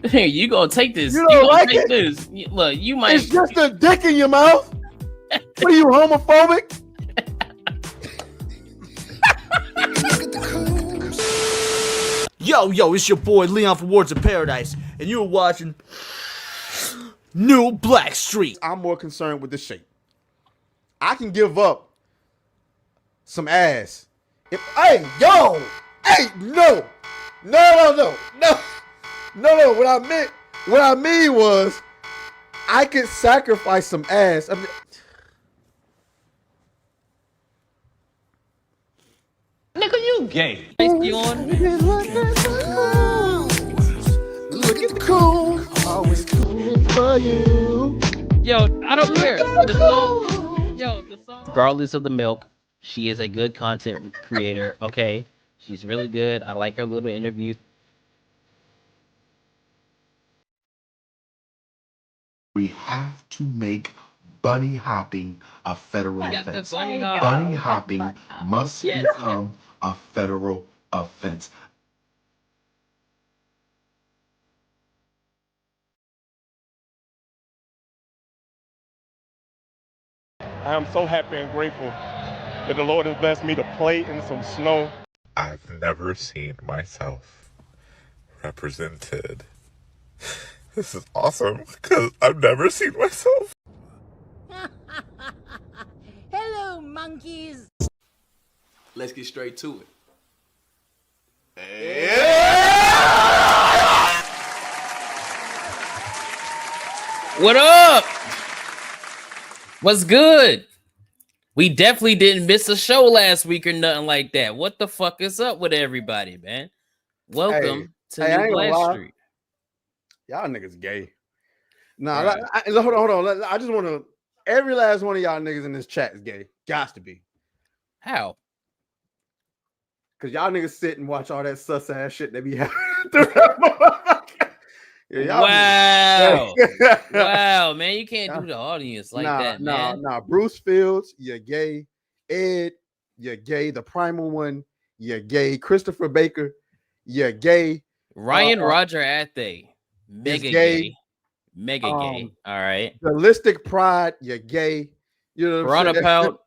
Hey, you gonna take this? You don't like it? This? Look, you might. It's just a dick in your mouth. What are you, homophobic? Yo, it's your boy Leon from Words of Paradise, and you're watching New Black Street. I'm more concerned with the shape. I can give up some ass. No. What I mean was, I could sacrifice some ass. I mean, Nigga, you gay. On. Look at the cool. Always cool for you. Yo, I don't care. The song, regardless of the milk, she is a good content creator. Okay, she's really good. I like her little interviews. We have to make bunny hopping a federal offense. bunny Bunny hopping must become a federal offense. I am so happy and grateful that the Lord has blessed me to play in some snow. I've never seen myself represented. This is awesome because I've never seen myself. Hello, monkeys. Let's get straight to it. What up? What's good? We definitely didn't miss a show last week or nothing like that. What the fuck is up with everybody, man? Welcome to New Black Street. Y'all niggas gay. Nah, right. Hold on. I just want to. Every last one of y'all niggas in this chat is gay. Gots to be. How? Because y'all niggas sit and watch all that sus ass shit they be having. Wow. Wow, man. You can't do the audience like that, man. Nah. Bruce Fields, you're gay. Ed, you're gay. The primal one, you're gay. Christopher Baker, you're gay. Ryan Roger Athe, mega gay. Mega gay. All right. Realistic Pride, you're gay. You know what I'm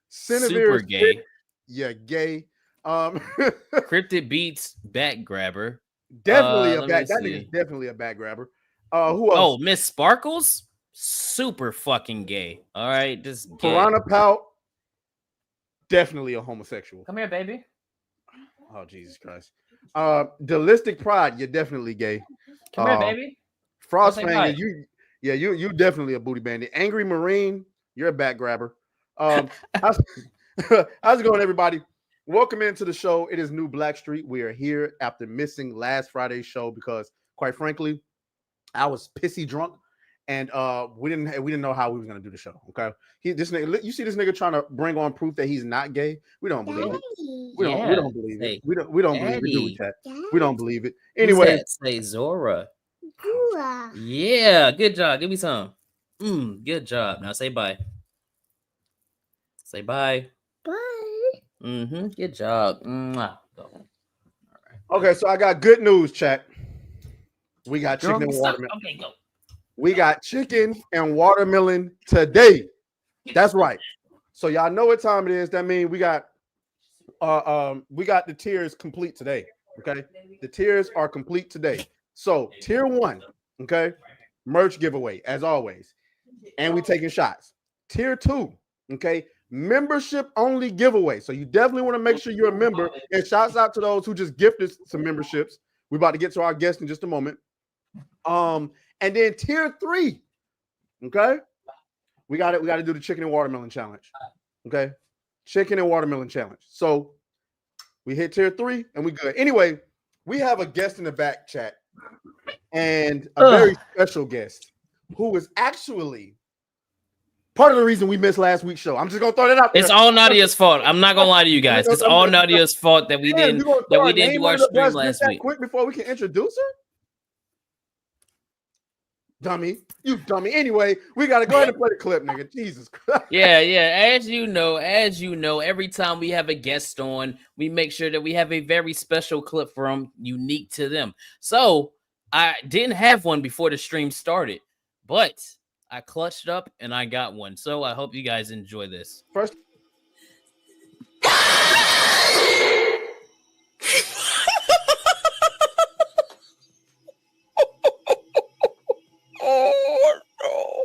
saying? Super gay. You're gay. Cryptid Beats, back grabber. Definitely a back. That nigga's definitely a back grabber. Who else? Oh, Miss Sparkles, super fucking gay. All right, just Piranha Pout, definitely a homosexual. Come here, baby. Oh, Jesus Christ. Delistic Pride, you're definitely gay. Come here, baby. Frostfang, you definitely a booty bandit. Angry Marine, you're a back grabber. How's it going, everybody? Welcome into the show. It is New Black Street. We are here after missing last Friday's show because, quite frankly, I was pissy drunk, and we didn't know how we was gonna do the show. Okay, this nigga, you see this nigga trying to bring on proof that he's not gay. We don't believe it. We don't believe it. We don't believe it. Do we, chat? We don't believe it. Anyway, say Zora. Yeah, good job. Give me some. Good job. Now say bye. Say bye. Bye. Good job. Mwah. All right. Okay, so I got good news, chat. We got chicken and watermelon. Okay, go. We got chicken and watermelon today. That's right. So y'all know what time it is. That means we got the tiers complete today. Okay, the tiers are complete today. So tier 1, okay, merch giveaway as always, and we taking shots. Tier 2, okay, membership only giveaway. So you definitely want to make sure you're a member. And shouts out to those who just gifted some memberships. We're about to get to our guest in just a moment. And then tier 3, okay, we got to do the chicken and watermelon challenge. Okay, chicken and watermelon challenge. So we hit tier 3 and we good. Anyway, we have a guest in the back chat and a very special guest who is actually part of the reason we missed last week's show. I'm just gonna throw that out there. It's all Nadia's fault. I'm not gonna lie to you guys. It's all Nadia's fault that we didn't do our stream last week. Quick before we can introduce her. Dummy, you dummy. Anyway, we gotta go ahead and play the clip, nigga. Jesus Christ. Yeah. As you know, every time we have a guest on, we make sure that we have a very special clip for them, unique to them. So I didn't have one before the stream started, but I clutched up and I got one. So I hope you guys enjoy this. First, Oh no.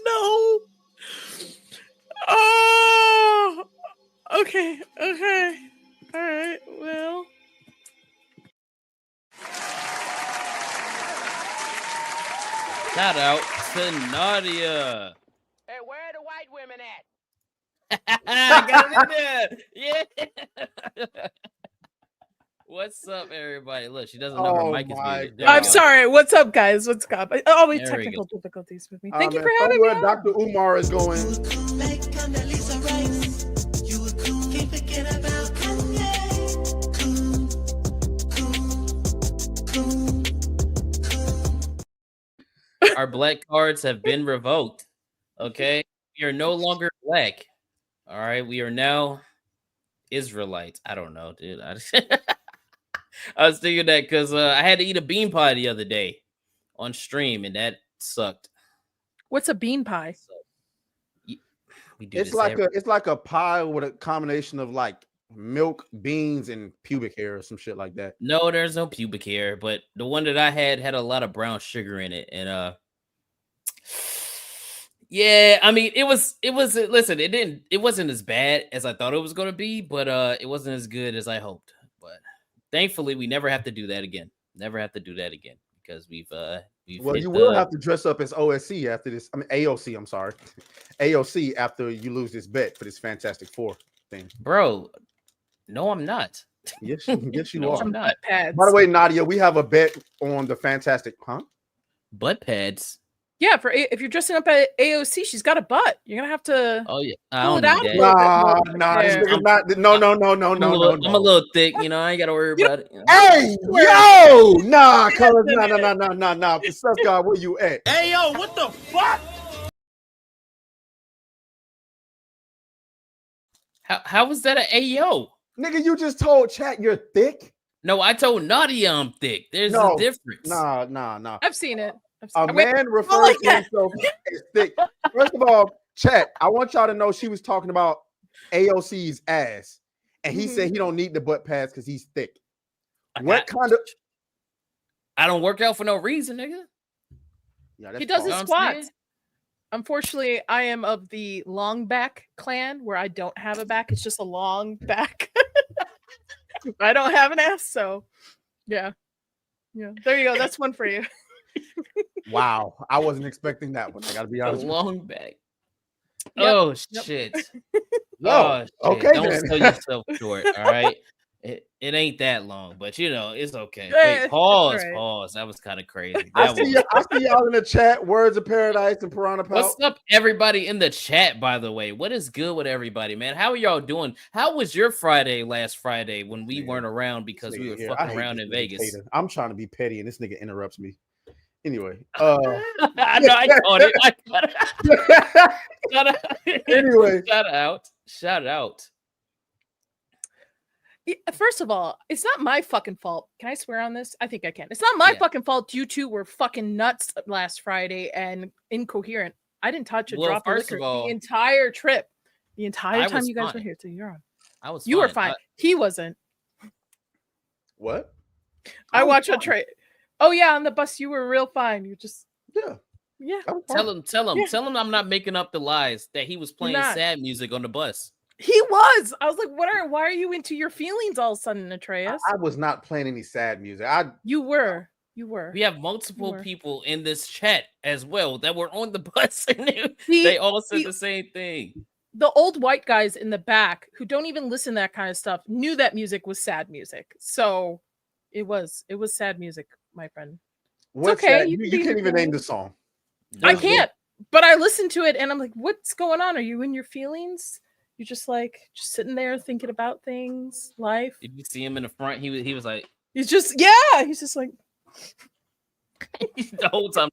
No. Oh. Okay. Okay. All right. Well. Shout out to Nadia. Hey, where are the white women at? I got it in there. Yeah. What's up, everybody? Look, she doesn't know her Oh mic is my muted. There we God. I'm go. sorry. What's up, guys? What's up? Always There we technical difficulties with me. Thank you man, for having me. somewhere on. Dr. Umar is going. Our black cards have been revoked. Okay, we are no longer black. All right, we are now Israelites. I don't know, dude. I was thinking that because I had to eat a bean pie the other day on stream, and that sucked. What's a bean pie? We do It's this like every- it's like a pie with a combination of like milk, beans, and pubic hair or some shit like that. No, there's no pubic hair, but the one that I had a lot of brown sugar in it, and yeah, I mean, it was listen, it wasn't as bad as I thought it was gonna be, but it wasn't as good as I hoped. But thankfully we never have to do that again. Never have to do that again because we've Well, hit you will the- have to dress up as OSC after this. I mean AOC. I'm sorry, AOC after you lose this bet for this Fantastic Four thing. bro. No, I'm not. Yes, yes, you No, are. I'm not. Pads. By the way, Nadia, we have a bet on the Fantastic, huh? Butt pads. Yeah, if you're dressing up at AOC, she's got a butt. You're gonna have to Oh yeah, I pull don't it out need a that. little bit more. Nah, this there. nigga not. No, no, no, no, I'm a no, little, no, I'm a no. little thick, you know. I ain't got to worry about it. You know? Hey, yo, nah, cuz, nah. Success God, where you at? Hey yo, what the fuck? How was that an AO? Nigga, you just told chat you're thick. No, I told Nadia I'm thick. There's No, a difference. Nah. I've seen it. A Wait, man refers like to that. himself as thick. First of all, chat, I want y'all to know she was talking about AOC's ass, and he said he don't need the butt pads because he's thick. What kind of? I don't work out for no reason, nigga. Yeah, that's He does his false. You know what I'm squats. Unfortunately, I am of the long back clan where I don't have a back. It's just a long back. I don't have an ass, so yeah. There you go. That's one for you. Wow, I wasn't expecting that one. I gotta be A honest. long back. Yep, Oh yep. shit. No, shit. okay Don't then. sell yourself short. All right. It ain't that long, but you know it's okay. Eh, Wait, pause. right. Pause. That was kind of crazy. I That see, was. I see y'all in the chat. Words of Paradise and Piranha Pout. What's up, everybody in the chat? By the way, what is good with everybody, man? How are y'all doing? How was your Friday last Friday when we weren't around because we were Yeah, I fucking hate around this in nigga Vegas? Tater. I'm trying to be petty, and this nigga interrupts me. Anyway, I know I caught it. I caught it. Shout out. Anyway. Shout out. First of all, it's not my fucking fault. Can I swear on this? I think I can. It's not my fucking fault. You two were fucking nuts last Friday and incoherent. I didn't touch a Well, drop of first liquor of all, the entire trip. The entire I time was you guys fine. were here. So you're on. I was. You were fine. fine. He wasn't. What? I was watched a fine. trade. Oh yeah, on the bus you were real fine. You just Yeah. Tell him. Yeah. Tell him I'm not making up the lies that he was playing not. sad music on the bus. He was. I was like, why are you into your feelings all of a sudden, Atreus? I was not playing any sad music. You were. We have multiple people in this chat as well that were on the bus, and they He- all said he- the same thing. The old white guys in the back who don't even listen to that kind of stuff knew that music was sad music. So it was sad music, my friend. What's okay, that? you You can can't be even the- name the song. I What's- can't, but I listened to it and I'm like, what's going on? Are you in your feelings? You're just like sitting there thinking about things, life. If you see him in the front, he was like He's just like the whole time.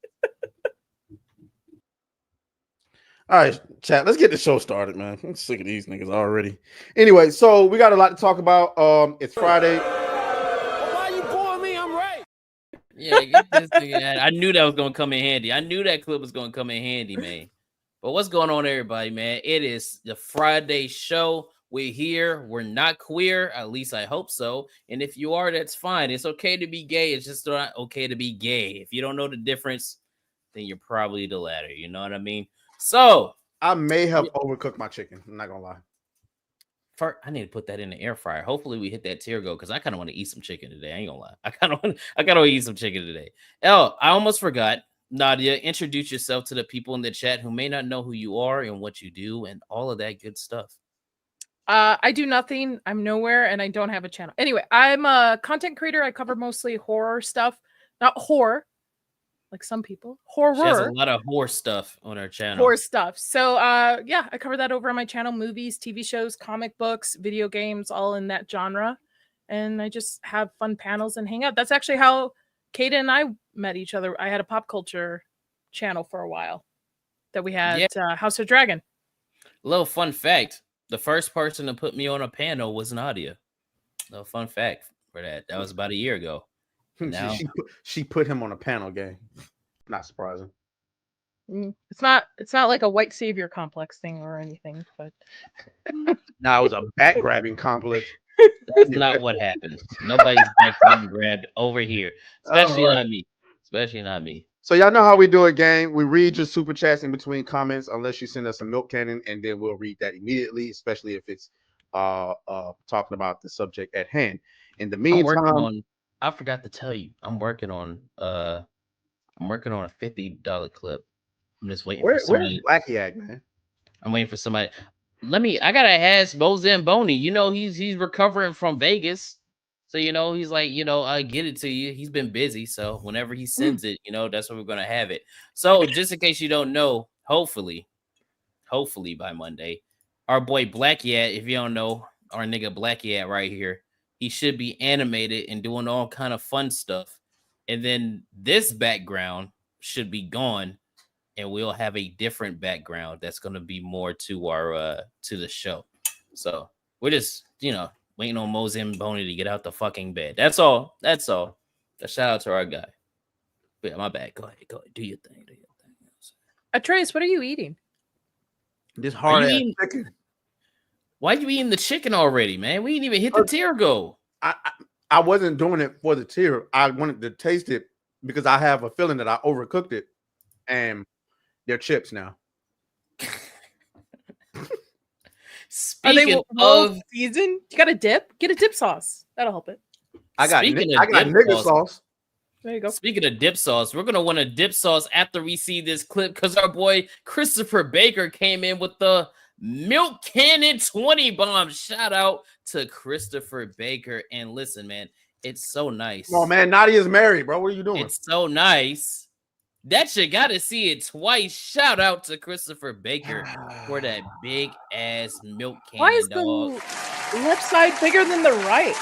All right, chat. Let's get the show started, man. I'm sick of these niggas already. Anyway, so we got a lot to talk about. It's Friday. Why you pulling me? I'm right. Yeah, get this thing. I knew that was gonna come in handy. I knew that clip was gonna come in handy, man. But what's going on, everybody, man? It is the Friday show. We're here. We're not queer. At least I hope so. And if you are, that's fine. It's okay to be gay. It's just not okay to be gay. If you don't know the difference, then you're probably the latter. You know what I mean? So I may have overcooked my chicken. I'm not gonna lie. first, I need to put that in the air fryer. Hopefully, we hit that tier goal because I kind of want to eat some chicken today. I ain't gonna lie. I kind of want to eat some chicken today. Oh, I almost forgot. Nadia, introduce yourself to the people in the chat who may not know who you are and what you do and all of that good stuff. I do nothing. I'm nowhere, and I don't have a channel. Anyway, I'm a content creator. I cover mostly horror stuff, not horror, like some people. Horror. She has a lot of horror stuff on her channel. Horror stuff. So, yeah, I cover that over on my channel: movies, TV shows, comic books, video games, all in that genre. And I just have fun panels and hang out. That's actually how Kata and I met each other. I had a pop culture channel for a while that we had, House of Dragon. Little fun fact: the first person to put me on a panel was Nadia. Little fun fact for that. That was about a year ago. Now she put him on a panel game. Not surprising. It's not like a white savior complex thing or anything, but Now it was a back grabbing complex. that's not what happened. Nobody's back getting grabbed over here, especially not me. Especially not me. So y'all know how we do it, gang. We read your super chats in between comments, unless you send us a milk cannon, and then we'll read that immediately, especially if it's talking about the subject at hand. In the meantime, I forgot to tell you, I'm working on a $50 clip. I'm just waiting for somebody. Where's Blackie at, man? I'm waiting for somebody. I gotta ask Mozin Boney. You know, he's recovering from Vegas. So, he's like, I get it to you. He's been busy. So whenever he sends it, that's when we're gonna have it. So just in case you don't know, hopefully by Monday, our boy Blackie, if you don't know, our nigga Blackie right here, he should be animated and doing all kind of fun stuff. And then this background should be gone. And we'll have a different background that's going to be more to our to the show. So we're just waiting on Mosey and Boney to get out the fucking bed. That's all. A shout out to our guy. But yeah, my bad. Go ahead. Do your thing. Atreus, what are you eating? This hard ass chicken. Why you eating the chicken already, man? We didn't even hit the tier goal. I wasn't doing it for the tier. I wanted to taste it because I have a feeling that I overcooked it, and they're chips now. Speaking of season, you got a dip? Get a dip sauce. That'll help it. I got nigga sauce. There you go. Speaking of dip sauce, we're gonna want a dip sauce after we see this clip because our boy Christopher Baker came in with the milk cannon 20 bomb. Shout out to Christopher Baker. And listen, man, it's so nice. Oh man, Nadia's married, bro. What are you doing? It's so nice. That you gotta see it twice. Shout out to Christopher Baker for that big ass milk cannon. Why is dog. the left side bigger than the right?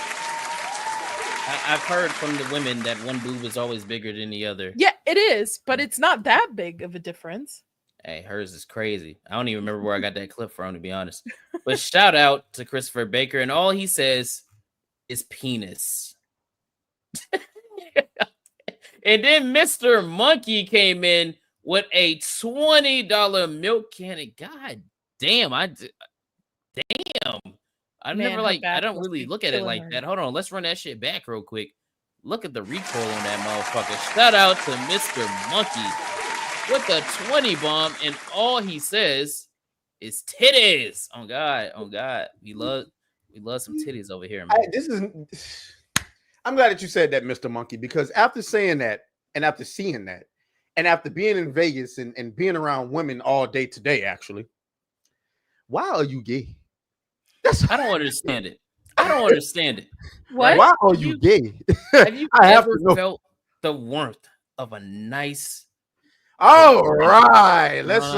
I've heard from the women that one boob is always bigger than the other. Yeah, it is, but it's not that big of a difference. Hey, hers is crazy. I don't even remember where I got that clip from, to be honest. But shout out to Christopher Baker, and all he says is penis. And then Mr. Monkey came in with a $20 milk cannon. God damn, I never I don't really look at it like that. Hold on, let's run that shit back real quick. Look at the recoil on that motherfucker. Shout out to Mr. Monkey with the 20 bomb, and all he says is titties. Oh God, we love some titties over here, man. I'm glad that you said that, Mr. Monkey, because after saying that, and after seeing that, and after being in Vegas and being around women all day today, actually, why are you gay? I don't understand it. What? Why are you gay? Have you ever felt the warmth of a nice? All right, let's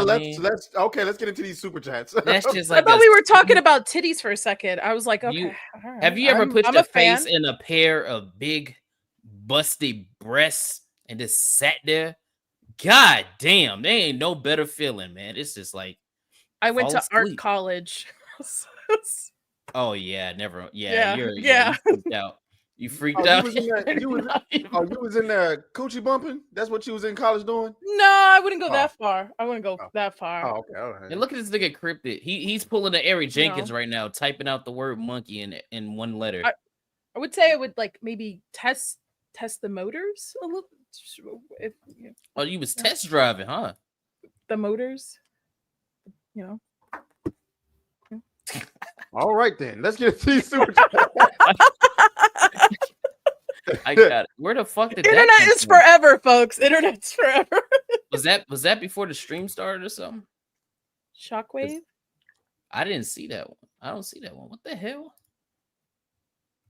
get into these super chats. That's just like I thought we were talking about titties for a second. I was like, okay. Have you ever put your face in a pair of big, busty breasts and just sat there God damn, there ain't no better feeling, man. It's just like I went fall to art asleep. college. Oh yeah, never. Yeah, You yeah. freaked out. You freaked Oh, you out. was in there. You was in there coochie bumping. That's what you was in college doing. No, I wouldn't go Oh. that far. I wouldn't go Oh. that far. Oh, okay, all right. And look at this nigga cryptid. He's pulling the Eric Jenkins No. right now, typing out the word monkey in one letter. I would say I would like maybe test the motors a little. If Oh, you was test driving, huh? the motors, you know. All right then, let's get these super. I got it. Where the fuck did that Internet come is from? forever, folks. Internet's forever. Was that before the stream started or something? Shockwave. I didn't see that one. I don't see that one. What the hell?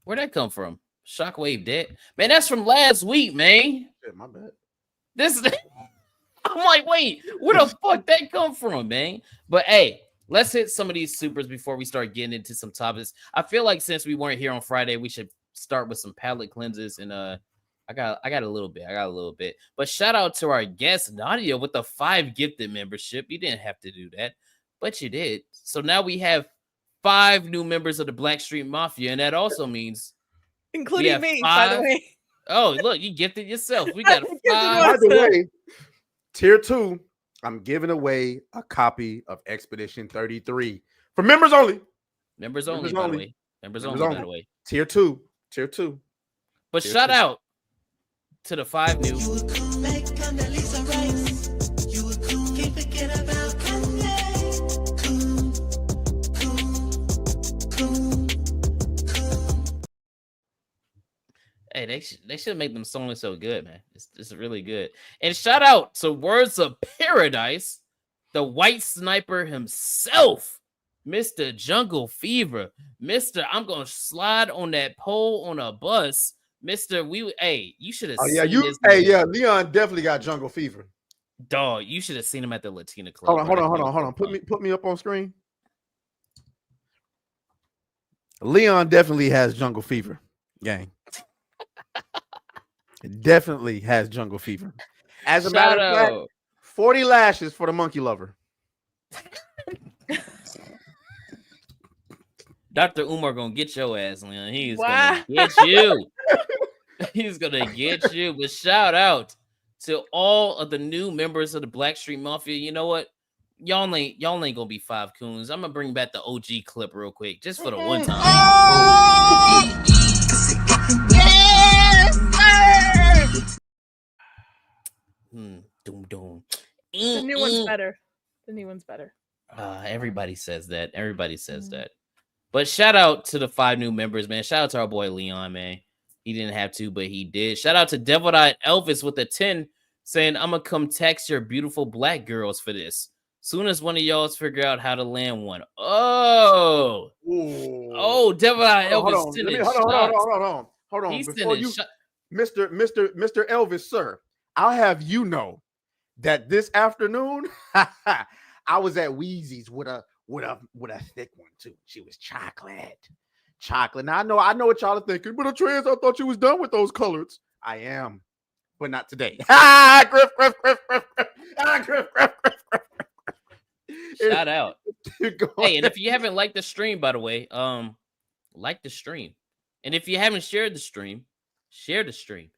Where'd that come from? Shockwave dead. Man, that's from last week, man. Shit, my bad. This I'm like, wait, where the fuck that come from, man? But hey, let's hit some of these supers before we start getting into some topics. I feel like since we weren't here on Friday, we should start with some palate cleanses. And I got a little bit. But shout out to our guest Nadia with the 5 gifted membership. You didn't have to do that, but you did. So now we have 5 new members of the Blackstreet Mafia, and that also means Including me, by the 5. way. Oh, look, you gifted yourself. We got 5. By the way, tier 2, I'm giving away a copy of Expedition 33 for members only. Members only, by the way. Members only, by the way. Tier 2. But Tier shout 2. out to the 5 new. Hey, they should make them songs so good, man. It's really good. And shout out to Words of Paradise, the white sniper himself, Mr. Jungle Fever, Mr. I'm gonna slide on that pole on a bus, Mr. Hey, you should have Oh seen yeah, this. Hey, yeah, Leon definitely got jungle fever. Dog, you should have seen him at the Latina Club. Hold on. Put me up on screen. Leon definitely has jungle fever, gang. Definitely has jungle fever. As a matter of fact, 40 lashes for the monkey lover. Dr. Umar gonna get your ass, Leon. He's gonna get you. He's gonna get you. But shout out to all of the new members of the Blackstreet Mafia. You know what? Y'all ain't gonna be 5 coons. I'm gonna bring back the OG clip real quick, just for the one time. Doom. The new one's better. The new one's better. Everybody says that. Everybody says that. But shout out to the 5 new members, man. Shout out to our boy Leon, man. He didn't have to, but he did. Shout out to Devil Eyed Elvis with a 10 saying, I'm gonna come tax your beautiful black girls for this. Soon as one of y'all's figure out how to land one. Oh, Devil Eyed Elvis. Hold on. He's Before you, Mr. Elvis, sir, I'll have you know that this afternoon I was at Wheezy's with a thick one too. She was chocolate. Now I know what y'all are thinking, but a trans, I thought you was done with those colors. I am, but not today. Griff. Shout out. Hey, and if you haven't liked the stream, by the way, like the stream. And if you haven't shared the stream, share the stream.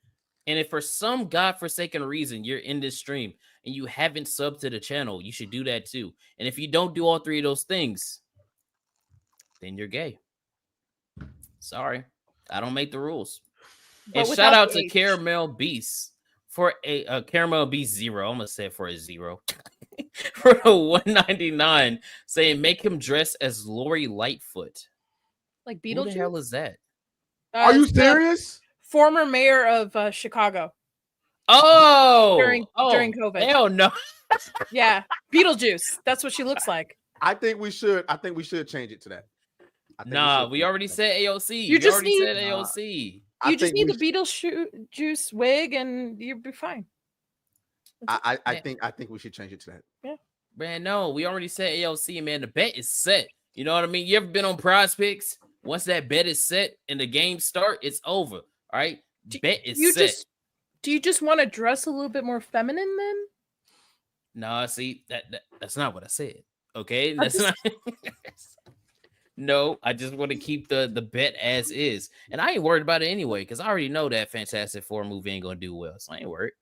And if for some godforsaken reason you're in this stream and you haven't subbed to the channel, you should do that too. And if you don't do all 3 of those things, then you're gay. Sorry, I don't make the rules. And shout out to Caramel Beast for a Caramel Beast 0. I'm gonna say it for a 0 for a 199, saying make him dress as Lori Lightfoot. Like Beetlejuice. Who the hell is that? Are you serious? Former mayor of Chicago. Oh, during COVID. Hell no. Yeah, Beetlejuice. That's what she looks like. I think we should change it to that. Nah, we already said AOC. You just need AOC. You just need the Beetlejuice wig, and you'll be fine. I think we should change it to that. Yeah, man. No, we already said AOC. Man, the bet is set. You know what I mean? You ever been on Prize Picks? Once that bet is set and the game start, it's over. All right, bet is set. Do you just want to dress a little bit more feminine then? No, see that's not what I said. Okay, I that's just- not. No, I just want to keep the bet as is, and I ain't worried about it anyway because I already know that Fantastic Four movie ain't gonna do well, so I ain't worried.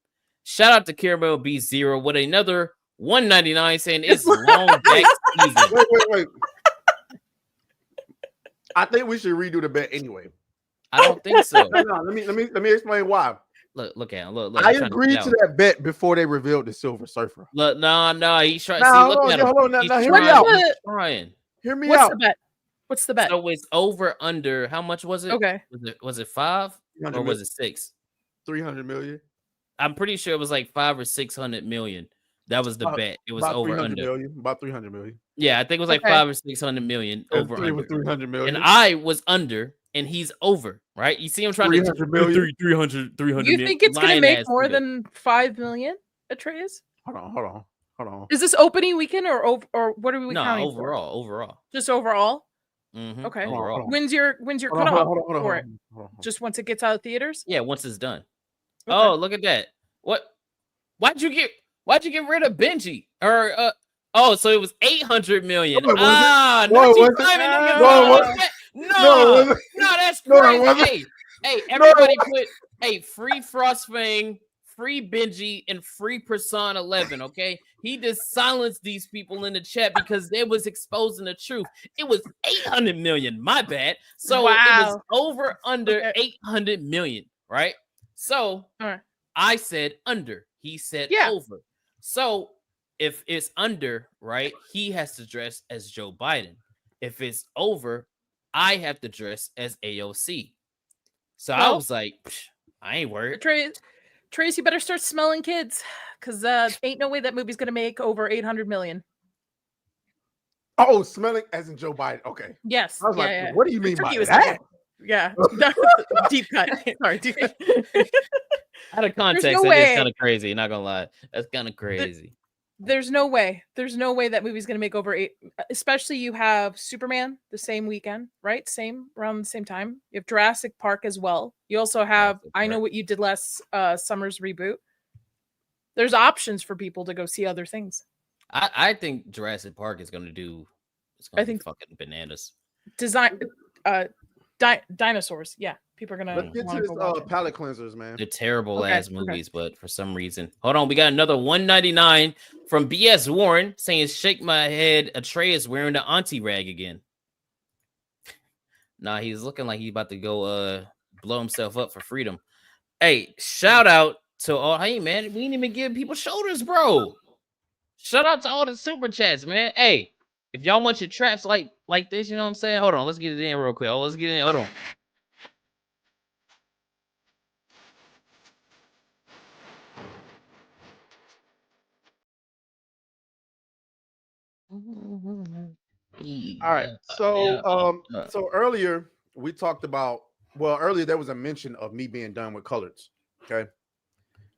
Shout out to Caramel B0 with another 199 saying it's long back season. Wait. I think we should redo the bet anyway. I don't think so. No, let me explain why. Look at him. Look. I he's trying agreed get to out. that bet before they revealed the Silver Surfer. Look, no, he's trying. Now, See, hold look on, at him. hold on, now, He's hear me trying, out. he's trying. Hear me What's out. the bet? What's the bet? So it's over under. How much was it? Okay. Was it 5 or was it 6? 300 million. I'm pretty sure it was like 500 or 600 million. That was the bet. It was About over 300 under. million. About 300 million. Yeah, I think it was like Okay. 500 or 600 million over Three under. with 300 million. And I was under, and he's over. Right? You see him trying 300 to million? 300 You million. think it's gonna Lying make ass more nigga. than 5 million? Atreus? Hold on. Is this opening weekend or what are we No, counting overall. Just overall? Mhm, Okay. overall. When's your Hold on, cutoff hold on. for it? Just once it gets out of theaters? Yeah, once it's done. Okay. Oh, look at that. What? Why'd you get rid of Benji? Or oh, so it was 800 million. No, it wasn't. Ah, No, not it you wasn't. climbing No, niggas it on wasn't. that. No, it No, wasn't. that's No, it crazy. wasn't. Hey, everybody No. put free Frostfang, free Benji, and free Persona 11. Okay, he just silenced these people in the chat because they was exposing the truth. It was 800 million. My bad. So it was Wow. over under Okay. 800 million, right? So All right. I said under. He said Yeah. over. So if it's under, right, he has to dress as Joe Biden. If it's over, I have to dress as AOC. So I Well- was like, I ain't worried. Trace, you better start smelling kids, because ain't no way that movie's gonna make over 800 million. Oh, smelling as in Joe Biden. Okay. Yes. I was yeah, like, yeah. what do you It mean took by you a that? second. Yeah. Deep cut. Sorry, deep cut. Out of context, no that way. is kind of crazy. Not gonna lie, that's kind of crazy. There's no way that movie's gonna make over 8. Especially you have Superman the same weekend, right? Around the same time. You have Jurassic Park as well. You also have Jurassic I Know Park. What You Did Last Summer's reboot. There's options for people to go see other things. I think Jurassic Park is gonna do. It's gonna be fucking bananas. Design dinosaurs. Yeah, people are gonna. Let's get to wanna this go watch it. palate cleansers, man. They're terrible Okay, ass okay. movies, but for some reason, hold on, we got another 199 from BS Warren saying, "Shake my head." Atreus wearing the auntie rag again. Nah, he's looking like he's about to go blow himself up for freedom. Hey, shout out to all. Hey man, we didn't even give people shoulders, bro. Shout out to all the super chats, man. Hey, if y'all want your traps like this, you know what I'm saying? Hold on, let's get it in real quick. Oh, let's get it in. Hold on. All right. So earlier we talked about earlier there was a mention of me being done with coloreds. Okay.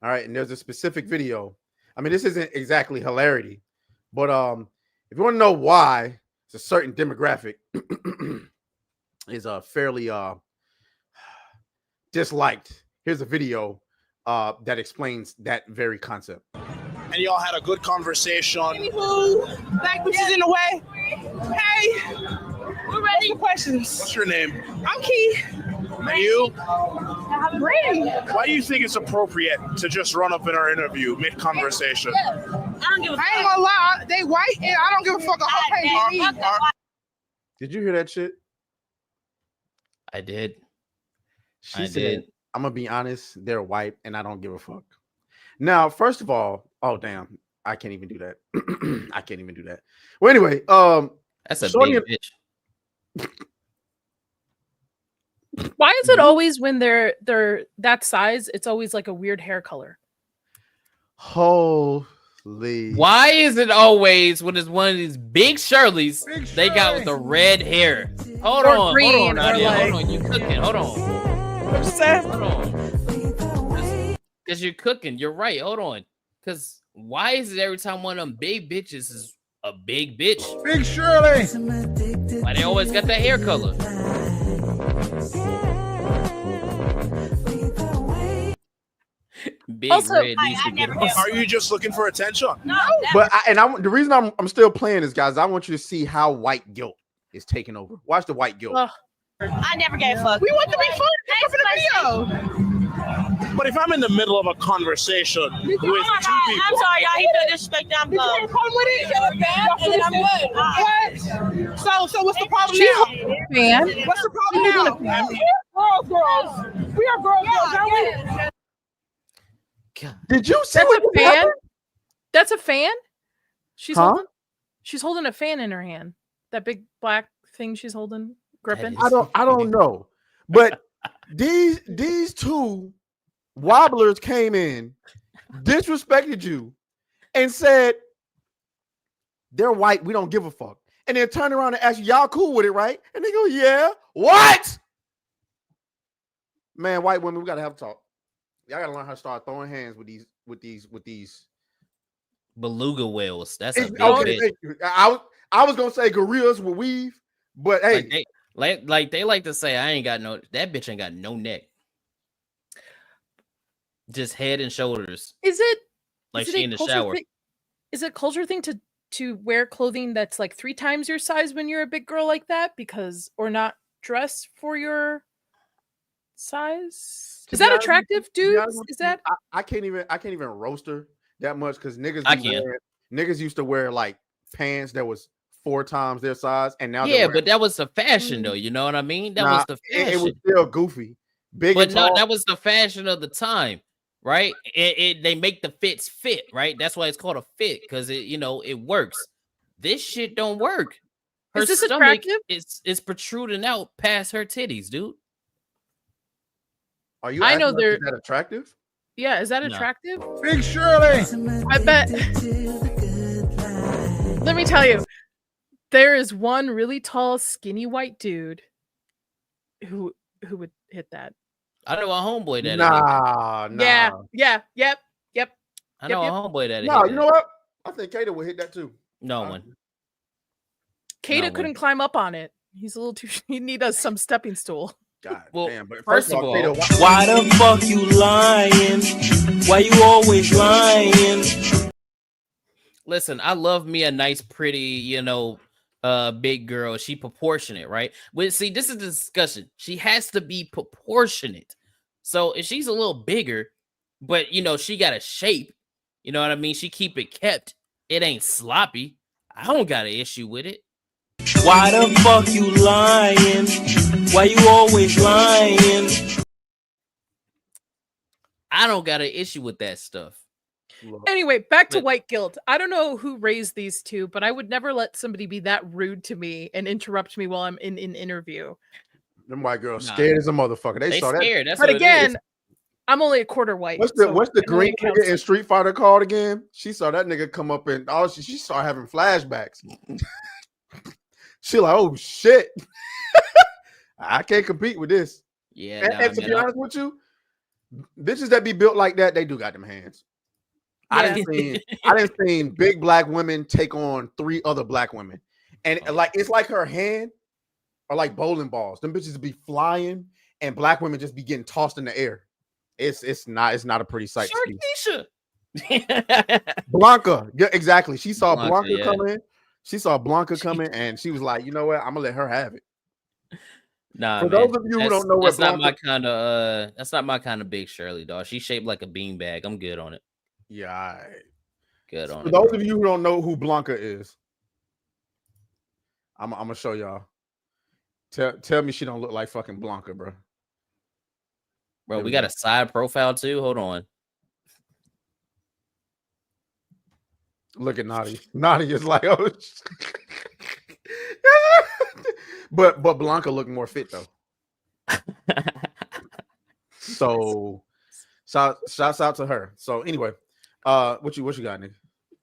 All right, and there's a specific video. I mean, this isn't exactly hilarity, but if you want to know why it's a certain demographic is fairly disliked, here's a video that explains that very concept. And y'all had a good conversation. Anywho, black bitches in the way. Hey, we're ready for questions. What's your name? I'm Key. And you? Brady. Why do you think it's appropriate to just run up in our interview mid-conversation? I ain't gonna lie, they white and I don't give a fuck a whole page. Did you hear that shit? I did. She said, I'm gonna be honest, they're white and I don't give a fuck. Now, first of all, oh damn, I can't even do that. I can't even do that. Well, anyway, that's a Shorty big bitch. Why is it always when they're that size? It's always like a weird hair color. Holy! Why is it always when it's one of these big Shirleys they got with the red hair? Hold Or on, green, Nadia. or like- Hold on, you cooking? Hold on, hold on. Because you're cooking. You're right. Hold on. Because why is it every time one of them big bitches is a big bitch? Big Shirley. Why they always got that hair color? big Also, red needs to get off. Are you just looking for attention? No, But the reason I'm still playing this, guys, I want you to see how white guilt is taking over. Watch the white guilt. Ugh. I never gave a fuck. We want to be fun. Thanks for the video. But if I'm in the middle of a conversation with two people, I'm sorry, y'all. He feel disrespected. I'm gone. Come with it. And then I'm good. What? So what's the problem now? Man, What's the problem now? Girls. We are girls, aren't we? God. Did you see that's what a fan. That's a fan. She's Huh? holding a fan in her hand. That big black thing she's holding, gripping. That is- I don't know. But these two wobblers came in, disrespected you, and said they're white. We don't give a fuck. And then turned around and asked you, y'all cool with it, right? And they go, yeah. What? Man, white women, we gotta have a talk. Y'all gotta learn how to start throwing hands with these. beluga whales. That's a big Okay, bitch. I was gonna say gorillas with weave, but hey, Like they like to say, that bitch ain't got no neck. Just head and shoulders. Is it Like is she it in a the culture shower. is it a culture thing to wear clothing that's like 3 times your size when you're a big girl like that, or not dress for your size? Is that attractive, dudes? Is that I can't even roast her that much because can. niggas used to wear like pants that was 4 times their size, and now Yeah, but that was the fashion though. You know what I mean? That was the fashion. it was still goofy. Big But and no, tall. that was the fashion of the time, right? They make the fits fit, right? That's why it's called a fit, because it works. This shit don't work. Her Is this stomach attractive? is protruding out past her titties, dude. Are you? I know acting like they're- is that attractive. Yeah, is that No. attractive? Big Shirley. I bet. Let me tell you, there is one really tall, skinny white dude who would hit that. I know a homeboy that. Nah. Yeah. Yep. I know yep. a homeboy that. No, you know what? I think Kato would hit that too. No one. Kata No way. couldn't climb up on it. He's a little too. He needs some stepping stool. God Well, damn. But first of all, Kato, Why the fuck you lying? Why you always lying? Listen, I love me a nice, pretty, big girl. She proportionate, right? But see, this is the discussion. She has to be proportionate. So if she's a little bigger, but she got a shape, you know what I mean? She keep it kept. It ain't sloppy. I don't got an issue with it. Why the fuck you lying? Why you always lying? I don't got an issue with that stuff. Anyway, back to But- white guilt. I don't know who raised these two, but I would never let somebody be that rude to me and interrupt me while I'm in an interview. them white girls Nah. scared as a motherfucker. They They saw that. scared. That's But what it again, is. I'm only a quarter white. What's the so what's the it only green counts. nigga in Street Fighter called again? She saw that nigga come up and she started having flashbacks. She like, oh shit. I can't compete with this. Yeah. And to be honest with you, bitches that be built like that, they do got them hands. I didn't seen big black women take on 3 other black women. And like it's like her hand are like bowling balls. Them bitches be flying and black women just be getting tossed in the air. It's not a pretty sight to see. Sharkeisha. Blanca, yeah, exactly. She saw Blanca yeah. come in. She saw Blanca come in, and she was like, "You know what? I'm gonna let her have it." Nah, For man. those of you who don't know what that's not my Blanca, kind of that's not my kind of big Shirley, dog. She's shaped like a beanbag. I'm good on it. yeah. All right. Good on For it. those bro. of you who don't know who Blanca is, I'm gonna show y'all. Tell me she don't look like fucking Blanca, bro. Bro, There we we got go. a side profile too. Hold on. Look at Nadia. Nadia's like, oh. but Blanca looked more fit though. So shouts out to her. So anyway, what you got, nigga?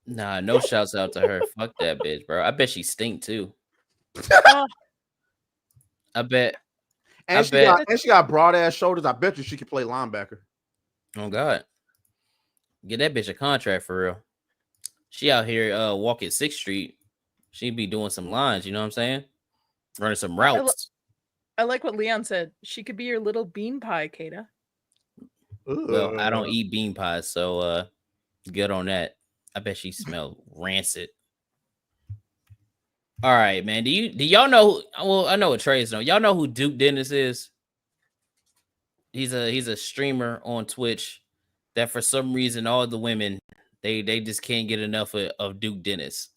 Nah, no shouts out to her. Fuck that bitch, bro. I bet she stink too. I bet. And she got broad ass shoulders. I bet you she could play linebacker. Oh God. Get that bitch a contract for real. She out here walking 6th Street. She be doing some lines, you know what I'm saying? Running some routes. I like what Leon said. She could be your little bean pie, Kata. Well, I don't eat bean pies, so good on that. I bet she smelled rancid. All right, man. Do y'all know? Well, I know what Trey's know. Y'all know who Duke Dennis is? He's a streamer on Twitch that for some reason all the women they just can't get enough of Duke Dennis.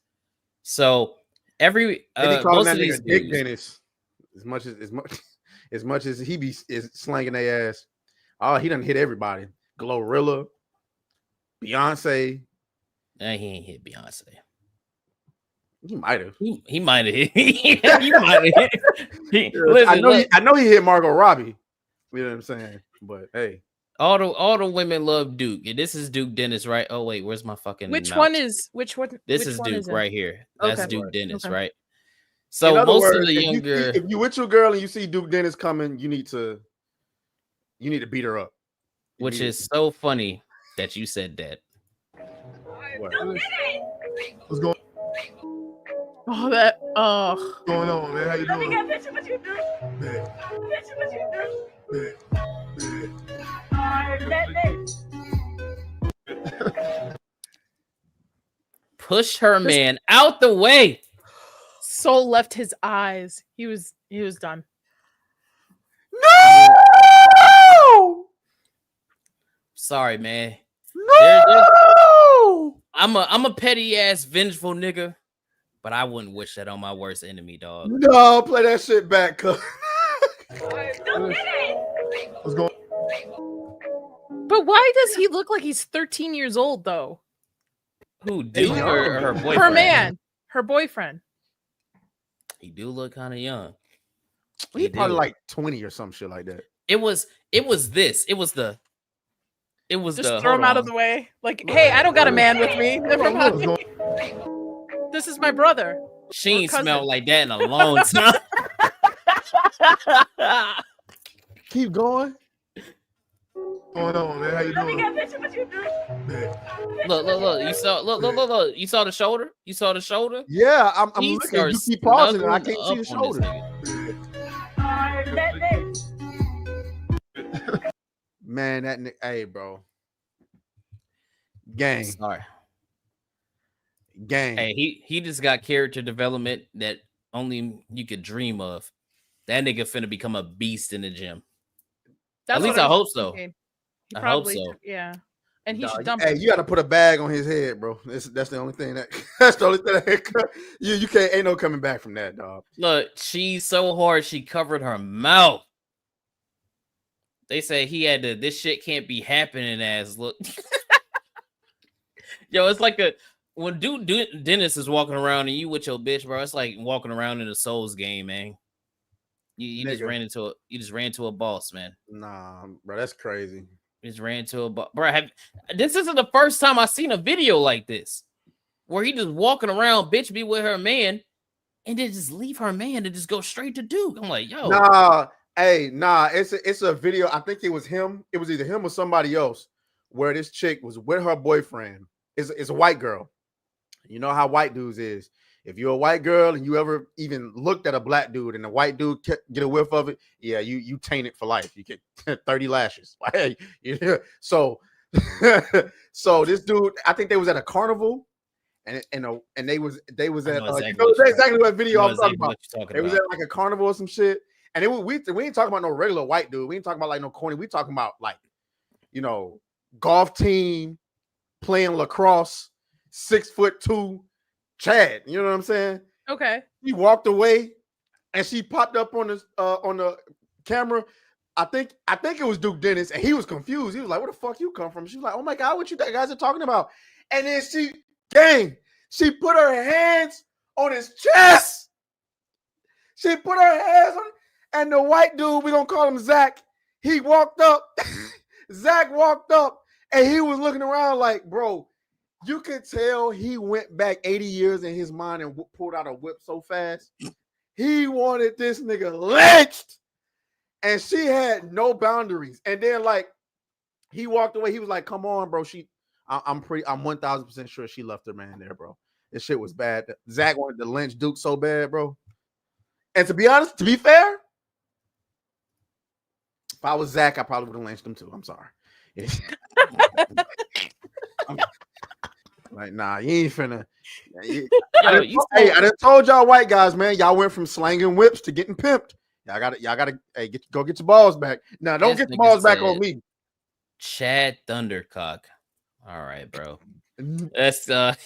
So every They call most that of these nigga Dick dudes, Dennis as much as he be is slanging their ass. Oh, he done hit everybody. Glorilla, Beyonce. he ain't hit Beyonce. He might have. He might have hit. He might have hit. Listen, I know he hit Margot Robbie. You know what I'm saying? But hey, all the women love Duke, and this is Duke Dennis, right? Oh wait, where's my fucking? Which mouse? one is which one? This which is one Duke is it? right here. That's Okay. Duke Dennis, Okay. right? in So other most words, of the younger, if you with your girl and you see Duke Dennis coming, you need to beat her up. which is so funny that you said that. What's going Oh, that. Oh. What's going on, man? How you doing? Push her man out the way. Soul left his eyes. He was done. No! Sorry, man. No! I'm a petty ass vengeful nigga, but I wouldn't wish that on my worst enemy, dog. No, play that shit back, cuz. What's going But why does he look like he's 13 years old though? Who, Duke or her boyfriend? Her man, her boyfriend. He do look kind of young. He probably like 20 or some shit like that. It was this. It was the Just the throw him out of the way. Like, hey, I don't got a man with me. Never mind. This is my brother. She ain't smelled like that in a long time. Keep going. on, man? How you doing? Look. You saw look. You saw the shoulder? You saw the shoulder? Yeah, I'm He looking. You starts keep pausing and I snuggling can't see the up on this shoulder. Man, that hey, bro. Gang. Sorry. Gang. Hey, he just got character development that only you could dream of. That nigga finna become a beast in the gym. That's At least what I was hope so. thinking. He I probably, hope so. yeah. And he Dog, should dump hey, it. you got to put a bag on his head, bro. That's the only thing that's the only thing that you can't ain't no coming back from that, dog. Look, she's so hard she covered her mouth. They say he had to. This shit can't be happening. As look, yo, it's like when dude Dennis is walking around and you with your bitch, bro. It's like walking around in a Souls game, man. You just ran into a boss, man. Nah, bro, that's crazy. You just ran into a boss, bro. This isn't the first time I've seen a video like this, where he just walking around, bitch, be with her man, and then just leave her man and just go straight to Duke. I'm like, yo, Nah, it's a video. I think it was him. It was either him or somebody else, where this chick was with her boyfriend. It's a white girl. You know how white dudes is. If you're a white girl and you ever even looked at a black dude and the white dude get a whiff of it, yeah, you taint it for life. You get 30 lashes. So this dude, I think they was at a carnival, and they was at exactly what video I'm talking about. They was at like a carnival or some shit, and we ain't talking about no regular white dude. We ain't talking about like no corny. We talking about like, golf team playing lacrosse, 6'2" Chad, you know what I'm saying? Okay. He walked away and she popped up on the camera. I think it was Duke Dennis, and he was confused. He was like, "Where the fuck you come from?" She was like, "Oh my God, what you guys are talking about?" And then she put her hands on his chest. She put her hands on, and the white dude, we gonna call him Zach. He walked up. Zach walked up, and he was looking around like, bro. You could tell he went back 80 years in his mind and pulled out a whip so fast. He wanted this nigga lynched. And she had no boundaries. And then, like, he walked away. He was like, come on, bro. I'm 1000% sure she left her man there, bro. This shit was bad. Zach wanted to lynch Duke so bad, bro. And to be honest, to be fair, if I was Zach, I probably would have lynched him too. I'm sorry. Like, nah, you ain't finna. Yo, I done told y'all white guys, man. Y'all went from slanging whips to getting pimped. Y'all gotta. Hey, go get your balls back. Now, don't This get the nigga balls back on said me. Chad Thundercock. All right, bro. That's y'all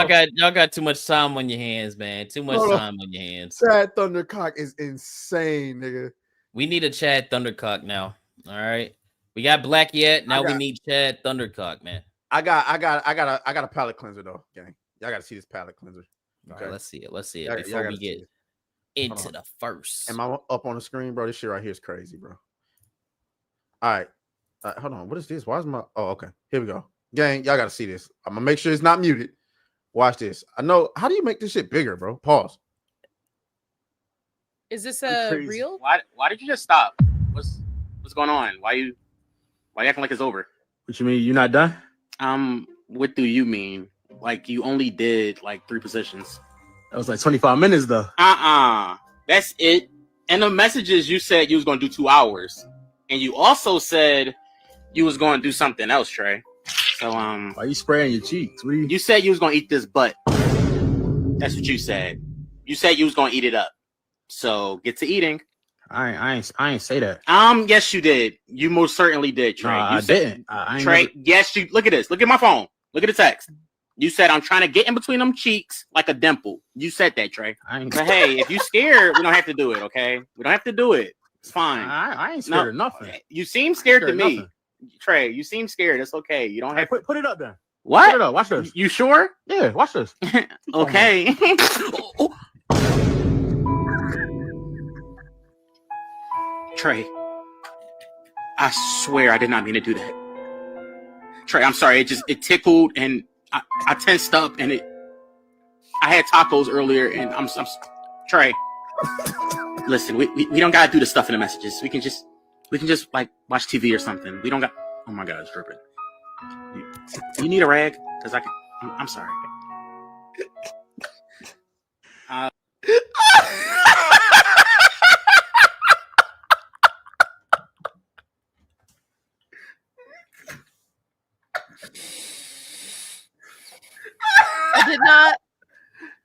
got too much time on your hands, man. Too much time on your hands. Chad Thundercock is insane, nigga. We need a Chad Thundercock now. All right. We got Black Yet. Now we need Chad Thundercock, man. I got a palate cleanser though, gang. Y'all gotta see this palate cleanser. Okay. All right, let's see it. Let's see it Y'all before we get into the first. Am I up on the screen, bro? This shit right here is crazy, bro. All right. Hold on. What is this? Why is my okay. Here we go. Gang, y'all gotta see this. I'm gonna make sure it's not muted. Watch this. I know. How do you make this shit bigger, bro? Pause. Is this a real? Why did you just stop? What's going on? Why you acting like it's over? What you mean? You not done? What do you mean? Like you only did like 3 positions. That was like 25 minutes though. That's it. And the messages you said you was gonna do 2 hours. And you also said you was gonna do something else, Trey. So why you spraying your cheeks? You said you was gonna eat this butt. That's what you said. You said you was gonna eat it up. So get to eating. I ain't say that. Yes, you did. You most certainly did, Trey. I didn't. Trey, never... yes, you look at this. Look at my phone. Look at the text. You said I'm trying to get in between them cheeks like a dimple. You said that, Trey. But hey, if you scared, we don't have to do it, okay? We don't have to do it. It's fine. I ain't scared of nothing. You seem scared to me. Trey, you seem scared. It's okay. You don't have to put it up then. What? Put it up. Watch this. You sure? Yeah, watch this. Okay. Trey, I swear I did not mean to do that. Trey, I'm sorry. It tickled and I tensed up and I had tacos earlier and I'm Trey. Listen, we don't gotta do the stuff in the messages. We can just like watch TV or something. We don't got. Oh my God, it's dripping. You need a rag? Because I'm sorry.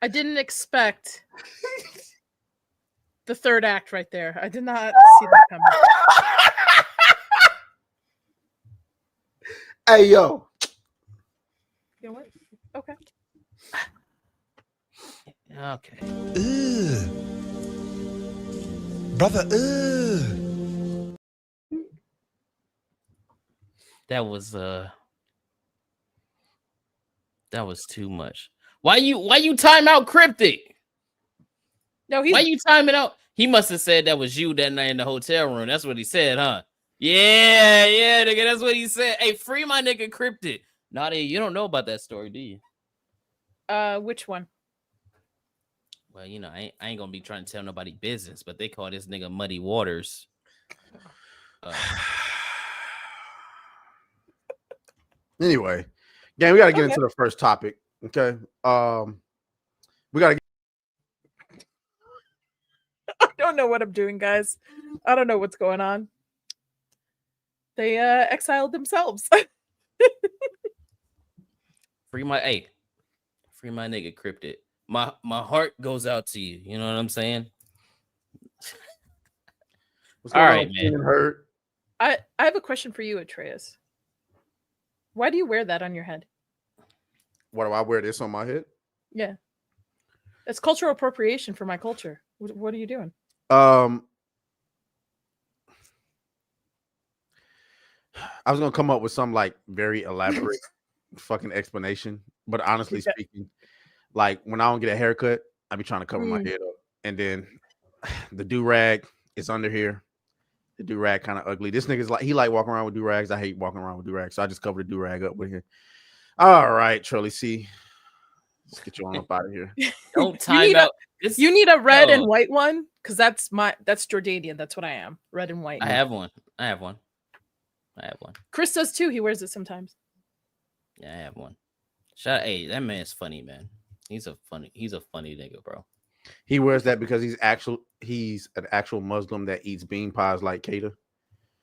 I didn't expect the third act right there. I did not see that coming. Hey, yo. You know what? Okay. Okay. Brother, That was too much. Why you time out Cryptic? No, why you timing out? He must have said that was you that night in the hotel room. That's what he said, huh? Yeah, nigga. That's what he said. Hey, free my nigga Cryptic. Nadia, you don't know about that story, do you? Which one? Well, you know, I ain't gonna be trying to tell nobody business, but they call this nigga Muddy Waters. Anyway, gang, we gotta get into the first topic. Okay. We gotta. I don't know what I'm doing, guys. I don't know what's going on. They exiled themselves. Free my nigga Cryptic. My heart goes out to you. You know what I'm saying? All right, man. Hurt. I have a question for you, Atreus. Why do you wear that on your head? Why do I wear this on my head? Yeah. It's cultural appropriation for my culture. What are you doing? I was gonna come up with some like very elaborate fucking explanation, but honestly speaking, like when I don't get a haircut, I be trying to cover my head up, and then the do-rag is under here. The do-rag kind of ugly. This nigga's like he like walking around with do-rags. I hate walking around with do-rags, so I just cover the do-rag up with here. All right, Charlie C. Let's get you on up out of here. Don't time out. You need a red and white one, because that's Jordanian. That's what I am. Red and white. I have one. Chris does too. He wears it sometimes. Yeah, I have one. Hey, that man's funny, man. He's a funny nigga, bro. He wears that because he's an actual Muslim that eats bean pies like Kata.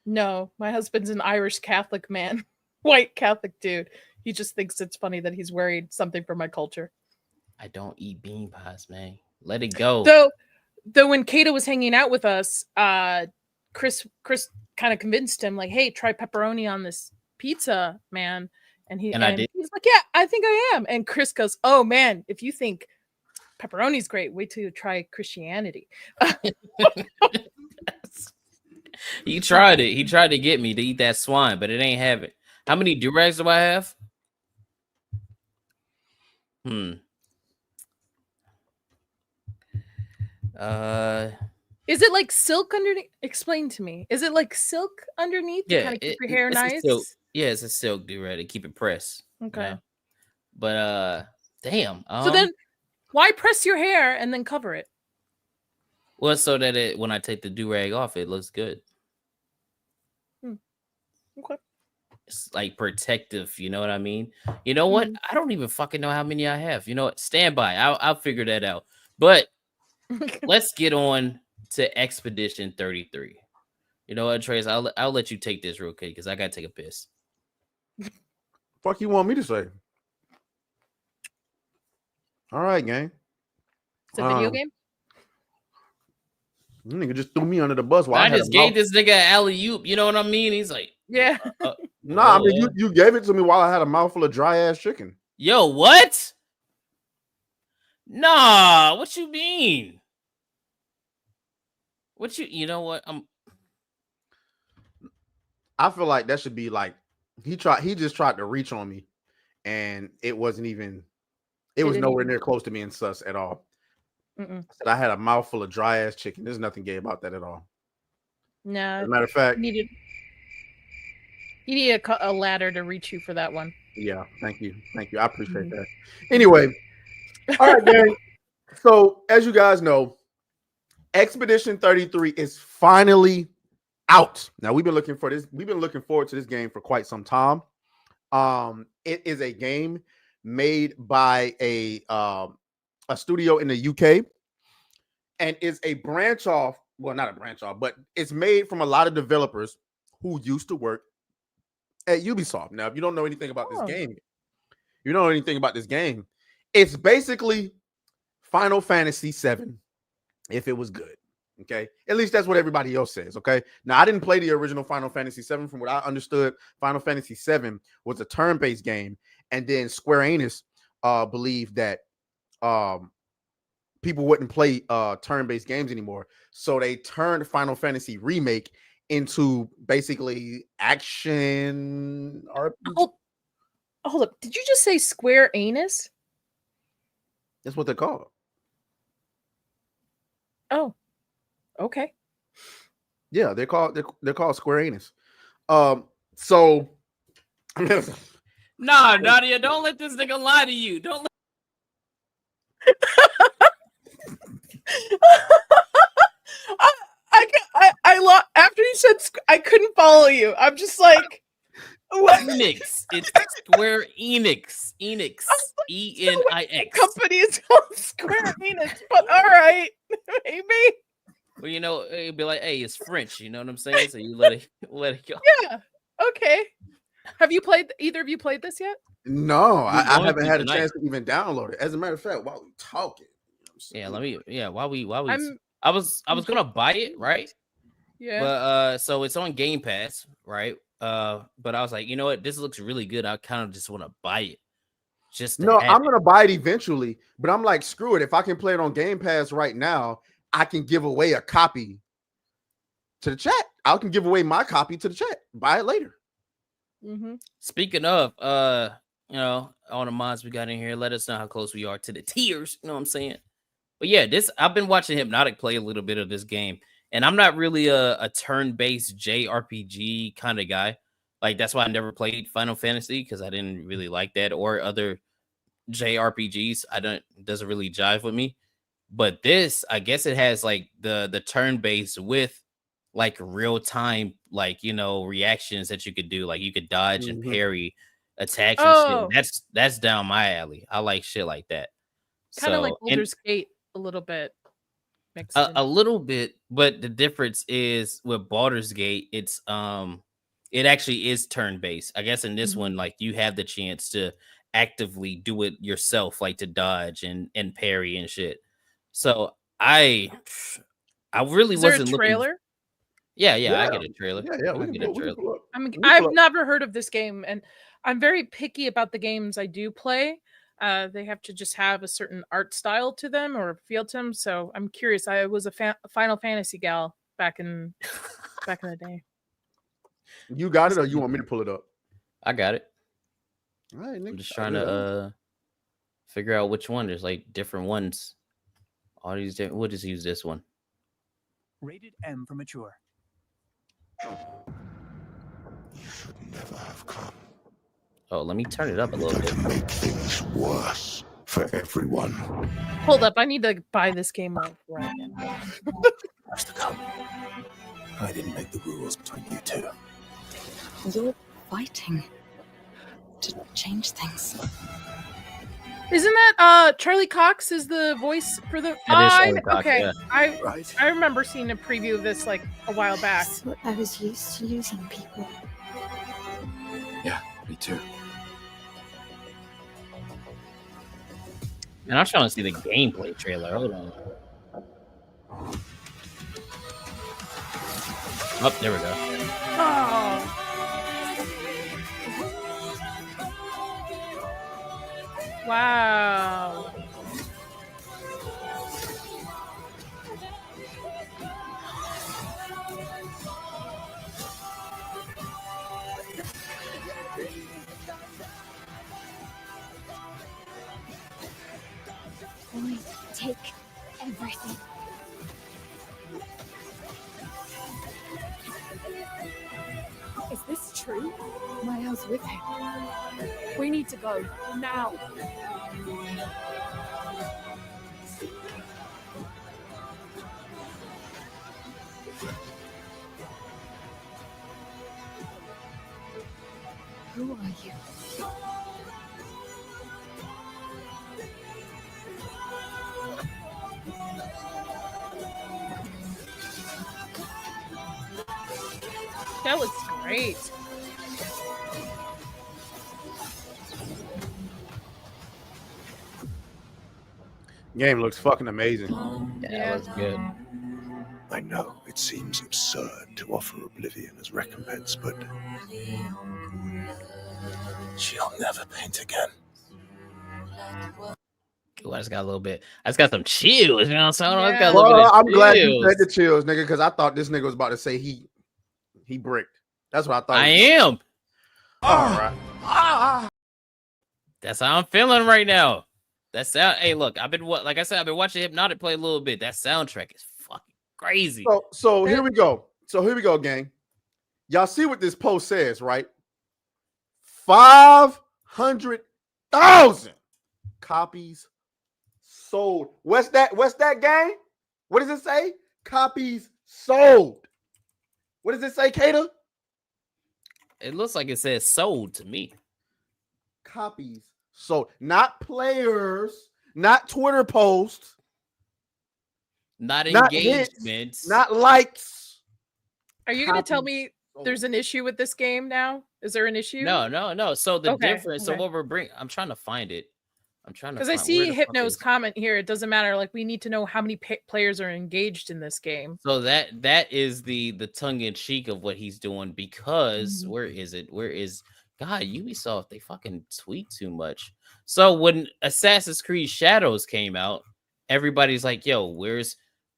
No, my husband's an Irish Catholic man, white Catholic dude. He just thinks it's funny that he's wearing something from my culture. I don't eat bean pies, man. Let it go. Though when Kato was hanging out with us, Chris kind of convinced him, like, hey, try pepperoni on this pizza, man. And I did. He's like, yeah, I think I am. And Chris goes, oh man, if you think pepperoni's great, wait till you try Christianity. He tried it. He tried to get me to eat that swine, but it ain't have it. How many do-rags do I have? Is it like silk underneath? Explain to me. Is it like silk underneath to kind of keep your hair nice? It's a silk do-rag to keep it pressed. Okay. You know? But damn. So then why press your hair and then cover it? Well, so that when I take the do-rag off, it looks good. Okay. It's like protective, you know what I mean? You know what? I don't even fucking know how many I have. You know what? Stand by. I'll figure that out. But let's get on to Expedition 33. You know what, Trace? I'll let you take this real quick because I gotta take a piss. Fuck you want me to say? All right, gang. It's a video game? You nigga just threw me under the bus. I just gave this nigga an alley-oop. You know what I mean? He's like, yeah. Nah, I mean, you gave it to me while I had a mouthful of dry-ass chicken. Yo, what? Nah, what you mean? You know what? I feel like that should be like he just tried to reach on me, and it wasn't even. It was nowhere near close to being sus at all. I said I had a mouthful of dry ass chicken. There's nothing gay about that at all. No. As a matter of fact, you need a ladder to reach you for that one. Yeah, thank you. I appreciate that. Anyway, all right, gang. So as you guys know, Expedition 33 is finally out. Now we've been looking for this. We've been looking forward to this game for quite some time. It is a game made by a studio in the UK, and is a branch off. Well, not a branch off, but it's made from a lot of developers who used to work at Ubisoft. Now, if you don't know anything about this game, it's basically Final Fantasy VII if it was good. Okay, at least that's what everybody else says. Okay, now I didn't play the original Final Fantasy VII. From what I understood, Final Fantasy VII was a turn-based game, and then Square Enix believed that people wouldn't play turn-based games anymore, so they turned Final Fantasy Remake into basically action RPG. Hold up, did you just say Square Enix? That's what they're called. Oh, okay. Yeah, they're called Square Enix. So nah, Nadia, don't let this nigga lie to you. Don't let after you said I couldn't follow you. I'm just like what? Enix. It's Square Enix. Enix. E-N-I-X. Company is called Square Enix, but all right, maybe. Well, you know, it'd be like, hey, it's French. You know what I'm saying? So you let it go. Yeah. Okay. Have you played? Either of you played this yet? No, I haven't had a chance to even download it. As a matter of fact, while we talking, I was gonna buy it, right? Yeah. But so it's on Game Pass, right? But I was like, you know what? This looks really good. I kind of just want to buy it. I'm gonna buy it eventually, but I'm like, screw it. If I can play it on Game Pass right now, I can give away a copy to the chat. I can give away my copy to the chat. Buy it later. Speaking of, you know, all the mods we got in here, let us know how close we are to the tiers. You know what I'm saying? But yeah, I've been watching Hypnotic play a little bit of this game, and I'm not really a turn-based JRPG kind of guy. Like, that's why I never played Final Fantasy, because I didn't really like that, or other JRPGs. It doesn't really jive with me. But this, I guess it has like the turn-based with like real-time, like, you know, reactions that you could do. Like, you could dodge and parry attacks and shit. That's down my alley. I like shit like that. Kind of like Baldur's Gate a little bit. mixed in. A little bit, but the difference is with Baldur's Gate, it's it actually is turn-based. I guess in this one, like you have the chance to actively do it yourself, like to dodge and parry and shit. So I really Is there a wasn't looking. trailer? Yeah, I get a trailer. Yeah. I get a trailer. I've never heard of this game, and I'm very picky about the games I do play. They have to just have a certain art style to them or feel to them. So I'm curious. I was a Final Fantasy gal back in the day. You got it, or you want me to pull it up? I got it. All right, I'm just trying to figure out which one. There's like different ones. All these different. We'll just use this one. Rated M for mature. Never have come. Oh, let me turn it up a little bit. Make things worse for everyone. Hold up, I need to buy this game right now. Has to come. I didn't make the rules between you two. You're fighting to change things. Isn't that Charlie Cox is the voice for the? Charlie Cox, okay, yeah. I remember seeing a preview of this like a while back. So I was used to losing people. Yeah, me too. And I'm trying to see the gameplay trailer. Hold on. Oh, there we go. Oh. Wow. Boy, take everything. Is this true? Miles with him. We need to go now. Who are you? That looks great. Game looks fucking amazing. Yeah, that's good. I know it seems absurd to offer oblivion as recompense, but she'll never paint again. Ooh, I just got a little bit. I just got some chills. You know what I'm saying? I just got a Well, little bit of I'm glad you chills. said the chills, nigga, because I thought this nigga was about to say he bricked. That's what I thought. I am. All right. That's how I'm feeling right now. That sound. Hey, look, I've been like I said, I've been watching Hypnotic play a little bit. That soundtrack is fucking crazy. So here we go. Gang. Y'all see what this post says, right? 500,000 copies sold. What's that, gang? What does it say? Copies sold. What does it say, Kato? It looks like it says sold to me. Copies sold. Not players, not Twitter posts, Not not engagements. hits, not likes. Are you going to tell me there's an issue with this game now? Is there an issue? No. So the difference. Okay. So what we're bringing. I'm trying to find it. Because I see Hypno's comment here. It doesn't matter. Like, we need to know how many players are engaged in this game. So that is the tongue in cheek of what he's doing, because where is it? Where is God? Ubisoft, they fucking tweet too much. So when Assassin's Creed Shadows came out, everybody's like, "Yo, where's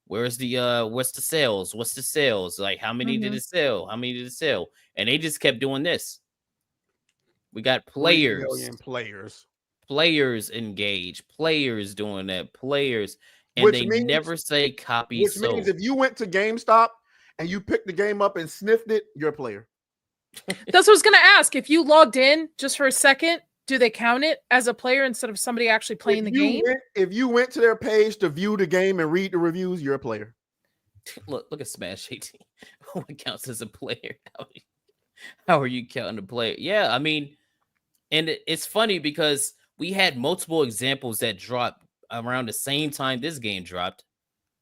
the what's the sales? What's the sales? Like, how many did it sell? How many did it sell?" And they just kept doing this. We got players. 3 million players. Players engaged, players doing that, players, and they never say copy. Which means if you went to GameStop and you picked the game up and sniffed it, you're a player. That's what I was going to ask. If you logged in just for a second, do they count it as a player instead of somebody actually playing the game? If you went to their page to view the game and read the reviews, you're a player. Look at Smash 18. What counts as a player? How are you counting a player? Yeah, I mean, and it's funny because we had multiple examples that dropped around the same time this game dropped.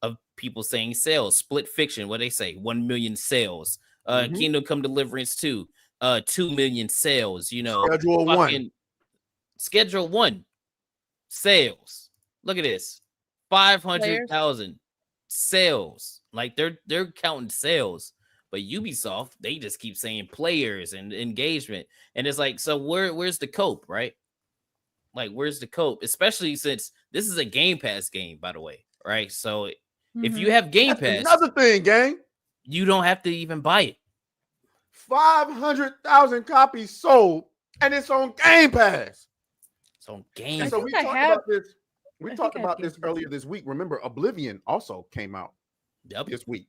of people saying sales. Split Fiction, what they say, 1 million sales. Mhm. Kingdom Come Deliverance 2, 2 million sales. You know, Schedule one. Schedule 1 sales. Look at this, 500,000 sales. Like they're counting sales. But Ubisoft, they just keep saying players and engagement, and it's like, so where's the cope, right? Like, where's the cope? Especially since this is a Game Pass game, by the way, right? So if you have Game Pass, another thing, gang, you don't have to even buy it. 500,000 copies sold, and it's on Game Pass. It's on Game. So we talked about this. We talked about this earlier this week. Remember, Oblivion also came out this week.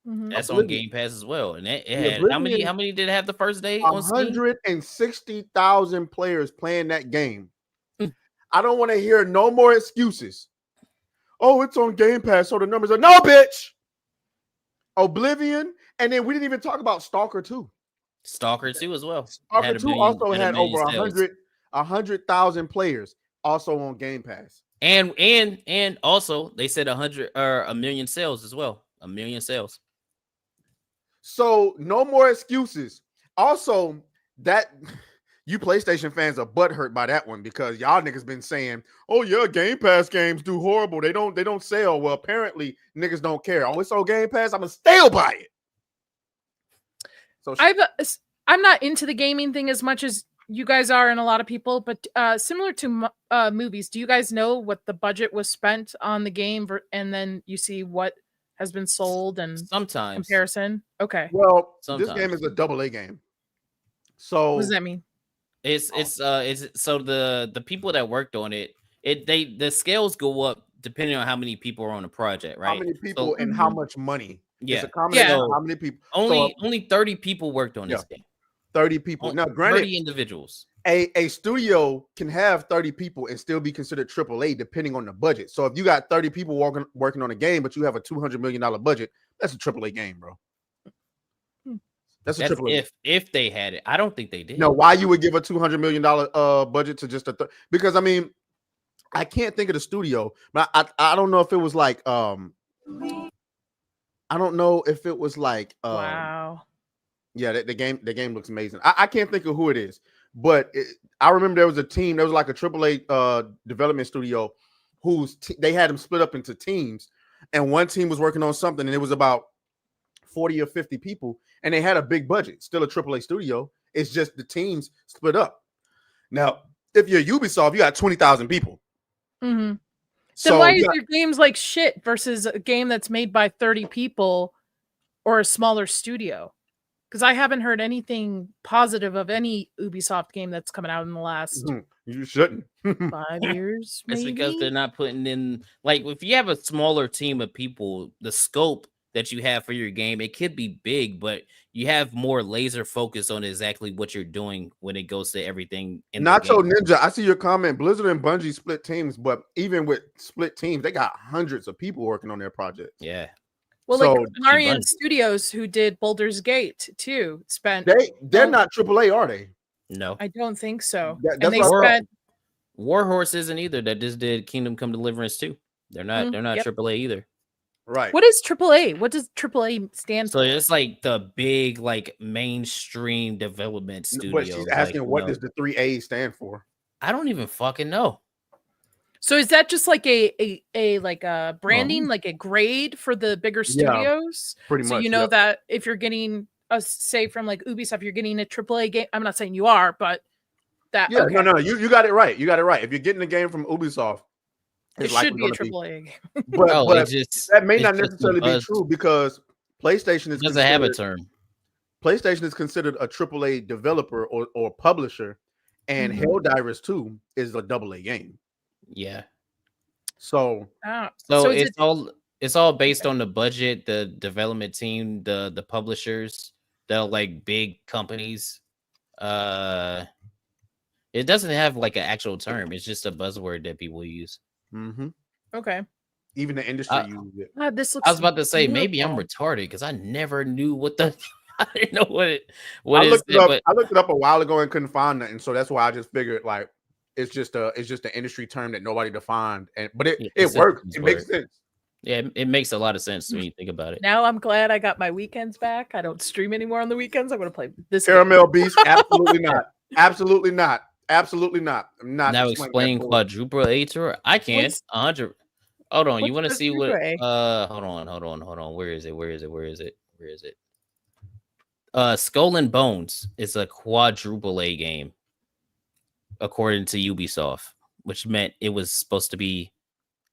That's on Game Pass as well. And it had how many did it have the first day? 160,000 players playing that game. I don't want to hear no more excuses. Oh, it's on Game Pass, so the numbers are no, bitch. Oblivion, and then we didn't even talk about Stalker 2. Stalker 2 as well. Stalker 2 also had over 100,000 players also on Game Pass. And also they said 100 or 1 million sales as well. 1 million sales. So no more excuses. Also, that you PlayStation fans are butthurt by that one because y'all niggas been saying, "Oh yeah, Game Pass games do horrible. They don't sell." Well, apparently niggas don't care. Oh, it's on Game Pass. I'm gonna still buy it. So I'm not into the gaming thing as much as you guys are and a lot of people, but similar to movies, do you guys know what the budget was spent on the game, and then you see what has been sold and sometimes comparison? Okay. Well, this game is a AA game. So what does that mean? It's so the people that worked on it, the scales go up depending on how many people are on the project, right? How many people and how much money? Yeah, it's a combination of how many people. Only 30 people worked on this game. 30 people. Now, granted, 30 individuals. A studio can have 30 people and still be considered AAA depending on the budget. So if you got 30 people working on a game, but you have a $200 million budget, that's a AAA game, bro. That's a AAA. If they had it. I don't think they did. No, why you would give a $200 million budget to just because I mean, I can't think of the studio, but I don't know if it was like wow. Yeah, the game looks amazing. I can't think of who it is, but I remember there was a team. There was like a AAA development studio they had them split up into teams, and one team was working on something, and it was about 40 or 50 people, and they had a big budget. Still a AAA studio. It's just the teams split up. Now, if you're Ubisoft, you got 20,000 people. Mm-hmm. So then why is your games like shit versus a game that's made by 30 people or a smaller studio? Because I haven't heard anything positive of any Ubisoft game that's coming out in the last you shouldn't 5 years. It's Maybe? because they're not putting in, like, if you have a smaller team of people, the scope that you have for your game, it could be big, but you have more laser focus on exactly what you're doing when it goes to everything. Nacho Ninja, I see your comment. Blizzard and Bungie split teams, but even with split teams, they got hundreds of people working on their project. Yeah. Well, so, like Larian Studios, who did Baldur's Gate too, spent. They're not AAA, are they? No, I don't think so. And they spent. Warhorse isn't either. That just did Kingdom Come Deliverance 2. They're not. They're not AAA either. Right. What is AAA? What does AAA stand for? So it's like the big, like, mainstream development studio. But she's asking, like, what does the 3 A's stand for? I don't even fucking know. So is that just like a branding, like a grade for the bigger studios? Yeah, pretty much. So you know that if you're getting say from like Ubisoft, you're getting a AAA game. I'm not saying you are, but that no, you got it right. You got it right. If you're getting a game from Ubisoft, it should be a AAA game. But that may not necessarily be true because PlayStation is doesn't have a term. PlayStation is considered a AAA developer or publisher, and Helldivers 2 is a AA game. Yeah. So it's all based on the budget, the development team, the publishers, the like big companies. It doesn't have like an actual term. It's just a buzzword that people use. Mm-hmm. Okay. Even the industry uses it. This looks. I was about to say maybe I'm retarded because I never knew what the. I didn't know what it. I looked it up a while ago and couldn't find nothing, so that's why I just figured like. It's just an industry term that nobody defined, but it works. It makes sense. Yeah, it makes a lot of sense when you think about it. Now I'm glad I got my weekends back. I don't stream anymore on the weekends. I'm gonna play this Caramel Beast, absolutely not. Absolutely not. Absolutely not. I'm not Now swinging that explain bull. quadruple A tour. I can What's- 100. Hold on, you want to what's see what? quadruple A? Hold on. Where is it? Skull and Bones is a quadruple A game, according to Ubisoft, which meant it was supposed to be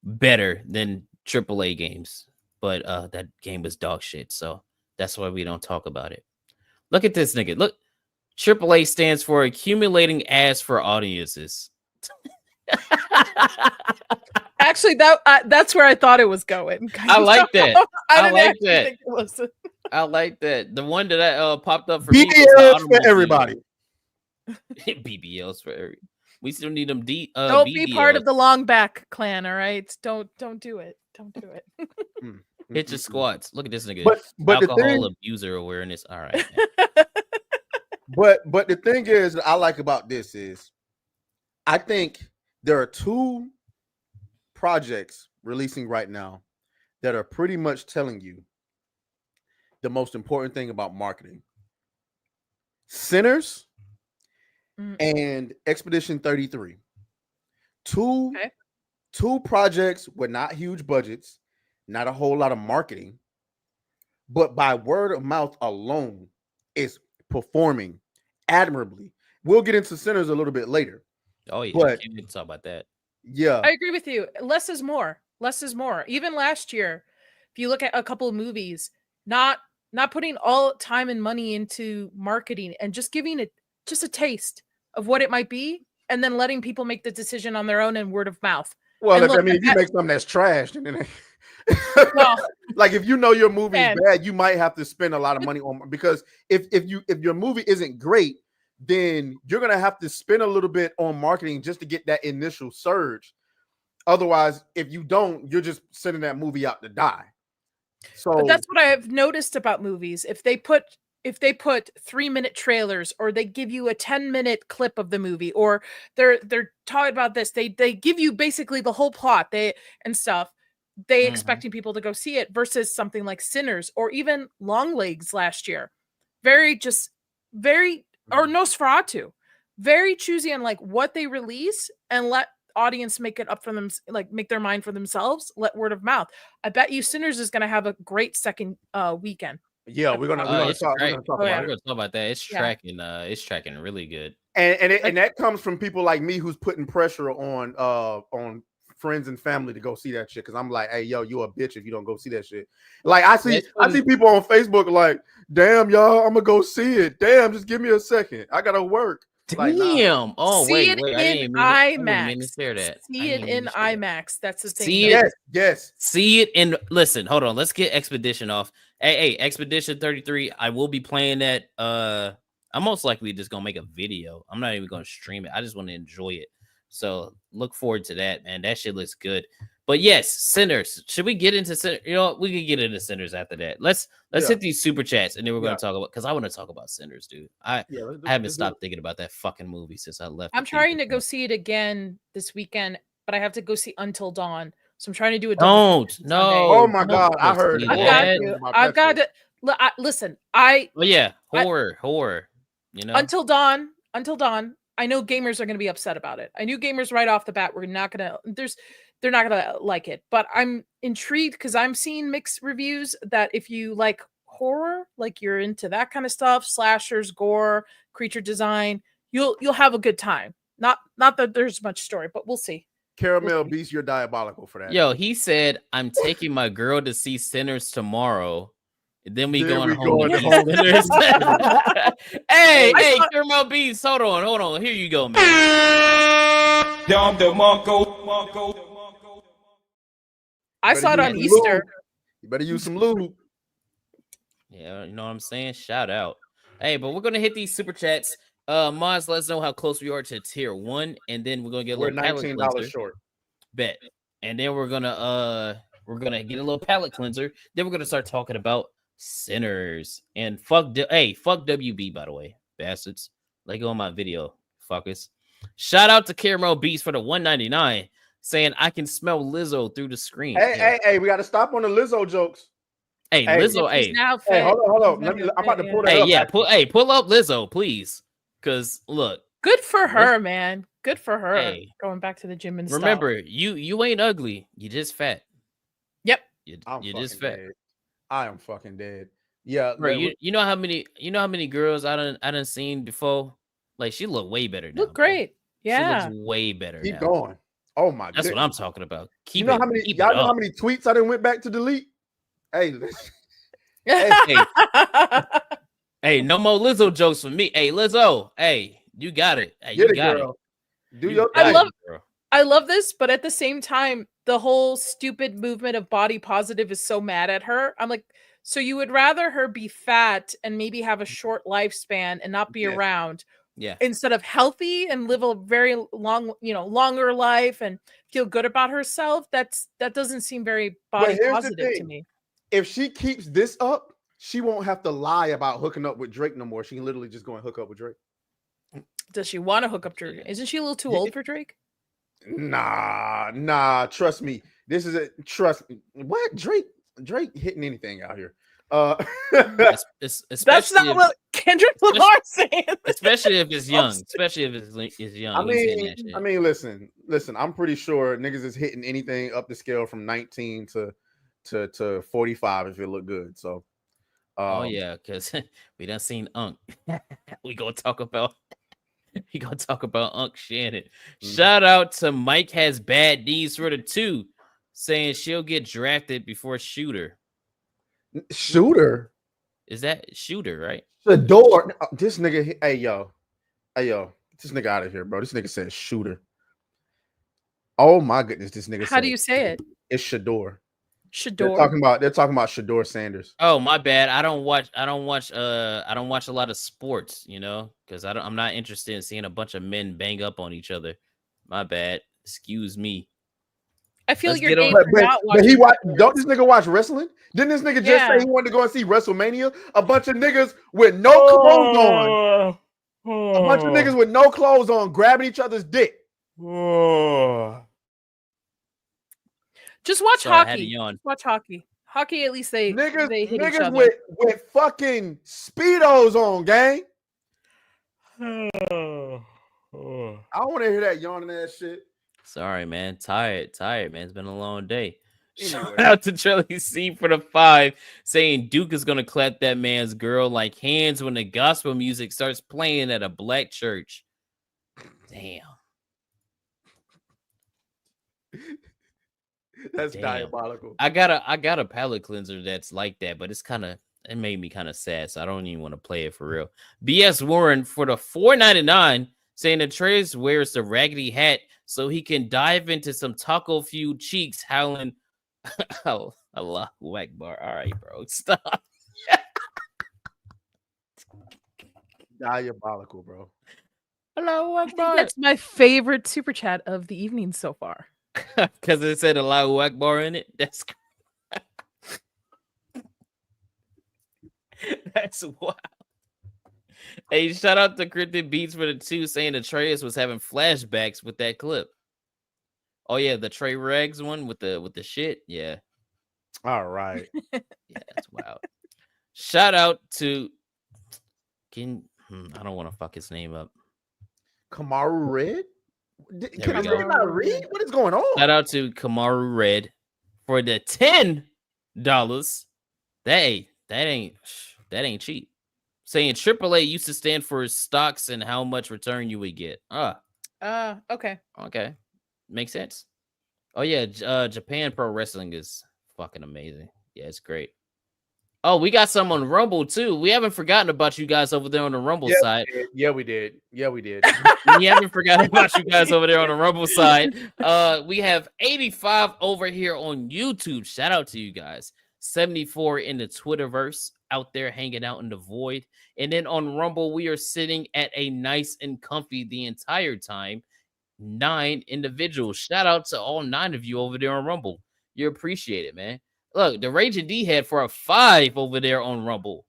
better than AAA games, but that game was dog shit. So that's why we don't talk about it. Look at this nigga. Look, AAA stands for accumulating ass for audiences. Actually, that's where I thought it was going. I like that. I like actually that. think it was. I like that. The one that I popped up for me was the BBLs for automobile. everybody. BBLs for every. We still need them. Don't be part of BBLs. the long back clan. All right, don't do it. Don't do it. Hit your squats. Look at this nigga. But the Alcohol thing- abuser awareness. All right. But the thing is that I like about this is I think there are two projects releasing right now that are pretty much telling you the most important thing about marketing. Sinners and Expedition 33. Two projects with not huge budgets, not a whole lot of marketing, but by word of mouth alone is performing admirably. We'll get into Sinners a little bit later. Oh yeah, But can't even talk about that. yeah, I agree with you. Less is more. Less is more. Even last year, if you look at a couple of movies, not putting all time and money into marketing and just giving it just a taste of what it might be, and then letting people make the decision on their own and word of mouth. well, And if, look, I mean, if you that- make something that's trashed, and then well, like if you know your movie is Man. bad, you might have to spend a lot of money on, because if your movie isn't great, then you're gonna have to spend a little bit on marketing just to get that initial surge. Otherwise, if you don't, you're just sending that movie out to die. So but that's what I have noticed about movies. If they put 3-minute trailers, or they give you a 10-minute clip of the movie, or they're talking about this, they give you basically the whole plot, and stuff. They expecting people to go see it, versus something like Sinners or even Longlegs last year. Very or Nosferatu. Very choosy on like what they release, and let audience make it up for them, like make their mind for themselves, let word of mouth. I bet you Sinners is going to have a great second weekend. yeah, we're gonna talk about that. It's Yeah. tracking really good. and that comes from people like me who's putting pressure on friends and family to go see that shit, because I'm like, hey, yo, you a bitch if you don't go see that shit. Like I see people on Facebook like, damn, y'all, I'm gonna go see it. Damn, just give me a second, I gotta work. Like, nah. Damn. Oh See wait, it I in didn't mean I didn't IMAX. mean to share that. See it in IMAX. That's the thing. See though. it. Yes. See it in. Listen, hold on. Let's get Expedition off. Hey, Expedition 33. I will be playing that. I'm most likely just gonna make a video. I'm not even gonna stream it. I just want to enjoy it. So look forward to that, man. That shit looks good. But yes, Sinners. Should we get into Sinners? You know, we can get into Sinners after that. Let's hit these super chats, and then we're gonna talk about, because I want to talk about Sinners, dude. I haven't stopped thinking about that fucking movie since I left. I'm trying to go see it again this weekend, but I have to go see Until Dawn. So I'm trying to do a double Don't. No. Oh my God, I heard. I've got to listen. Oh yeah, horror. You know, Until Dawn. I know gamers are going to be upset about it. I knew gamers right off the bat they're not going to like it. But I'm intrigued because I'm seeing mixed reviews that if you like horror, like you're into that kind of stuff, slashers, gore, creature design, you'll have a good time. Not that there's much story, but we'll see. Caramel Beast, you're diabolical for that. Yo, he said, I'm taking my girl to see Sinners tomorrow. And then we going home. Sinners. hey, Caramel Beast, hold on. Here you go, man. I saw it on Easter. You better use some lube. Yeah, you know what I'm saying? Shout out. Hey, but we're gonna hit these super chats. Moz, let us know how close we are to tier 1, and then we're gonna get a little $19 short. Bet. And then we're gonna get a little palate cleanser. Then we're gonna start talking about Sinners. And fuck WB, by the way, bastards. Let go of my video, fuckers. Shout out to Caramel Beast for the $1.99. saying I can smell Lizzo through the screen. Hey, we got to stop on the Lizzo jokes. Hey, Lizzo, She's now Hey, fit. hold on. She's now I'm about to fit, pull that Hey, up. yeah, actually. pull up Lizzo, please. Cause look, Good for her, man. Good for her. Hey. Going back to the gym and remember, stuff. you ain't ugly. You just fat. Yep. You just fat. Dead. I am fucking dead. Yeah, Bro, you know how many girls I done seen before? Like she look way better now. Look great. Yeah. She looks way better keep now. going. Oh my god. That's what I'm talking about. You know how many tweets I didn't went back to delete? Hey, hey, no more Lizzo jokes for me. Hey, Lizzo, hey, you got it. Hey, Get you it, got girl. it. Do your I thing. love girl. I love this, but at the same time, the whole stupid movement of body positive is so mad at her. I'm like, so you would rather her be fat and maybe have a short lifespan and not be around, Yeah. instead of healthy and live a very long, longer life and feel good about herself? That doesn't seem very body here's the positive to thing. me. If she keeps this up, she won't have to lie about hooking up with Drake no more. She can literally just go and hook up with Drake. Does she want to hook up Drake? Isn't she a little too old for Drake? Nah. Trust me. This is trust me. What Drake hitting anything out here? That's not what Kendrick Lamar saying. Especially if it's young. Especially if it's young. I mean, listen. I'm pretty sure niggas is hitting anything up the scale from 19 to 45 if it look good. So, oh yeah, because we done seen Unk. we gonna talk about Unk Shannon. Shout out to Mike Has Bad Knees for the 2, saying she'll get drafted before Shooter. Shooter? Is that Shooter, right? The door. This nigga, hey yo, this nigga out of here, bro. This nigga said Shooter. Oh my goodness, this nigga. How do you say it? It's Shador. Shador. They're talking about Shador Sanders. Oh my bad. I don't watch a lot of sports, because I'm not interested in seeing a bunch of men bang up on each other. My bad. Excuse me. I feel Let's you're get on- gay for not watching. Don't this nigga watch wrestling? Didn't this nigga just say he wanted to go and see WrestleMania? A bunch of niggas with no clothes on. A bunch of niggas with no clothes on grabbing each other's dick. Just watch Sorry, I had to hockey. yawn. Watch hockey. Hockey, at least they hit each Niggas other. with fucking Speedos on, gang. I don't want to hear that yawning ass shit. Sorry, man. Tired, man. It's been a long day. Anyway. Shout out to Charlie C for the 5, saying Duke is gonna clap that man's girl like hands when the gospel music starts playing at a black church. Damn. That's Damn. diabolical. I got a palate cleanser that's like that, but it made me kind of sad, so I don't even want to play it for real. BS Warren for the $4.99 saying that Trez wears the raggedy hat so he can dive into some taco feud cheeks howling Allahu Akbar. All right, bro. Stop. Diabolical, bro. Allahu I think Akbar. that's my favorite super chat of the evening so far. Because it said Allahu Akbar in it. That's wild. Hey, shout out to Cryptic Beats for the 2, saying that Treyas was having flashbacks with that clip. Oh yeah, the Trey Rags one with the shit. Yeah. All right. Yeah, that's wild. Shout out to I don't want to fuck his name up. Kamaru Red? Can we this go. nigga not read? What is going on? Shout out to Kamaru Red for the $10. That ain't cheap. Saying AAA used to stand for stocks and how much return you would get. Okay. Okay. Makes sense. Oh yeah, Japan Pro Wrestling is fucking amazing. Yeah, it's great. Oh, we got some on Rumble too. We haven't forgotten about you guys over there on the Rumble side. Yeah, we did. We haven't forgotten about you guys over there on the Rumble side. We have 85 over here on YouTube. Shout out to you guys. 74 in the Twitterverse out there hanging out in the void. And then on Rumble, we are sitting at a nice and comfy the entire time. 9 individuals. Shout out to all 9 of you over there on Rumble. You appreciate it, man. Look, the Raging D head for a 5 over there on Rumble.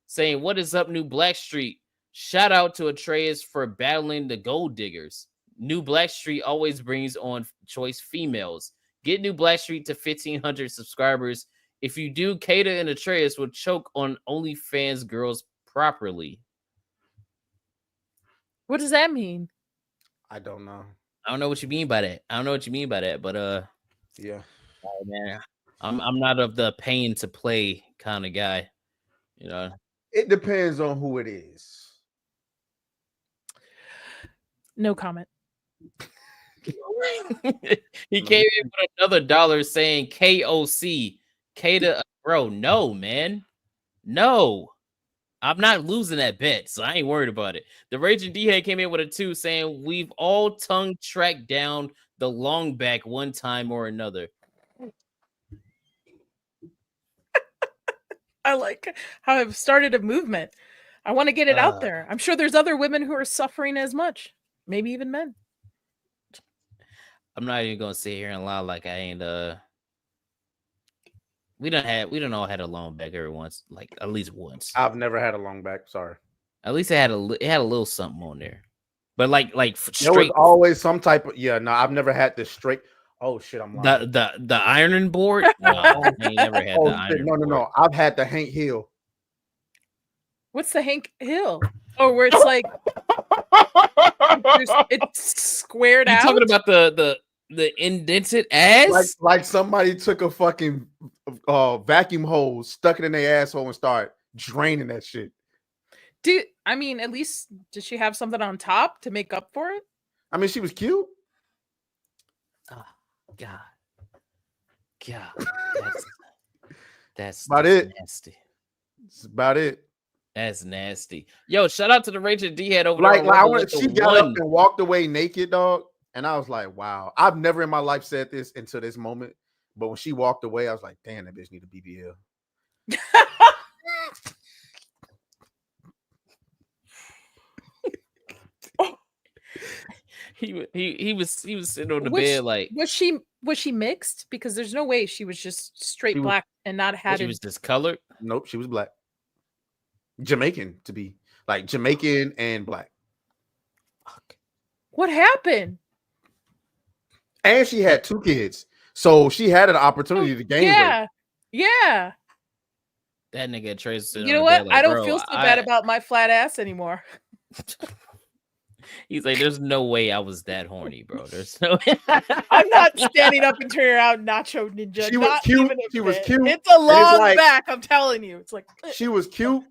Saying, what is up, New Blackstreet? Shout out to Atreus for battling the gold diggers. New Blackstreet always brings on choice females. Get New Blackstreet to 1,500 subscribers. If you do, Kata and Atreus will choke on OnlyFans girls properly. What does that mean? I don't know. I don't know what you mean by that. But yeah, oh, man, I'm not of the pain to play kind of guy. You know, it depends on who it is. No comment. He came in with another $1 saying KOC. Kata, bro, no, man. No. I'm not losing that bet, so I ain't worried about it. The Raging D-Head came in with a 2 saying, we've all tongue tracked down the long back one time or another. I like how I've started a movement. I want to get it out there. I'm sure there's other women who are suffering as much. Maybe even men. I'm not even gonna sit here and lie like I ain't we don't all had a long back every once, like at least once. I've never had a long back. Sorry. At least it had a little something on there, but like straight. There was always some type of No, I've never had this straight. Oh shit, I'm lying. The ironing board. No, I ain't never had the ironing board. No. I've had the Hank Hill. What's the Hank Hill? Oh, where it's like it's squared out. You talking about the indented ass? Like somebody took a fucking vacuum hose, stuck it in their asshole, and start draining that shit. I mean, at least did she have something on top to make up for it? I mean, she was cute. Oh, God, that's about it. Nasty. That's about it. That's nasty. Yo, shout out to the Rachel D-Head over there. She got up and walked away naked, dog. And I was like, wow. I've never in my life said this until this moment. But when she walked away, I was like, damn, that bitch need a BBL. He was sitting on the bed like. Was she mixed? Because there's no way she was just straight black and not had. She was discolored. Nope, she was black. Jamaican to be like Jamaican and black. Fuck. What happened? And she had 2 kids, so she had an opportunity to gain weight. Yeah. That nigga Trace. You know what? Like, I don't feel so bad about my flat ass anymore. He's like, there's no way I was that horny, bro. There's no. I'm not standing up and turning around Nacho Ninja. She was cute. She was cute. It's a long back. I'm telling you. It's like she was cute.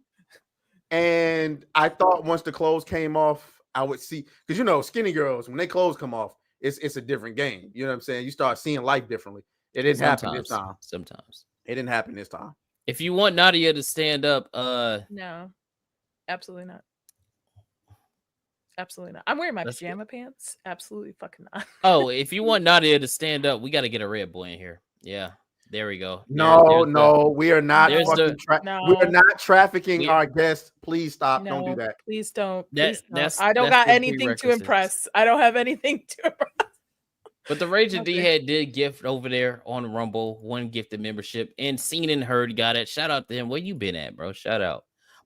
And I thought once the clothes came off, I would see, because skinny girls, when their clothes come off, it's a different game. You know what I'm saying? You start seeing life differently. It didn't happen this time. Sometimes it didn't happen this time. If you want Nadia to stand up, no, absolutely not. Absolutely not. I'm wearing my pajama pants. Absolutely fucking not. Oh, if you want Nadia to stand up, we got to get a red boy in here. Yeah. There we go. No, we are not. We are not trafficking our guests. Please stop. Don't do that. Please don't. I don't got anything to impress. I don't have anything to impress. But the Raging D-Head did gift over there on Rumble 1 gifted membership, and Seen and Heard got it. Shout out to him. Where you been at, bro? Shout out.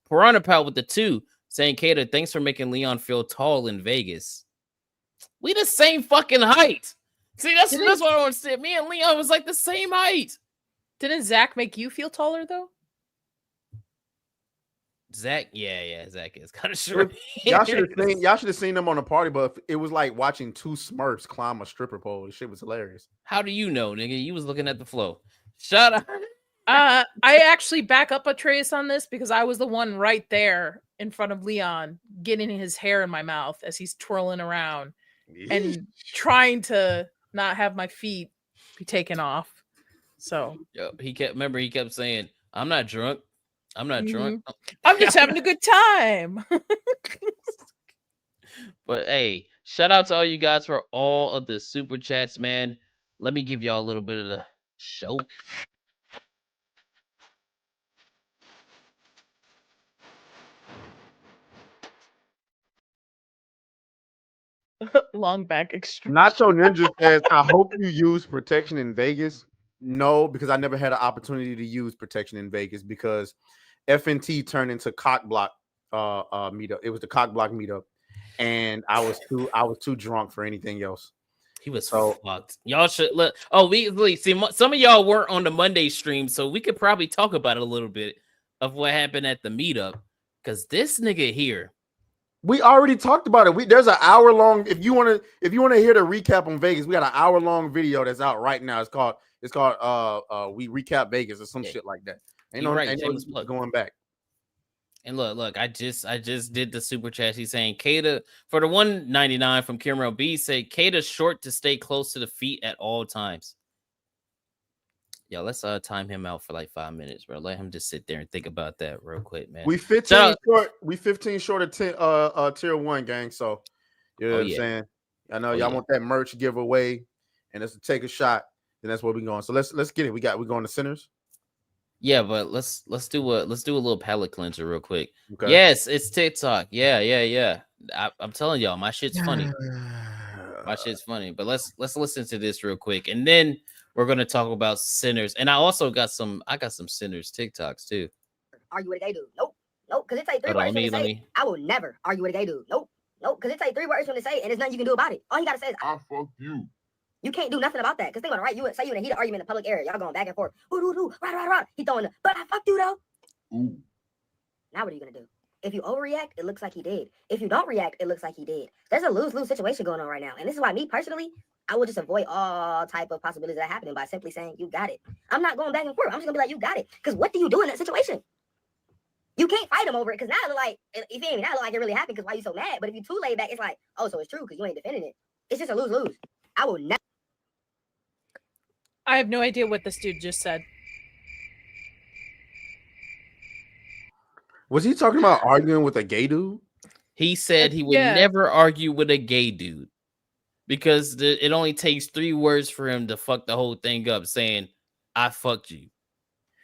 Piranha Pal with the 2 saying, Kata, thanks for making Leon feel tall in Vegas. We the same fucking height. See, that's what I want to say. Me and Leon was like the same height. Didn't Zach make you feel taller though? Zach, yeah, Zach is kind of short. Y'all should have seen them on a party, but it was like watching 2 Smurfs climb a stripper pole. This shit was hilarious. How do you know, nigga? You was looking at the flow. Shut up. I actually back up Atreus on this because I was the one right there in front of Leon getting his hair in my mouth as he's twirling around and trying to not have my feet be taken off. So he kept saying, I'm not drunk. I'm not drunk. I'm just having a good time. But hey, shout out to all you guys for all of the super chats, man. Let me give y'all a little bit of the show. Long back extreme. Nacho Ninja says, I hope you use protection in Vegas. No, because I never had an opportunity to use protection in Vegas because FNT turned into Cock Block meetup. It was the Cock Block meetup. and I was too drunk for anything else. He was fucked. Y'all should look. Oh, we see some of y'all weren't on the Monday stream, so we could probably talk about it a little bit of what happened at the meetup. Because this nigga here, we already talked about it. There's an hour long. If you want to hear the recap on Vegas, we got an hour long video that's out right now. It's called We Recap Vegas or some shit like that. Ain't no going back. And look, I just did the super chat. He's saying Kata for the 199 from Cameron B said Kata's short to stay close to the feet at all times. Yo, let's time him out for like 5 minutes, bro. Let him just sit there and think about that real quick, man. We 15 short. We 15 short of 10 tier 1 gang. So you know what I'm saying? I know y'all want that merch giveaway, and it's to take a shot. Then that's where we going. So let's get it. We're going to Sinners. Yeah, but let's do a little palate cleanser real quick. Okay. Yes, it's TikTok. Yeah. I'm telling y'all, my shit's funny. My shit's funny. But let's listen to this real quick, and then we're gonna talk about Sinners. And I also got some Sinners TikToks too. Argue with a gay dude. Nope. Because it takes 3 words to say. I will never argue with a gay dude. Nope. Because it takes 3 words to say, and there's nothing you can do about it. All you gotta say is I fuck you. You can't do nothing about that. Because think about it, right? You say you in a heated argument in a public area. Y'all going back and forth. Ooh, right. He throwing the, but I fucked you though. Ooh. Now what are you going to do? If you overreact, it looks like he did. If you don't react, it looks like he did. There's a lose-lose situation going on right now. And this is why me personally, I will just avoid all type of possibilities that are happening by simply saying, you got it. I'm not going back and forth. I'm just going to be like, you got it. Because what do you do in that situation? You can't fight him over it because now it look like, you feel me? Now it look like it really happened because why you so mad? But if you too laid back, it's like, oh, so it's true because you ain't defending it. It's just a lose-lose. I will never. I have no idea what this dude just said. Was he talking about arguing with a gay dude? He said he would never argue with a gay dude because it only takes 3 words for him to fuck the whole thing up, saying, I fucked you.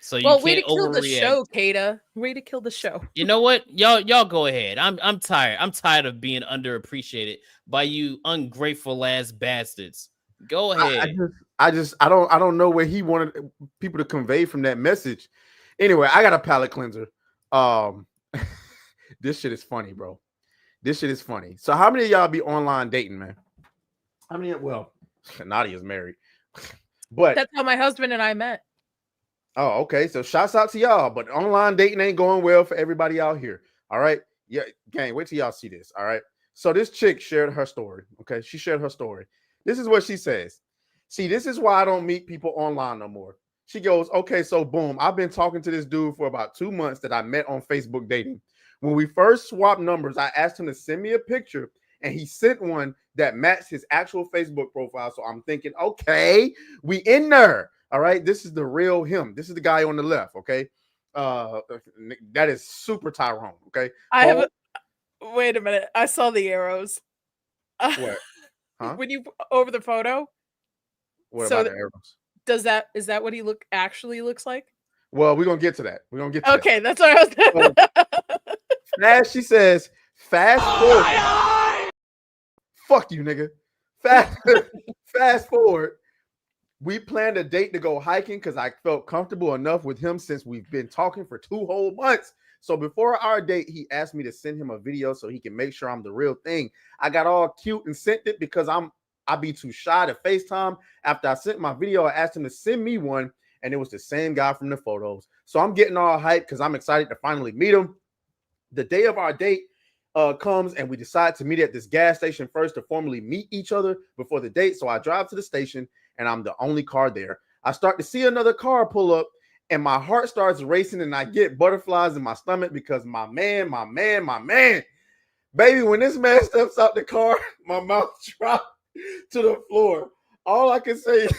So you can't way to kill overreact. the show, Kata. Way to kill the show. You know what? Y'all go ahead. I'm tired. I'm tired of being underappreciated by you ungrateful ass bastards. Go ahead. I don't know where he wanted people to convey from that message. Anyway, I got a palate cleanser. This shit is funny, bro. This shit is funny. So how many of y'all be online dating, man? How many? Well, Nadia's married. But that's how my husband and I met. Oh, okay. So shouts out to y'all. But online dating ain't going well for everybody out here. All right. Yeah, gang, wait till y'all see this. All right. So this chick shared her story. Okay. She shared her story. This is what she says. See, this is why I don't meet people online no more. She goes, okay, so boom, I've been talking to this dude for about 2 months that I met on Facebook dating. When we first swapped numbers, I asked him to send me a picture, and he sent one that matched his actual Facebook profile. So I'm thinking, okay, we in there. All right, this is the real him. This is the guy on the left, okay? That is super Tyrone, okay? Wait a minute. I saw the arrows. What? Huh? When you over the photo? What about the arrows? Is that what he actually looks like? Well, we're gonna get to that. We're gonna get to okay, that's what I was Fast, she says, fast forward. Fuck you, nigga. Fast forward. We planned a date to go hiking because I felt comfortable enough with him since we've been talking for 2 whole months. So before our date, he asked me to send him a video so he can make sure I'm the real thing. I got all cute and sent it because I'd be too shy to FaceTime. After I sent my video, I asked him to send me one, and it was the same guy from the photos. So I'm getting all hyped because I'm excited to finally meet him. The day of our date comes, and we decide to meet at this gas station first to formally meet each other before the date. So I drive to the station, and I'm the only car there. I start to see another car pull up, and my heart starts racing, and I get butterflies in my stomach because my man, baby, when this man steps out the car, my mouth dropped to the floor. All I can say is,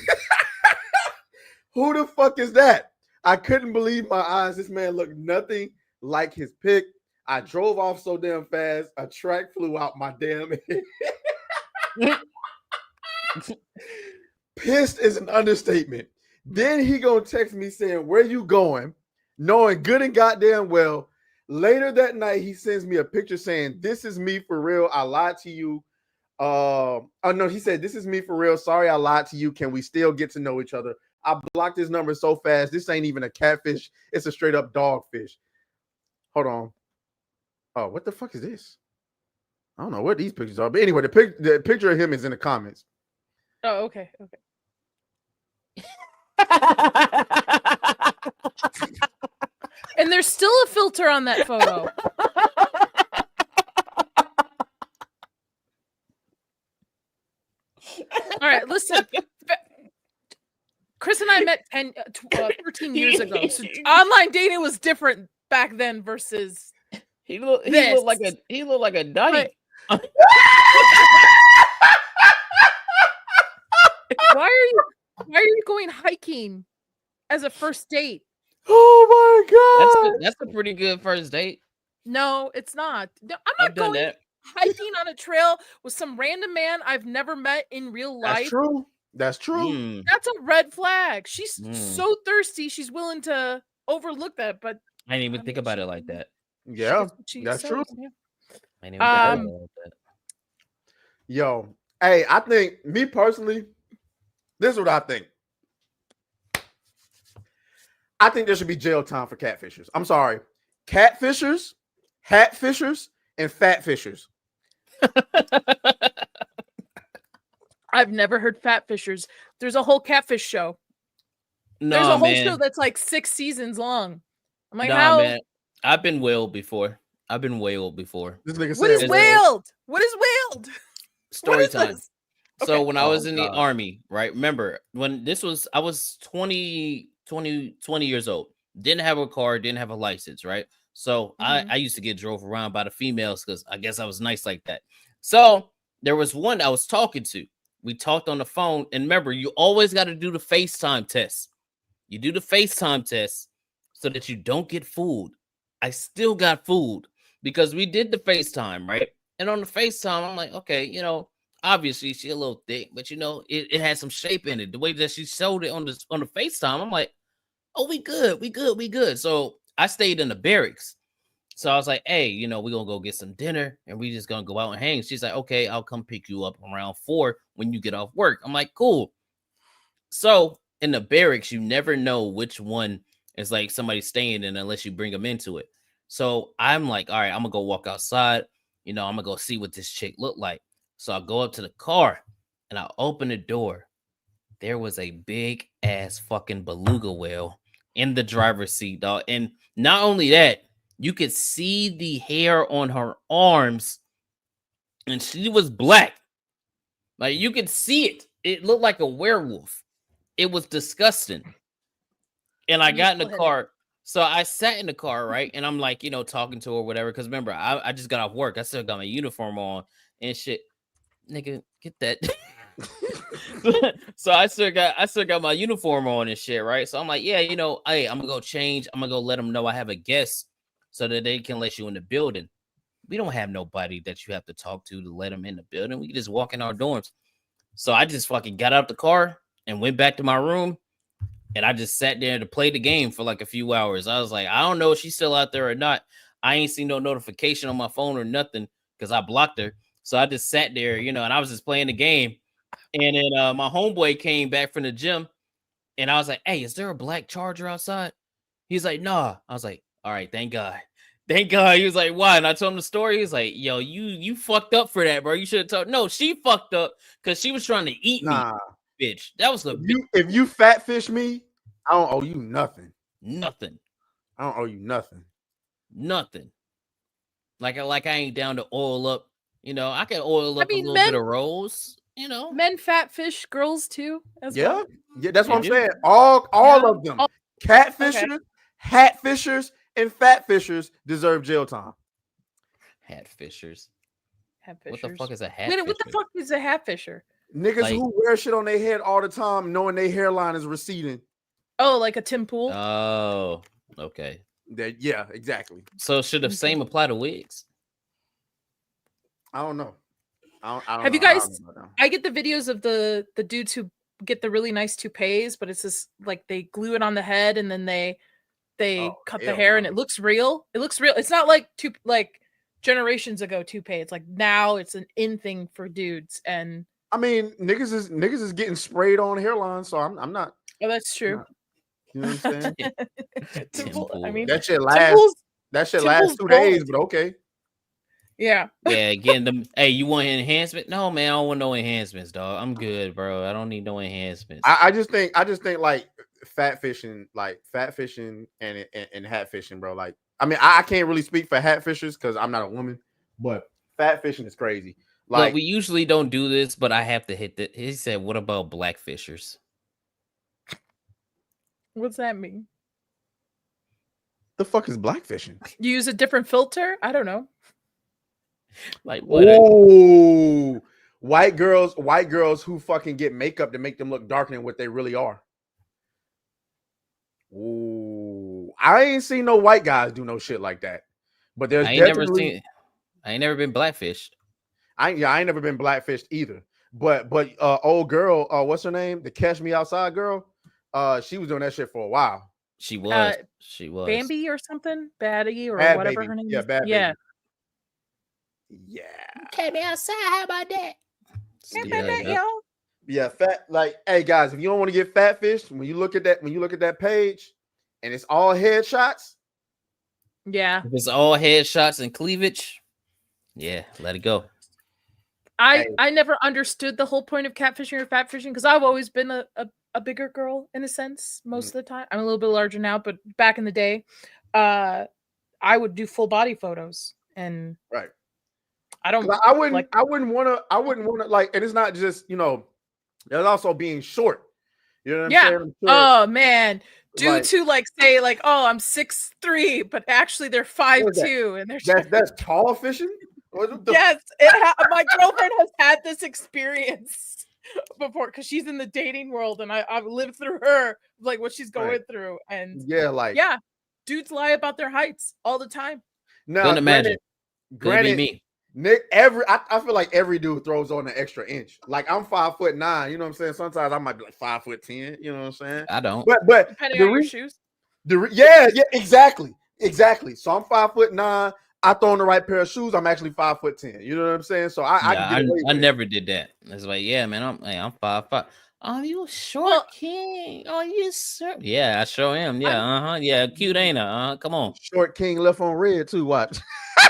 who the fuck is that? I couldn't believe my eyes. This man looked nothing like his pic. I drove off so damn fast, a track flew out my damn head. Pissed is an understatement. Then he gonna text me saying, where you going? Knowing good and goddamn well. Later that night, he sends me a picture saying, this is me for real. I lied to you. Oh no, he said, this is me for real. Sorry, I lied to you. Can we still get to know each other? I blocked his number so fast. This ain't even a catfish. It's a straight up dogfish. Hold on. Oh, what the fuck is this? I don't know what these pictures are, but anyway, the picture of him is in the comments. Oh, okay. And there's still a filter on that photo. All right, listen. Chris and I met 13 years ago. So online dating was different back then versus he looked like a dyke. Why are you going hiking as a first date? Oh my god. That's a pretty good first date. No, it's not. No, I'm not going hiking on a trail with some random man I've never met in real life. That's true. That's true. That's a red flag. She's so thirsty, she's willing to overlook that. But I didn't even think about it like that. Yeah, that's true. I didn't even think about it like that. Yo, hey, I think me personally, this is what I think. I think there should be jail time for catfishers. I'm sorry. Catfishers, hatfishers, and fatfishers. I've never heard fatfishers. There's a whole catfish show. No, there's a whole man. show that's like 6 seasons long. I'm like, Nah, how? man. I've been whaled before. This nigga What is whaled? What is whaled? Story time. this? So Okay. when I was in the army, right? Remember when I was 20 years old. Didn't have a car, didn't have a license, right? So I used to get drove around by the females because I guess I was nice like that. So there was one I was talking to. We talked on the phone, and remember, you always got to do the FaceTime test. You do the FaceTime test so that you don't get fooled. I still got fooled because we did the FaceTime, right? And on the FaceTime, I'm like, okay, obviously she a little thick, but it had some shape in it. The way that she showed it on the FaceTime, I'm like, oh, we good. So I stayed in the barracks. So I was like, hey, we're going to go get some dinner and we just going to go out and hang. She's like, okay, I'll come pick you up around 4 when you get off work. I'm like, cool. So in the barracks, you never know which one is like somebody staying in unless you bring them into it. So I'm like, all right, I'm going to go walk outside. I'm going to go see what this chick looked like. So I go up to the car and I open the door. There was a big ass fucking beluga whale in the driver's seat, dog. And not only that, you could see the hair on her arms, and she was black. Like you could see it. It looked like a werewolf. It was disgusting. And I got in the car. So I sat in the car, right? And I'm like, talking to her, whatever. Because remember, I just got off work. I still got my uniform on and shit. Nigga, get that. So I still got my uniform on and shit, right? So I'm like, yeah, hey, I'm gonna go change. I'm gonna go let them know I have a guest so that they can let you in the building. We don't have nobody that you have to talk to let them in the building. We can just walk in our dorms. So I just fucking got out the car and went back to my room, and I just sat there to play the game for like a few hours. I was like, I don't know if she's still out there or not. I ain't seen no notification on my phone or nothing because I blocked her. So I just sat there, and I was just playing the game. And then my homeboy came back from the gym, and I was like, hey, is there a black Charger outside? He's like, nah. I was like, all right, thank God. Thank God. He was like, why? And I told him the story. He was like, yo, you fucked up for that, bro. You should have told. No, she fucked up because she was trying to eat me, bitch. That was the if you fatfish me, I don't owe you nothing. Nothing. I don't owe you nothing. Nothing. Like I ain't down to oil up. I can oil up a little bit of rolls. Men fatfish girls too. As well. Yeah, that's what I'm saying. All of them. Catfishers, hatfishers, and fatfishers deserve jail time. Hatfishers. Hatfishers. What the fuck is a hatfisher? Wait, what the fuck is a hatfisher? Niggas who wear shit on their head all the time, knowing their hairline is receding. Oh, like a Tim Pool? Oh, okay. Yeah, exactly. So should the same apply to wigs? I don't know. I don't Have know. you guys? I get the videos of the dudes who get the really nice toupees, but it's just like they glue it on the head and then they cut the hair and it looks real. It looks real. It's not like generations ago toupee. It's like now it's an in thing for dudes. And I mean, niggas is getting sprayed on hairline, so I'm not. Oh, that's true. You know what I'm saying? Temple, I mean, that shit lasts 2 days, but okay. Yeah. Yeah, getting them. Hey, you want enhancement? No, man, I don't want no enhancements, dog. I'm good, bro. I don't need no enhancements. I just think like fat fishing and hat fishing, bro. Like, I mean, I can't really speak for hat fishers because I'm not a woman, but fat fishing is crazy. Like, look, we usually don't do this, but I have to hit that. He said, "What about black fishers?" What's that mean? The fuck is black fishing? You use a different filter? I don't know. Like what? Oh, white girls who fucking get makeup to make them look darker than what they really are. Ooh, I ain't seen no white guys do no shit like that. But there's I ain't definitely I ain't never been blackfished. I ain't never been blackfished either. But old girl, what's her name? The Catch Me Outside girl. She was doing that shit for a while. She was. She was. Bambi or something? Baddie or Bad whatever Baby. her name Yeah, is. Bad Yeah. Baby. Yeah. Catch me outside. How about that? Yeah, fat. Like, hey guys, if you don't want to get fat fished, when you look at that page, and it's all headshots. Yeah, if it's all headshots and cleavage. Yeah, let it go. I never understood the whole point of catfishing or fat fishing because I've always been a bigger girl in a sense most of the time. I'm a little bit larger now, but back in the day, I would do full body photos and right. I don't. I wouldn't want to like, and it's not just there's also being short. You know what I'm saying? Oh man, dudes Like- who like say like, oh, I'm 6'3", but actually they're 5'2", and they're that's tall fishing. Yes, my girlfriend has had this experience before because she's in the dating world, and I've lived through her like what she's going through, and yeah, dudes lie about their heights all the time. No, couldn't imagine. Granted, me. Nick, I feel like every dude throws on an extra inch. Like I'm 5'9", you know what I'm saying? Sometimes I might be like 5'10", you know what I'm saying? I don't. But depending on your shoes. Yeah, exactly. So I'm 5'9". I throw on the right pair of shoes. I'm actually 5'10". You know what I'm saying? So I never did that. It's like, yeah, man, I'm 5'5". Oh, you short king. Oh, you sir. Yeah, I sure am. Yeah, yeah, cute, ain't I? Come on. Short king left on red too. Watch.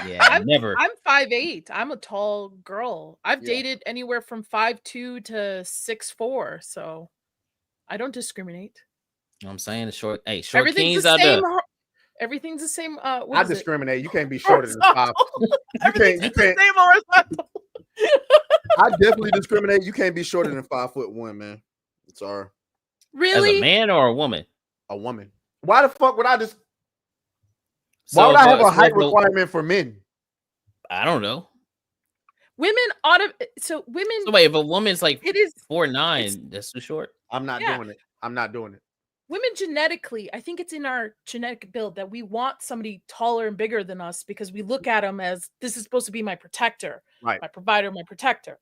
Yeah, never. I'm 5'8". I'm a tall girl. I've dated anywhere from 5'2" to 6'4", so I don't discriminate. You know what I'm saying? The short Everything's kings the out same. there. Everything's the same. I discriminate. You can't be shorter than 5. You can't. Same horizontal. I definitely discriminate. You can't be shorter than 5'1", man. Sorry. Really? As a man or a woman? A woman. Why the fuck would I just? Why would I have a height requirement for men? I don't know. Women so women. So wait, if a woman's like it is 4'9", that's too short. I'm not doing it. I'm not doing it. Women genetically, I think it's in our genetic build that we want somebody taller and bigger than us because we look at them as this is supposed to be my protector, right? My provider, my protector.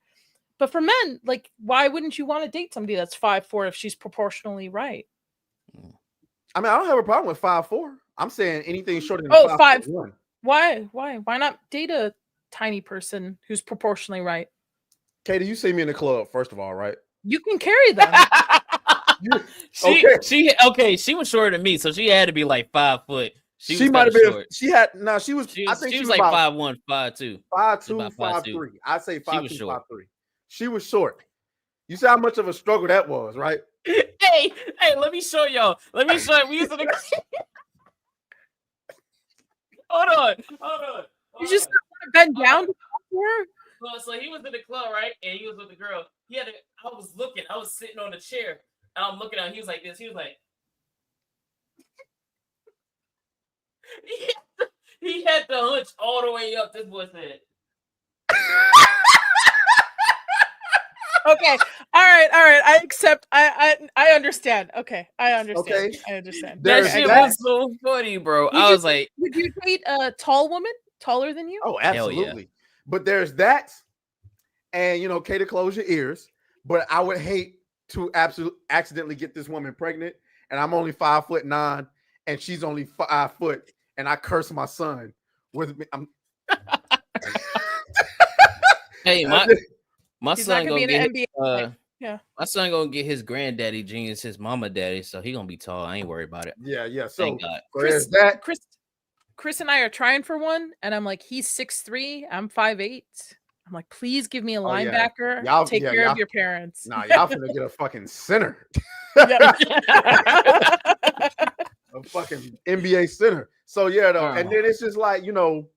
But for men, like, why wouldn't you want to date somebody that's 5'4" if she's proportionally right? I mean, I don't have a problem with 5'4". I'm saying anything shorter than 5'1". Why not date a tiny person who's proportionally right? Katie, you see me in the club, first of all, right? You can carry them. She was shorter than me, so she had to be like 5 foot. She might have been. She was. I think she was like 5'1", 5'2", 5'2", 5'3". I say 5'2", 5'3". She was short. You see how much of a struggle that was, right? Hey, let me show y'all. Let me show you. We used to Hold on. You just bend down for her? Well, so he was in the club, right? And he was with the girl. I was sitting on the chair. And I'm looking at him. He was like this. He was like, he had the hunch all the way up. This boy said. Okay. All right. I accept. I understand. Okay. I understand. Okay. I understand. That shit was so funny, bro. I was like, would you date a tall woman, taller than you? Oh, absolutely. Yeah. But there's that, and Katie, close your ears. But I would hate to accidentally get this woman pregnant, and I'm only 5'9", and she's only 5 foot, and I curse my son with me. Hey, my son gonna get my son gonna get his granddaddy genes, his mama daddy, so he gonna be tall. I ain't worried about it. Yeah. So Chris, Chris and I are trying for one, and I'm like, he's 6'3", I'm 5'8". I'm like, please give me a linebacker. Y'all, Take care of your parents. Nah, y'all finna get a fucking center. Yep. A fucking NBA center. So yeah, though, and then it's just like, you know,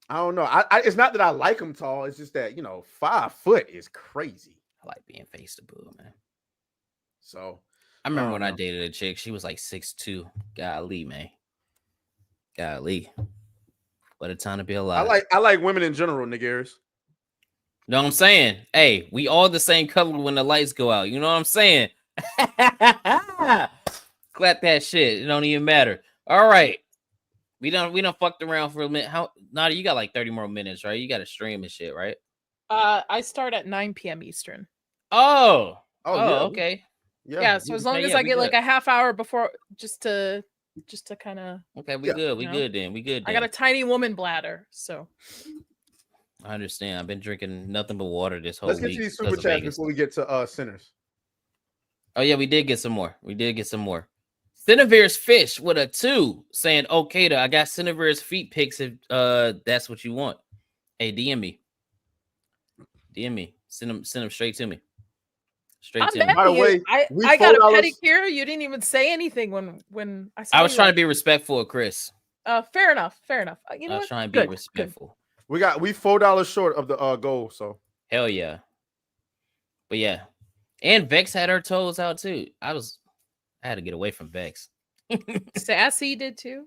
I don't know. I it's not that I like him tall. It's just that, you know, 5 foot is crazy. I like being face to boo, man. So I remember when I dated a chick, she was like 6'2". Golly, man. Golly. What a time to be alive. I like women in general, niggas. Know what I'm saying? Hey, we all the same color when the lights go out. You know what I'm saying? Clap that shit. It don't even matter. All right. We done fucked around for a minute. How Nadia, you got like 30 more minutes, right? You got to stream and shit, right? I start at 9 p.m. Eastern. Oh, yeah. Okay. Yeah, so as long as I get like a half hour before just to kind of okay, we good. We good then. We good then. I got a tiny woman bladder, so I understand. I've been drinking nothing but water this whole Let's week. get to these super chats before we get to centers. Oh yeah, we did get some more. Cinevere's Fish with a 2 saying, okay, I got Cinevere's feet pics if that's what you want. Hey, DM me. Send them straight to me. Straight to me. By the way, I got a pedicure. You didn't even say anything when I saw I was trying to be respectful of Chris. Fair enough. You know I was what? trying to be respectful. We $4 short of the goal, so hell yeah. But yeah. And Vex had her toes out too. I had to get away from Vex. Sassy did too.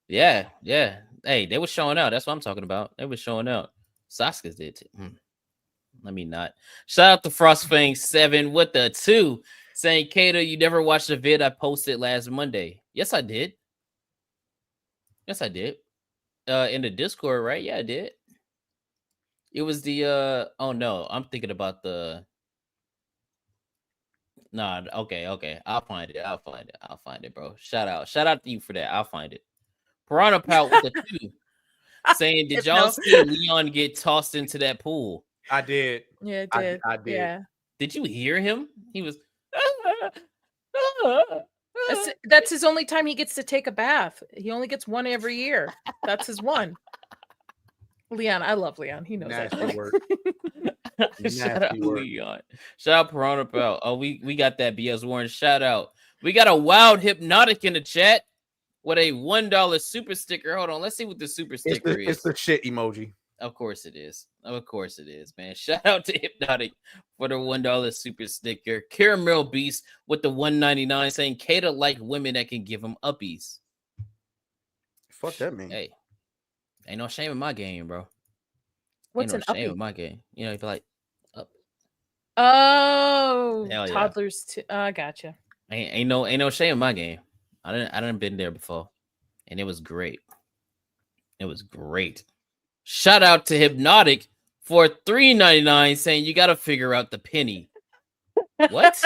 Yeah. Yeah. Hey, they were showing out. That's what I'm talking about. They were showing out. Saskas did too. Let me not. Shout out to Frostfang7 with the 2 saying, Kato, you never watched the vid I posted last Monday. Yes, I did. In the Discord, right? Yeah, I did. It was the oh no, I'm thinking about the okay. I'll find it, bro. Shout out to you for that. I'll find it. Piranha Pout with the 2 saying, did y'all see Leon get tossed into that pool? I did. Yeah, it did. I did. Yeah. Did you hear him? He was that's his only time he gets to take a bath. He only gets one every year. That's his one. Leon, I love Leon. He knows that. Word. Shout out Leon. Shout out Piranha Pout. Oh, we got that BS Warren. Shout out. We got a wild hypnotic in the chat with a $1 super sticker. Hold on, let's see what the super sticker is. It's the shit emoji. Of course it is, man. Shout out to Hypnotic for the $1 super sticker. Caramel Beast with the $1.99 saying, Kata like women that can give him uppies. Fuck that mean. Hey, ain't no shame in my game, bro. What's ain't an no shame uppie? in my game? You know, if you like up. Oh, Hell yeah. toddlers too. Gotcha. Ain't no shame in my game. I didn't been there before, and it was great. Shout out to Hypnotic for $3.99 saying you got to figure out the penny. What?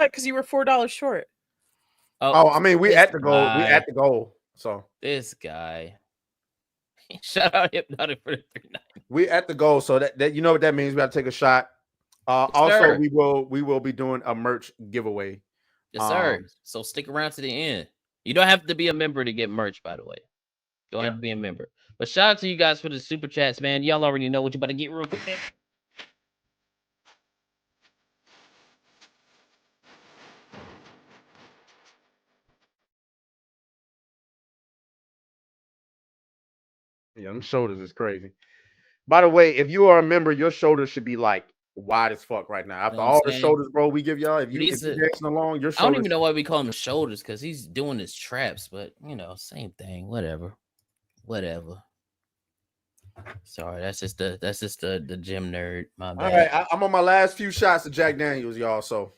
Because you were $4 short. I mean, we at the goal. We at the goal. So this guy. Shout out Hypnotic for the $3.99. We at the goal. So that you know what that means. We got to take a shot. Also, sir. we will be doing a merch giveaway. Yes, sir. So stick around to the end. You don't have to be a member to get merch, by the way. You don't have to be a member. But shout out to you guys for the super chats, man. Y'all already know what you about to get real quick. Yeah, them shoulders is crazy. By the way, if you are a member, your shoulders should be like wide as fuck right now. After all the shoulders, bro, we give y'all, if you're dancing along, your shoulders. I don't even know why we call them shoulders because he's doing his traps, but you know, same thing. Whatever. Sorry, that's just the gym nerd. My bad. All right, I'm on my last few shots of Jack Daniels, y'all. So,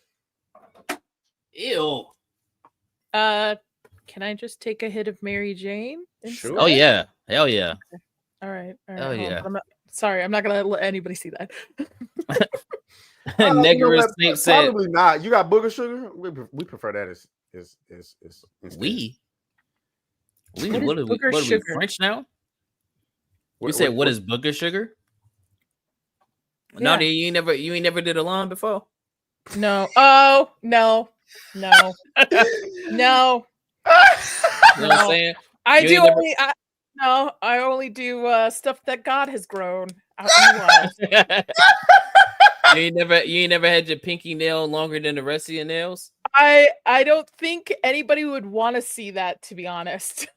ew. Can I just take a hit of Mary Jane? Sure. Oh yeah, hell yeah. Okay. All right. Oh yeah. I'm not gonna let anybody see that. Probably not. You got booger sugar. We prefer that as we. What are we French now? You said what is booger sugar? Yeah. Nadia, you ain't never did a line before? No. Oh no. No. You know what I'm saying? I You do ain't never- only. I only do stuff that God has grown out in the wild. You ain't never had your pinky nail longer than the rest of your nails? I don't think anybody would want to see that, to be honest.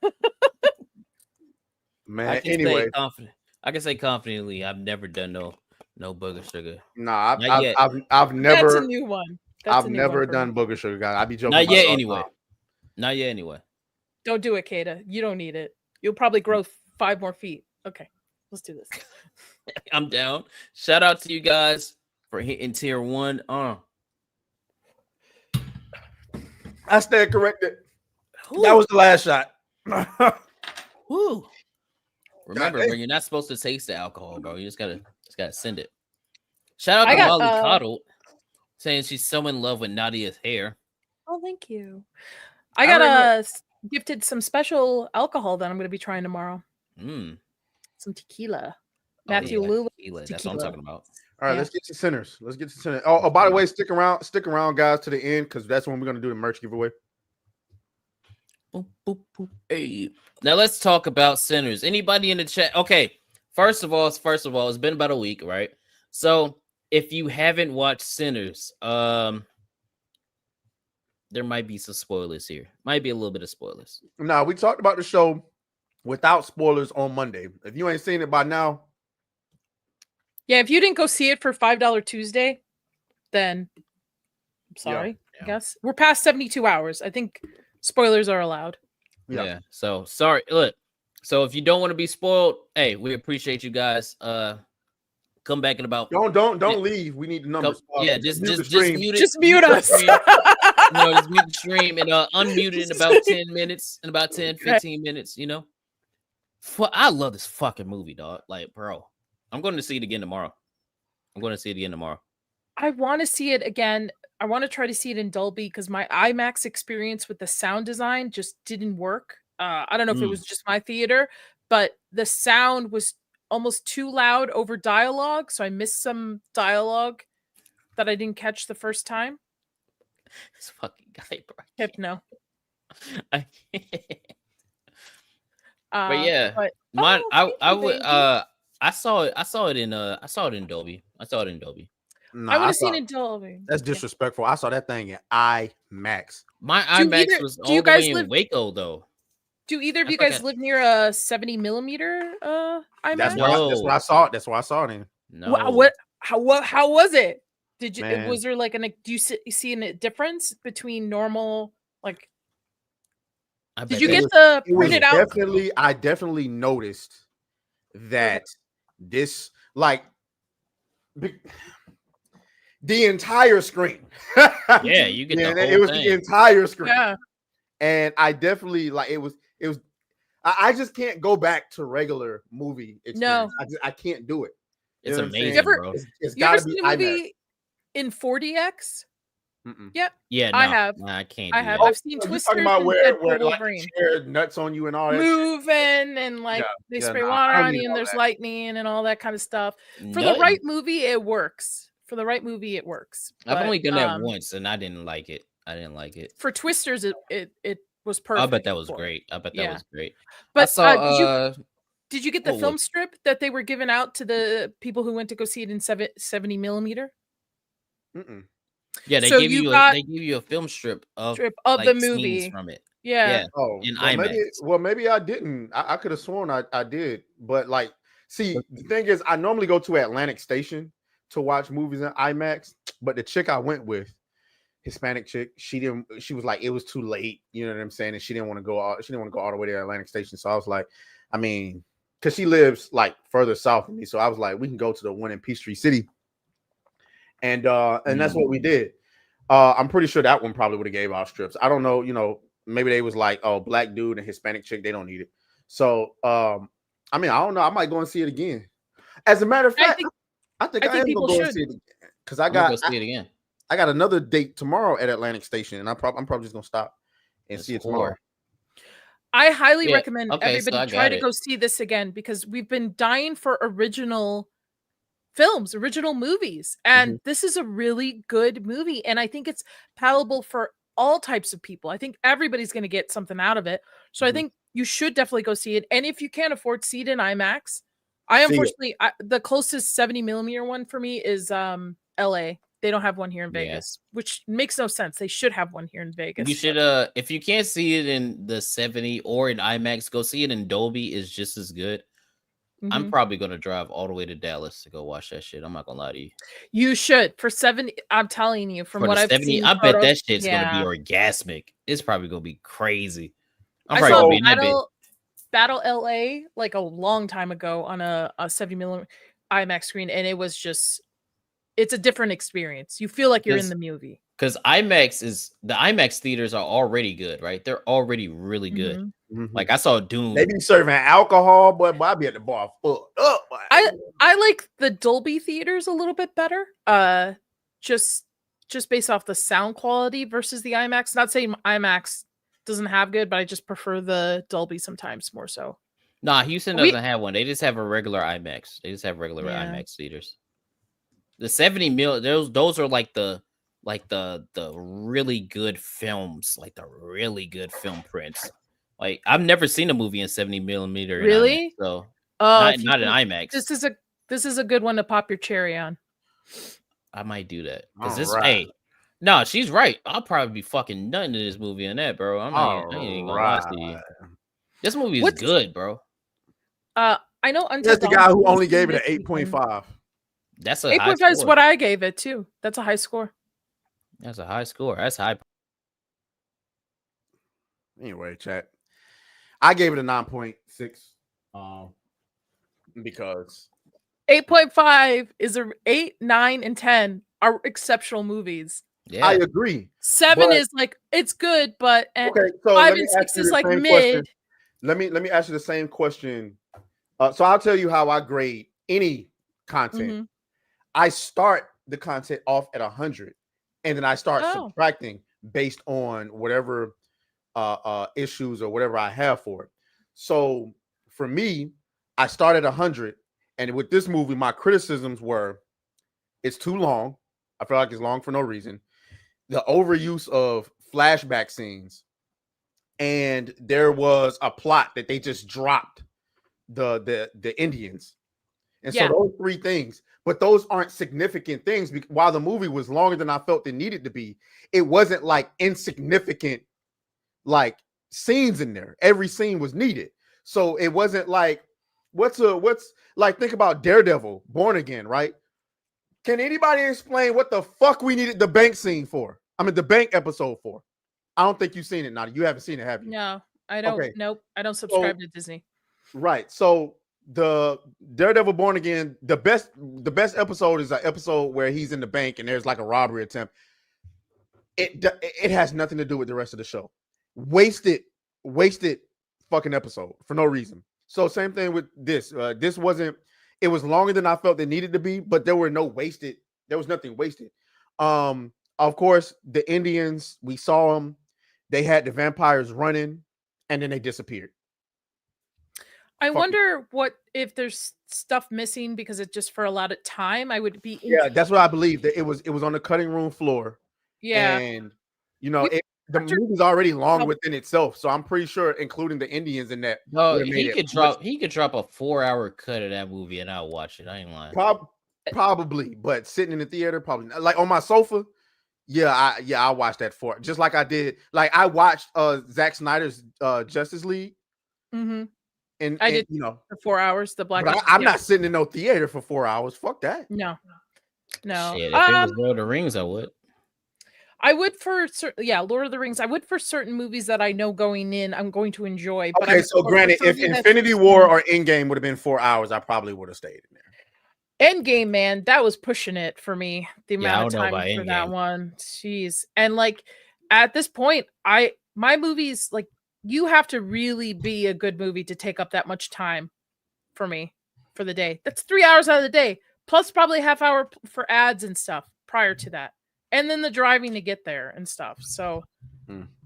Man, anyway, I can say confidently, I've never done no booger sugar. Nah, Not yet. I've never. That's a new one. I've never done booger sugar, guys. I be joking. Not about yet, it all the anyway. time. Not yet, anyway. Don't do it, Kata. You don't need it. You'll probably grow 5 more feet. Okay, let's do this. I'm down. Shout out to you guys for hitting tier 1. I stand corrected. That was the last shot. Woo. Remember, bro, you're not supposed to taste the alcohol, bro. You just gotta send it. Shout out to Molly Coddle saying she's so in love with Nadia's hair. Oh, thank you. I got gifted some special alcohol that I'm going to be trying tomorrow. Some tequila. Matthew Lou. That's what I'm talking about. All right, let's get to sinners. Oh, by the way, stick around, guys, to the end, because that's when we're gonna do the merch giveaway. Boop, boop, boop. Hey. Now let's talk about sinners. Anybody in the chat? Okay, first of all, it's been about a week, right? So if you haven't watched Sinners, there might be some spoilers here. Might be a little bit of spoilers. Now, we talked about the show without spoilers on Monday. If you ain't seen it by now, yeah, if you didn't go see it for $5 Tuesday, then I'm sorry. I guess we're past 72 hours. I think spoilers are allowed. Yeah. So sorry. Look. So if you don't want to be spoiled, hey, we appreciate you guys. Come back in about. Don't leave. We need the numbers. Just mute mute it. Just mute us. Just mute the stream and unmute it in about 10 minutes. In about 10, 15 minutes. You know. I love this fucking movie, dog. Like, bro, I'm going to see it again tomorrow. I want to see it again. I want to try to see it in Dolby because my IMAX experience with the sound design just didn't work. I don't know if it was just my theater, but the sound was almost too loud over dialogue, so I missed some dialogue that I didn't catch the first time. This fucking guy, bro. Hypno. I can't. But yeah, I saw it in Dolby. Nah, I want to see it in Dolby. That's disrespectful. I saw that thing in IMAX. My IMAX was all the way in Waco, though. Do either of you guys live near a 70 millimeter IMAX? That's what I saw. That's why I saw it in. No. How was it? Did you? Man. Was there like do you see a difference between normal like? Did you get the printed out? I definitely noticed that this the entire screen. Yeah, you get the whole it was thing. the entire screen. Yeah. And I definitely it was I just can't go back to regular movie experience. No. I can't do it. It's amazing, bro. It's You ever gotta be seen a movie IMAX. in 4DX? Mm-mm. Yep. Yeah, no, I have. I can't. I have. I've seen Twisters Talking about and where Deadpool like Wolverine. chair nuts on you and all that shit. Moving and they spray water I don't on need you and all there's that. lightning and all that kind of stuff. For Nothing. the right movie, it works. I've only done that once and I didn't like it. For Twisters, it was perfect. I bet that was great. But I saw, did you get the film strip that they were giving out to the people who went to go see it in 70 millimeter? Mm-mm. Yeah, they So give you you a film strip of the movie scenes from it. Yeah. Oh, in well, IMAX. maybe I didn't. I could have sworn I did. But see, the thing is, I normally go to Atlantic Station to watch movies in IMAX. But the chick I went with, Hispanic chick, she was like, it was too late. You know what I'm saying? And she didn't want to go all the way to Atlantic Station. So I was like, I mean, because she lives further south than me. So I was like, we can go to the one in Peachtree City. And that's what we did. I'm pretty sure that one probably would have gave out strips. I don't know, maybe they was like, oh, black dude and Hispanic chick, they don't need it. So I mean, I don't know. I might go and see it again. As a matter of fact, I think I am gonna go and see it again. Because I got another date tomorrow at Atlantic Station, and I'm probably just gonna stop and see it tomorrow. I highly recommend okay, everybody try to go see this again because we've been dying for original movies, and this is a really good movie, and I think it's palatable for all types of people. I think everybody's going to get something out of it. So I think you should definitely go see it. And if you can't afford to see it in IMAX, unfortunately, the closest 70 millimeter one for me is LA. They don't have one here in Vegas, which makes no sense. They should have one here in Vegas. You should if you can't see it in the 70 or in IMAX, go see it in Dolby. Is just as good. I'm probably gonna drive all the way to Dallas to go watch that shit. I'm not gonna lie to you. You should for 70. I'm telling you, from what I've 70, seen, I bet that shit's gonna be orgasmic. It's probably gonna be crazy. I'm I probably saw gonna be in that bit. Battle LA like a long time ago on a 70 millimeter IMAX screen, and it was just it's a different experience. You feel like you're in the movie. Because IMAX theaters are already good, right? They're already really good. Like I saw Doom. They be serving alcohol, but I be at the bar fucked up. I like the Dolby theaters a little bit better. Just based off the sound quality versus the IMAX. Not saying IMAX doesn't have good, but I just prefer the Dolby sometimes more so. Nah, Houston doesn't have one. They just have a regular IMAX. They just have regular IMAX theaters. The 70 mil, those are like the really good films, like the really good film prints. Like I've never seen a movie in 70 millimeter. Really? IMAX, so not in IMAX. This is a good one to pop your cherry on. I might do that because hey, no, she's right. I'll probably be fucking nutting to this movie in that, bro. I ain't even gonna lie to you. This movie is good, bro. I know. That's the guy who only gave it an 8.5. That's a 8.5 is what I gave it too. That's a high score. That's a high score. That's high. Anyway, chat. I gave it a 9.6. Because 8.5 is 8, 9, and 10 are exceptional movies. Yeah, I agree. 7 is like it's good, but okay, so 5 and 6 is like mid. Let me ask you the same question. So I'll tell you how I grade any content. I start the content off at 100, and then I start subtracting based on whatever issues or whatever I have for it. So for me, I started 100, and with this movie, my criticisms were it's too long. I feel like it's long for no reason. The overuse of flashback scenes, and there was a plot that they just dropped the Indians, and so those three things. But those aren't significant things. While the movie was longer than I felt it needed to be, it wasn't like insignificant like scenes in there. Every scene was needed. So it wasn't like what's like think about Daredevil, Born Again, right? Can anybody explain what the fuck we needed the bank scene for? I mean the bank episode for? I don't think you've seen it, Nadia. You haven't seen it, have you? No, I don't. Okay. Nope. I don't subscribe to Disney. Right. So the Daredevil Born Again, the best episode is an episode where he's in the bank and there's like a robbery attempt. It has nothing to do with the rest of the show. Wasted fucking episode for no reason. So same thing with this. This wasn't. It was longer than I felt it needed to be, but there was nothing wasted. Of course, the Indians, we saw them. They had the vampires running, and then they disappeared. I wonder what if there's stuff missing because it's just for a lot of time. I would be. Yeah, that's what I believe. That it was on the cutting room floor. Yeah, and you know the movie's already long within itself, so I'm pretty sure, including the Indians in that. No, he could drop a 4-hour cut of that movie, and I'll watch it. I ain't lying. Probably, but sitting in the theater, probably not. Like on my sofa. I watched that just like I did. Like I watched Zack Snyder's Justice League. And I did, for 4 hours. The Black. I'm not sitting in no theater for 4 hours. Fuck that. No. Shit, if it was Lord of the Rings, I would. I would for Lord of the Rings. I would for certain movies that I know going in I'm going to enjoy. But okay, so granted, if Infinity War or Endgame would have been 4 hours, I probably would have stayed in there. Endgame, man, that was pushing it for me. The amount of time for Endgame. That one, jeez. And like at this point, my movies like. You have to really be a good movie to take up that much time for me for the day. That's 3 hours out of the day, plus probably half hour for ads and stuff prior to that. And then the driving to get there and stuff. So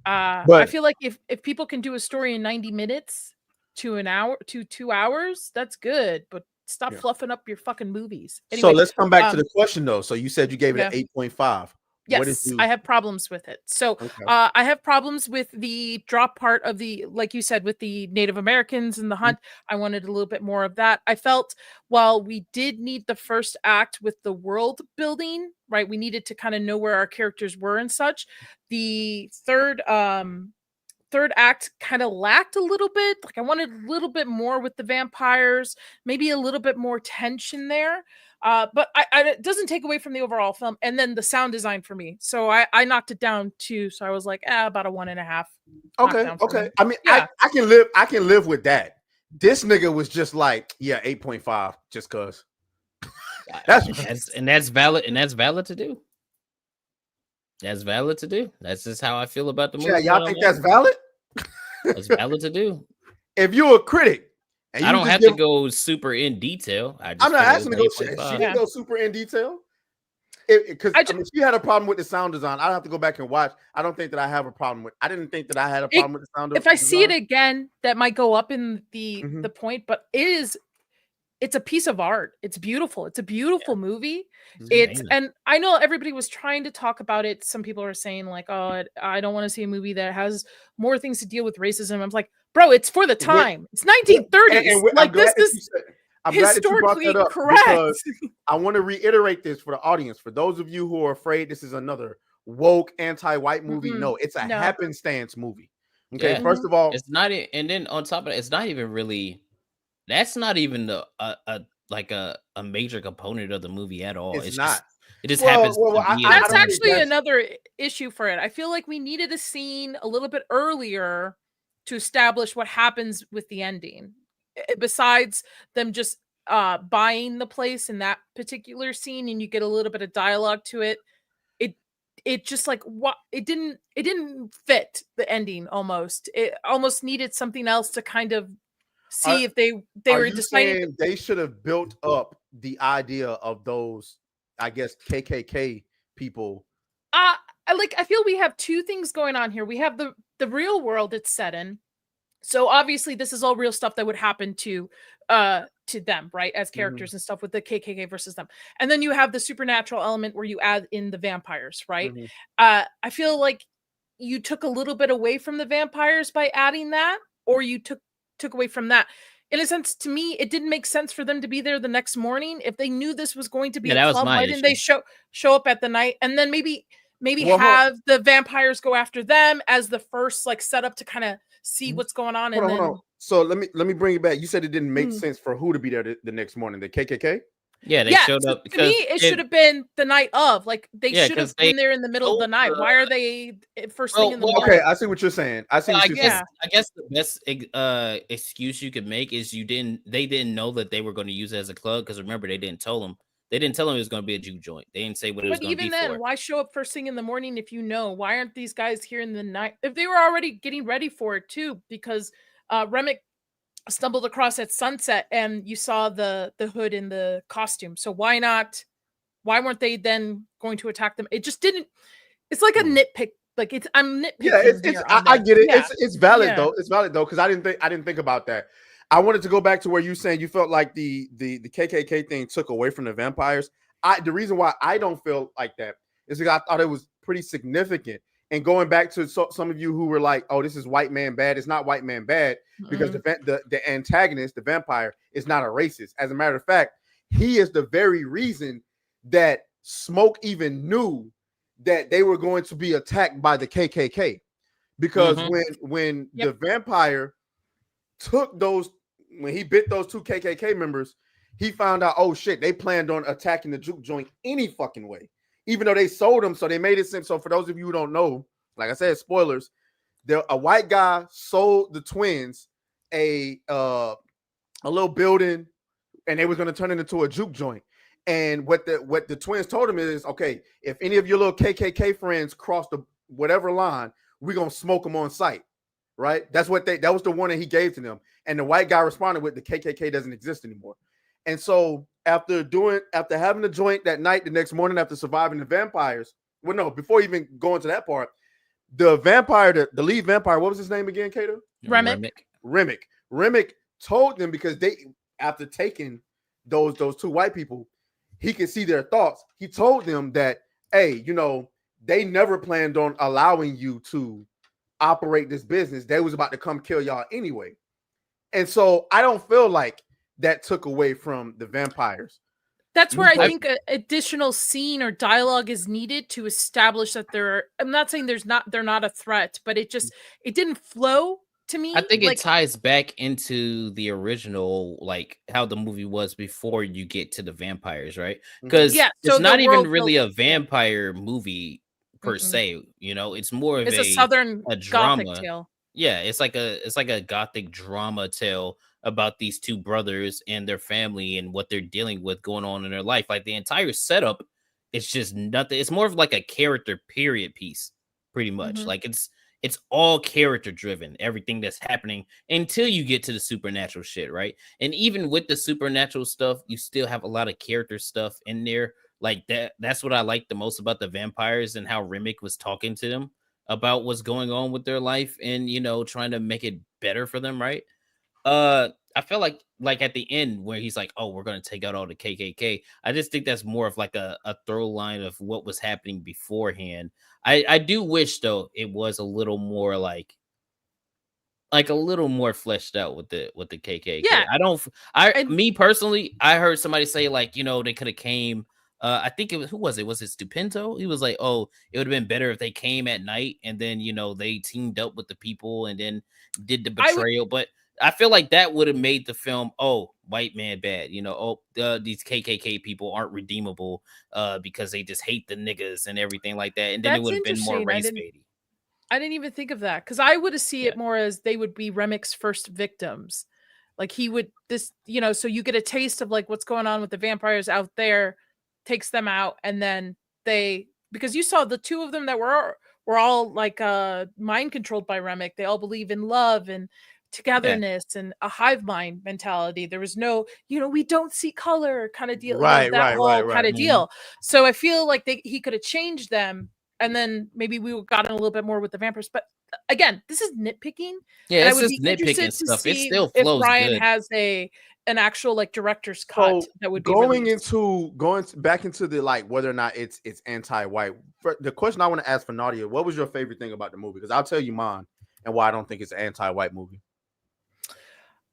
I feel like if people can do a story in 90 minutes to an hour to 2 hours, that's good. But stop fluffing up your fucking movies. Anyway, so let's come back to the question though. So you said you gave it an 8.5. Yes, I have problems with it. So I have problems with the drop part of the, like you said, with the Native Americans and the hunt. I wanted a little bit more of that. I felt while we did need the first act with the world building, right? We needed to kind of know where our characters were and such. The third act kind of lacked a little bit. Like I wanted a little bit more with the vampires, maybe a little bit more tension there. But it doesn't take away from the overall film. And then the sound design for me. So I knocked it down too. So I was like, about a 1.5. Okay. I mean, yeah. I can live with that. This nigga was just like, 8.5 just cause. That's valid to do. That's valid to do. That's just how I feel about the movie. Yeah, y'all think that's valid? That's valid to do. If you're a critic, and I don't have to go super in detail. I'm not asking to go. She didn't go super in detail. Because I mean, she had a problem with the sound design. I'd have to go back and watch. I don't think that I have a problem with. I didn't think that I had a problem with the sound. If I see it again, that might go up in the point. But it's a piece of art. It's beautiful. It's a beautiful movie. And I know everybody was trying to talk about it. Some people are saying like, oh, I don't want to see a movie that has more things to deal with racism. I'm like, bro, it's for the time. It's 1930s. Like this is historically correct. Because I want to reiterate this for the audience. For those of you who are afraid this is another woke anti-white movie, no, it's a happenstance movie. Okay, first of all, it's not. And then on top of that, it's not even really. That's not even a major component of the movie at all. It's not. It just happens. That's actually another issue for it. I feel like we needed a scene a little bit earlier to establish what happens with the ending. Besides them just buying the place in that particular scene, and you get a little bit of dialogue to it. It just like what it didn't fit the ending. Almost it almost needed something else to kind of see if they were deciding. They should have built up the idea of those, I guess, KKK people. I feel we have two things going on here. We have the real world it's set in. So obviously this is all real stuff that would happen to them, right? As characters and stuff with the KKK versus them. And then you have the supernatural element where you add in the vampires, right? I feel like you took a little bit away from the vampires by adding that, or you took away from that. In a sense, to me, it didn't make sense for them to be there the next morning. If they knew this was going to be a club, why didn't they show up at the night and then maybe have the vampires go after them as the first like setup to kind of see what's going on? Hold on. So let me bring it back. You said it didn't make sense for who to be there the next morning. The KKK. Yeah, they showed up. To me, it should have been the night of. Like they should have been there in the middle of the night. Why are they first thing in the morning? Okay, I see what you're saying. I guess the best excuse you could make is they didn't know that they were going to use it as a club, because remember they didn't tell them it was going to be a juke joint. They didn't say what it was going to be. But even then, why show up first thing in the morning if you know? Why aren't these guys here in the night? If they were already getting ready for it too, because Remick stumbled across at sunset and you saw the hood in the costume. So why weren't they then going to attack them? It just didn't. It's like a nitpick. Like I'm nitpicking. Yeah, I get it. Yeah. It's valid though. It's valid though, because I didn't think about that. I wanted to go back to where you saying you felt like the KKK thing took away from the vampires. The reason why I don't feel like that is because I thought it was pretty significant. And going back to some of you who were like, "Oh, this is white man bad." It's not white man bad because the antagonist, the vampire, is not a racist. As a matter of fact, he is the very reason that Smoke even knew that they were going to be attacked by the KKK, because when the vampire when he bit those two KKK members, he found out, oh shit, they planned on attacking the juke joint any fucking way. Even though they sold them, so they made it seem. So for those of you who don't know, like I said, spoilers. A white guy sold the twins a little building, and they was going to turn it into a juke joint. And what the twins told him is, okay, if any of your little KKK friends cross the whatever line, we're gonna smoke them on sight, right? That was the warning he gave to them. And the white guy responded with, the KKK doesn't exist anymore. And so after having the joint that night, the next morning after surviving the vampires, well, no, before even going to that part, the vampire, the lead vampire, what was his name again, Kato? Remick told them, because after taking those two white people, he could see their thoughts. He told them that, hey, they never planned on allowing you to operate this business. They was about to come kill y'all anyway. And so I don't feel like that took away from the vampires. That's where I think an additional scene or dialogue is needed to establish that I'm not saying they're not a threat, but it didn't flow to me. I think it ties back into the original, like how the movie was before you get to the vampires, right? Because it's not even really a vampire movie per se. You know, it's more of a southern drama Gothic tale. Yeah, it's like a Gothic drama tale about these two brothers and their family and what they're dealing with going on in their life. Like the entire setup, it's just nothing. It's more of like a character period piece, pretty much. Like it's all character driven, everything that's happening until you get to the supernatural shit, right? And even with the supernatural stuff, you still have a lot of character stuff in there. Like that's what I like the most about the vampires and how Remick was talking to them about what's going on with their life and, you know, trying to make it better for them, right? I feel like at the end where he's like, oh, we're going to take out all the KKK. I just think that's more of like a throw line of what was happening beforehand. I do wish, though, it was a little more like a little more fleshed out with the KKK. Yeah. Me personally, I heard somebody say like, you know, they could have came. I think it was, who was it? Was it Stupendo? He was like, oh, it would have been better if they came at night and then, you know, they teamed up with the people and then did the betrayal. But I feel like that would have made the film, oh, white man bad. You know, these KKK people aren't redeemable because they just hate the niggas and everything like that. And then it would have been more race baity. I didn't even think of that because I would have seen it more as they would be Remick's first victims. Like he would you know, so you get a taste of like what's going on with the vampires out there, takes them out, and then because you saw the two of them that were all like mind controlled by Remick. They all believe in love and togetherness and a hive mind mentality. There was no, you know, we don't see color kind of deal, right, you know, that whole kind of Mm-hmm. deal. So I feel like he could have changed them. And then maybe we gotten a little bit more with the vampires. But again, this is nitpicking. Yeah, and it's I would just be interested nitpicking stuff. to It see still flows if Ryan good. has an actual like director's cut that would be going released. back into the like whether or not it's anti-white. The question I want to ask for Nadia: what was your favorite thing about the movie? Because I'll tell you mine and why I don't think it's an anti-white movie.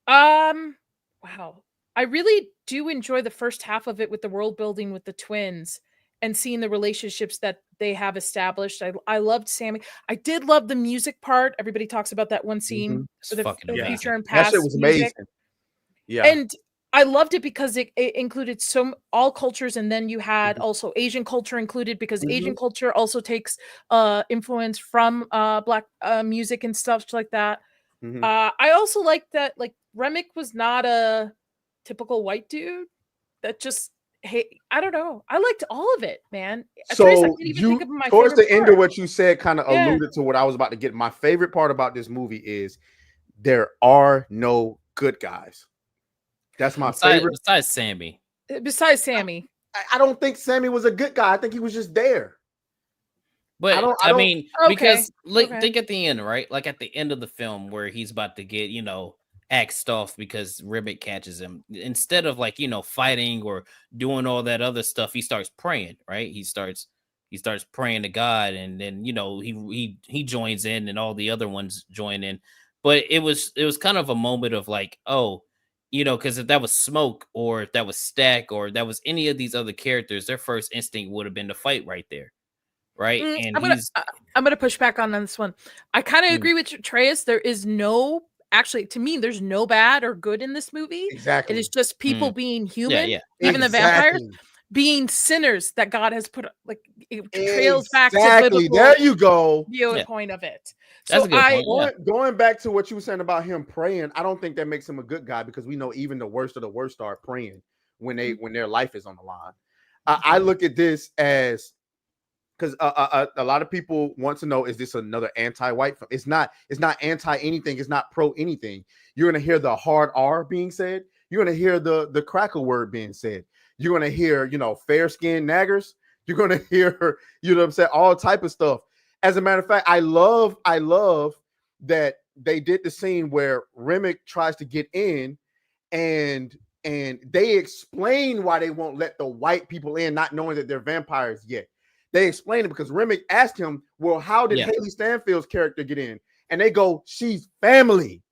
Wow. I really do enjoy the first half of it with the world building with the twins and seeing the relationships that they have established. I loved Sammy. I did love the music part. Everybody talks about that one scene for the future and past. That shit was amazing. Yeah. And I loved it because it included all cultures, and then you had also Asian culture included because Asian culture also takes influence from Black music and stuff like that. I also liked that like Remick was not a typical white dude that just I don't know. I liked all of it, man. So Trace, I can't even think of my towards the favorite end part. of what you said kind of alluded to what I was about to get. My favorite part about this movie is there are no good guys. That's my favorite. Besides Sammy. I don't think Sammy was a good guy. I think he was just there. But I mean, because think at the end, right? Like at the end of the film where he's about to get, you know, axed off because Remick catches him. Instead of like, you know, fighting or doing all that other stuff, he starts praying, right? He starts praying to God, and then, you know, he joins in and all the other ones join in. But it was kind of a moment of like, oh, you know, because if that was Smoke or if that was Stack or if that was any of these other characters, their first instinct would have been to fight right there. Right. And I'm gonna push back on this one. I kind of agree with Trace. There is actually, to me, there's no bad or good in this movie. Exactly. It is just people being human. Yeah. Even the vampires being sinners that God has put, like, it trails back to biblical there you go. Viewpoint of it. That's so a good point. Going back to what you were saying about him praying, I don't think that makes him a good guy because we know even the worst of the worst start praying when their life is on the line. I look at this as because a lot of people want to know, is this another anti-white film? It's not anti anything. It's not pro anything. You're going to hear the hard R being said. You're going to hear the cracker word being said. You're going to hear, you know, fair-skinned naggers. You're going to hear, you know what I'm saying, all type of stuff. As a matter of fact, I love that they did the scene where Remick tries to get in and they explain why they won't let the white people in, not knowing that they're vampires yet. They explain it because Remick asked him, well, how did Haley Stanfield's character get in? And they go, she's family.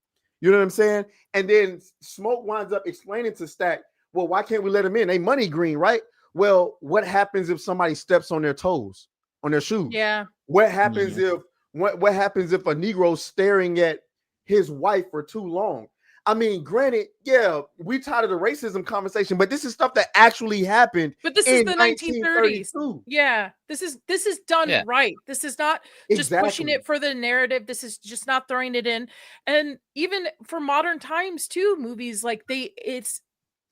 You know what I'm saying? And then Smoke winds up explaining to Stack, well, why can't we let them in? They money green, right? Well, what happens if somebody steps on their toes, on their shoes? Yeah. What happens if what happens if a Negro's staring at his wife for too long? I mean, granted, yeah, we tired of the racism conversation, but this is stuff that actually happened. But this is the 1930s. Yeah, this is done right. This is not just pushing it for the narrative. This is just not throwing it in. And even for modern times too, movies like they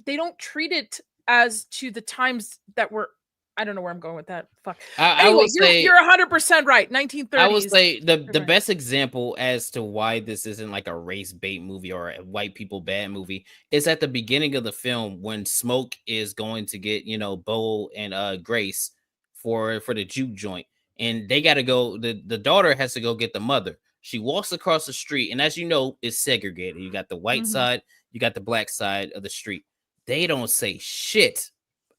don't treat it as to the times that were. I don't know where I'm going with that. Fuck. Anyway, you're 100% right. 1930s. I would say the best example as to why this isn't like a race bait movie or a white people bad movie is at the beginning of the film when Smoke is going to get, you know, Bo and Grace for the juke joint, and they got to go. The daughter has to go get the mother. She walks across the street, and as you know, it's segregated. You got the white side, you got the black side of the street. They don't say shit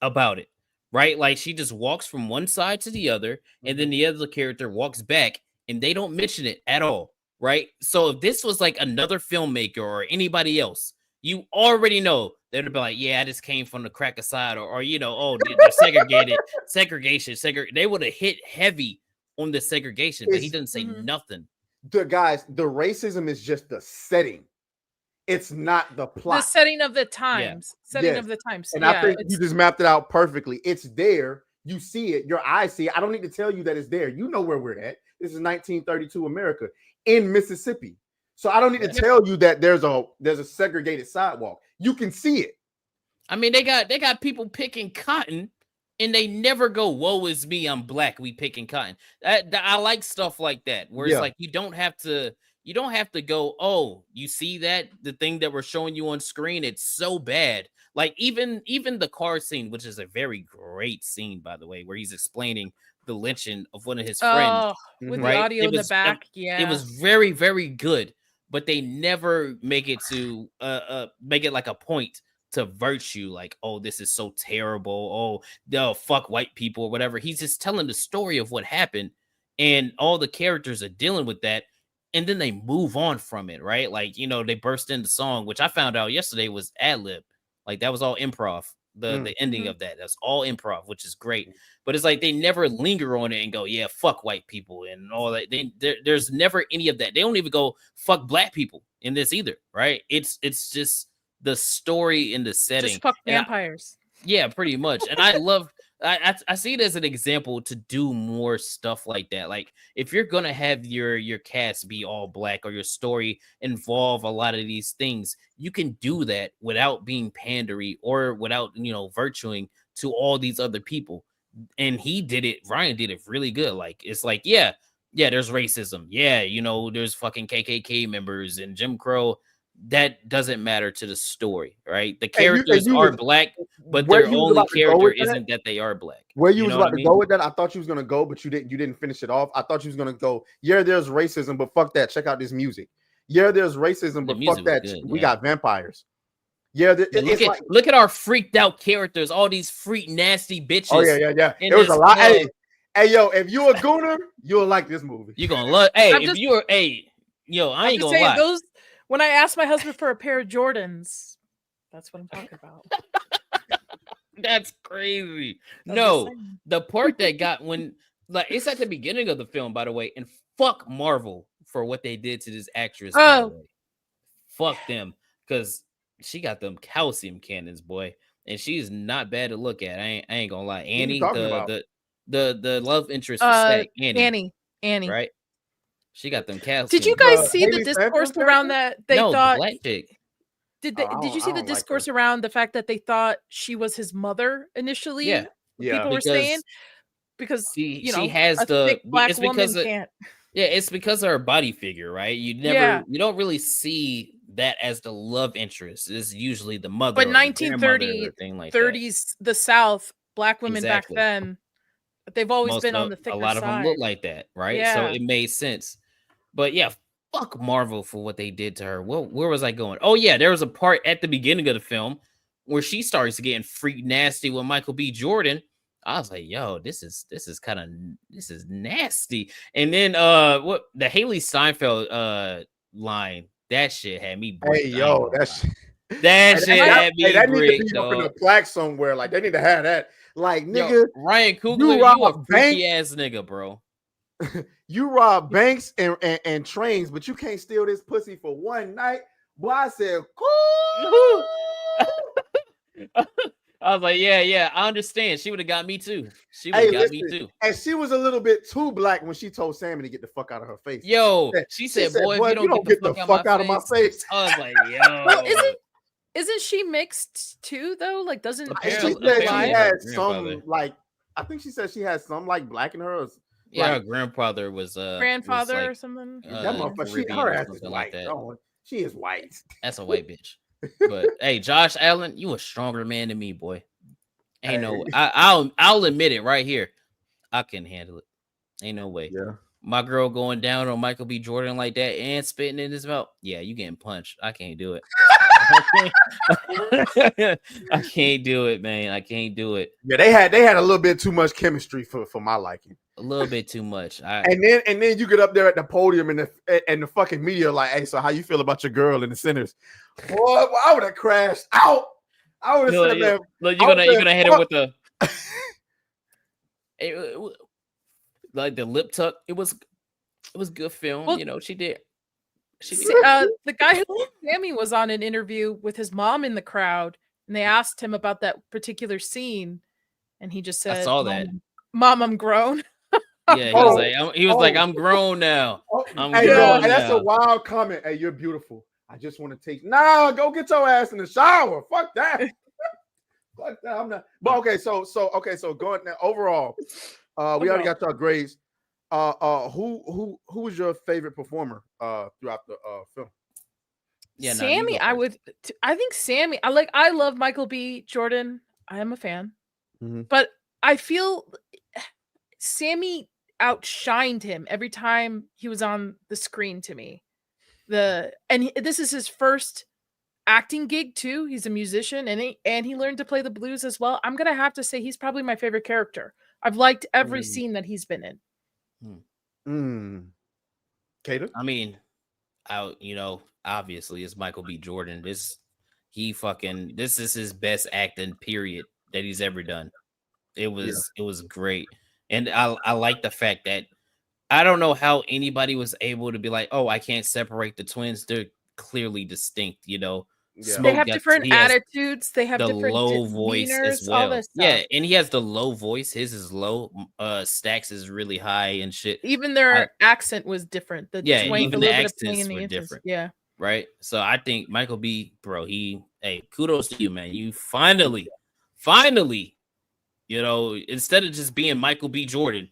about it. Right? Like she just walks from one side to the other, and then the other character walks back, and they don't mention it at all. Right? So if this was like another filmmaker or anybody else, you already know they'd be like, yeah, I just came from the cracker side, or you know, oh, they're segregated, segregation. They would have hit heavy on the segregation, but he didn't say nothing. The racism is just the setting. It's not the plot. The setting of the times. Setting of the times. And I think you just mapped it out perfectly. It's there. You see it. Your eyes see it. I don't need to tell you that it's there. You know where we're at. This is 1932 America in Mississippi. So I don't need to tell you that there's a segregated sidewalk. You can see it. I mean, they got people picking cotton, and they never go, "Woe is me, I'm black. We picking cotton." I like stuff like that, where it's like you don't have to go, oh, you see that the thing that we're showing you on screen, it's so bad. Like even the car scene, which is a very great scene, by the way, where he's explaining the lynching of one of his friends with the audio in the back. It was very, very good, but they never make it to make it like a point to virtue, like, oh, this is so terrible, oh, no, fuck white people or whatever. He's just telling the story of what happened, and all the characters are dealing with that. And then they move on from it, right? Like, you know, they burst into song, which I found out yesterday was ad-lib. Like, that was all improv. The ending of that's all improv, which is great. But it's like they never linger on it and go, yeah, fuck white people and all that. There's never any of that. They don't even go, fuck black people in this either, right? It's just the story and the setting. Just fuck vampires. Yeah, pretty much. And I see it as an example to do more stuff like that. Like if you're gonna have your cast be all black or your story involve a lot of these things, you can do that without being pandery or without, you know, virtuing to all these other people. And Ryan did it really good. Like it's like, yeah, there's racism. Yeah, you know, there's fucking KKK members and Jim Crow. That doesn't matter to the story, right? The characters are black, but their only character isn't that they are black. Where you was about to go with that, I thought you was gonna go, but you didn't finish it off. I thought you was gonna go, yeah, there's racism, but fuck that. Check out this music. Yeah, there's racism, but fuck that. We got vampires. Yeah, look at our freaked out characters, all these freak nasty bitches. Oh yeah. It was a lot. Hey, yo, if you a gooner, you'll like this movie. You're gonna love. Hey, if you're yo, I ain't gonna lie. When I asked my husband for a pair of Jordans, that's what I'm talking about. That's crazy. No, the part that got when, like, it's at the beginning of the film, by the way, and fuck Marvel for what they did to this actress. By the way. Fuck them, because she got them calcium cannons, boy, and she's not bad to look at. I ain't gonna lie. Annie, the love interest, Annie, right? She got them calcium. Did you guys see the discourse around that they thought? Black chick. Did you see the discourse around the fact that they thought she was his mother initially? Yeah. People were saying because she has the black woman can't. Yeah, it's because of her body figure, right? You don't really see that as the love interest. It's usually the mother. But 1930s, the South, black women back then, they've always been on the thicker side. A lot of them look like that, right? Yeah. So it made sense. But yeah, fuck Marvel for what they did to her. Where was I going? Oh yeah, there was a part at the beginning of the film where she starts getting freak nasty with Michael B. Jordan I was like, yo, this is nasty. And then what the Haley Steinfeld line, that shit had me bricked. Hey, yo, that shit had me that need to bricked, be up in dog. the plaque somewhere. Like they need to have that. Like, Yo, nigga, Ryan Coogler, you a freaky ass nigga, bro. You rob banks and trains, but you can't steal this pussy for one night. Boy, I said, cool. I was like, yeah, I understand. She would have got me too. She would have got me too. And she was a little bit too black when she told Sammy to get the fuck out of her face. Yo, she said, boy, if you don't get the fuck out of my face. I was like, yo. Well, isn't she mixed too though? Like, doesn't she said she had some like, I think she said she had some like black in her. Yeah, her grandfather was grandfather was like, or something. That motherfucker, her ass is white. Like oh, she is white. That's a white bitch. But hey, Josh Allen, you a stronger man than me, boy. Ain't no way. I'll admit it right here. I couldn't handle it. Ain't no way. Yeah. My girl going down on Michael B. Jordan like that and spitting in his mouth. Yeah, you getting punched. I can't do it. I can't do it, man. I can't do it. Yeah, they had a little bit too much chemistry for my liking. A little bit too much. And then you get up there at the podium and the fucking media like, hey, so how you feel about your girl in the Centers? Boy, I would have crashed out. I would have said, man, look, you're gonna hit her with the like the lip tuck. It was good film. Well, you know, she did. The guy who Sammy was on an interview with his mom in the crowd, and they asked him about that particular scene, and he just said, I saw that. Mom, I'm grown. Yeah, he was like, I'm grown now. I'm grown now. That's a wild comment. Hey, you're beautiful. I just want to take. Nah, go get your ass in the shower. Fuck that. Fuck that. I'm not. But okay, so going now overall, we already got our grades. Who was your favorite performer throughout the film? Yeah, Sammy. I think Sammy. I love Michael B. Jordan. I am a fan, but I feel Sammy outshined him every time he was on the screen to me. This is his first acting gig too. He's a musician and he learned to play the blues as well. I'm gonna have to say he's probably my favorite character. I've liked every scene that he's been in. Kato? I mean, obviously it's Michael B. Jordan. This is his best acting period that he's ever done. It was great. And I like the fact that I don't know how anybody was able to be like, oh, I can't separate the twins. They're clearly distinct, you know. Yeah. They have different attitudes. They have different low voice as well. All this stuff. Yeah, and he has the low voice. His is low. Stacks is really high and shit. Even their accent was different. Even the accents were different. Yeah. Right. So I think Michael B. Bro, kudos to you, man. You finally, you know, instead of just being Michael B. Jordan,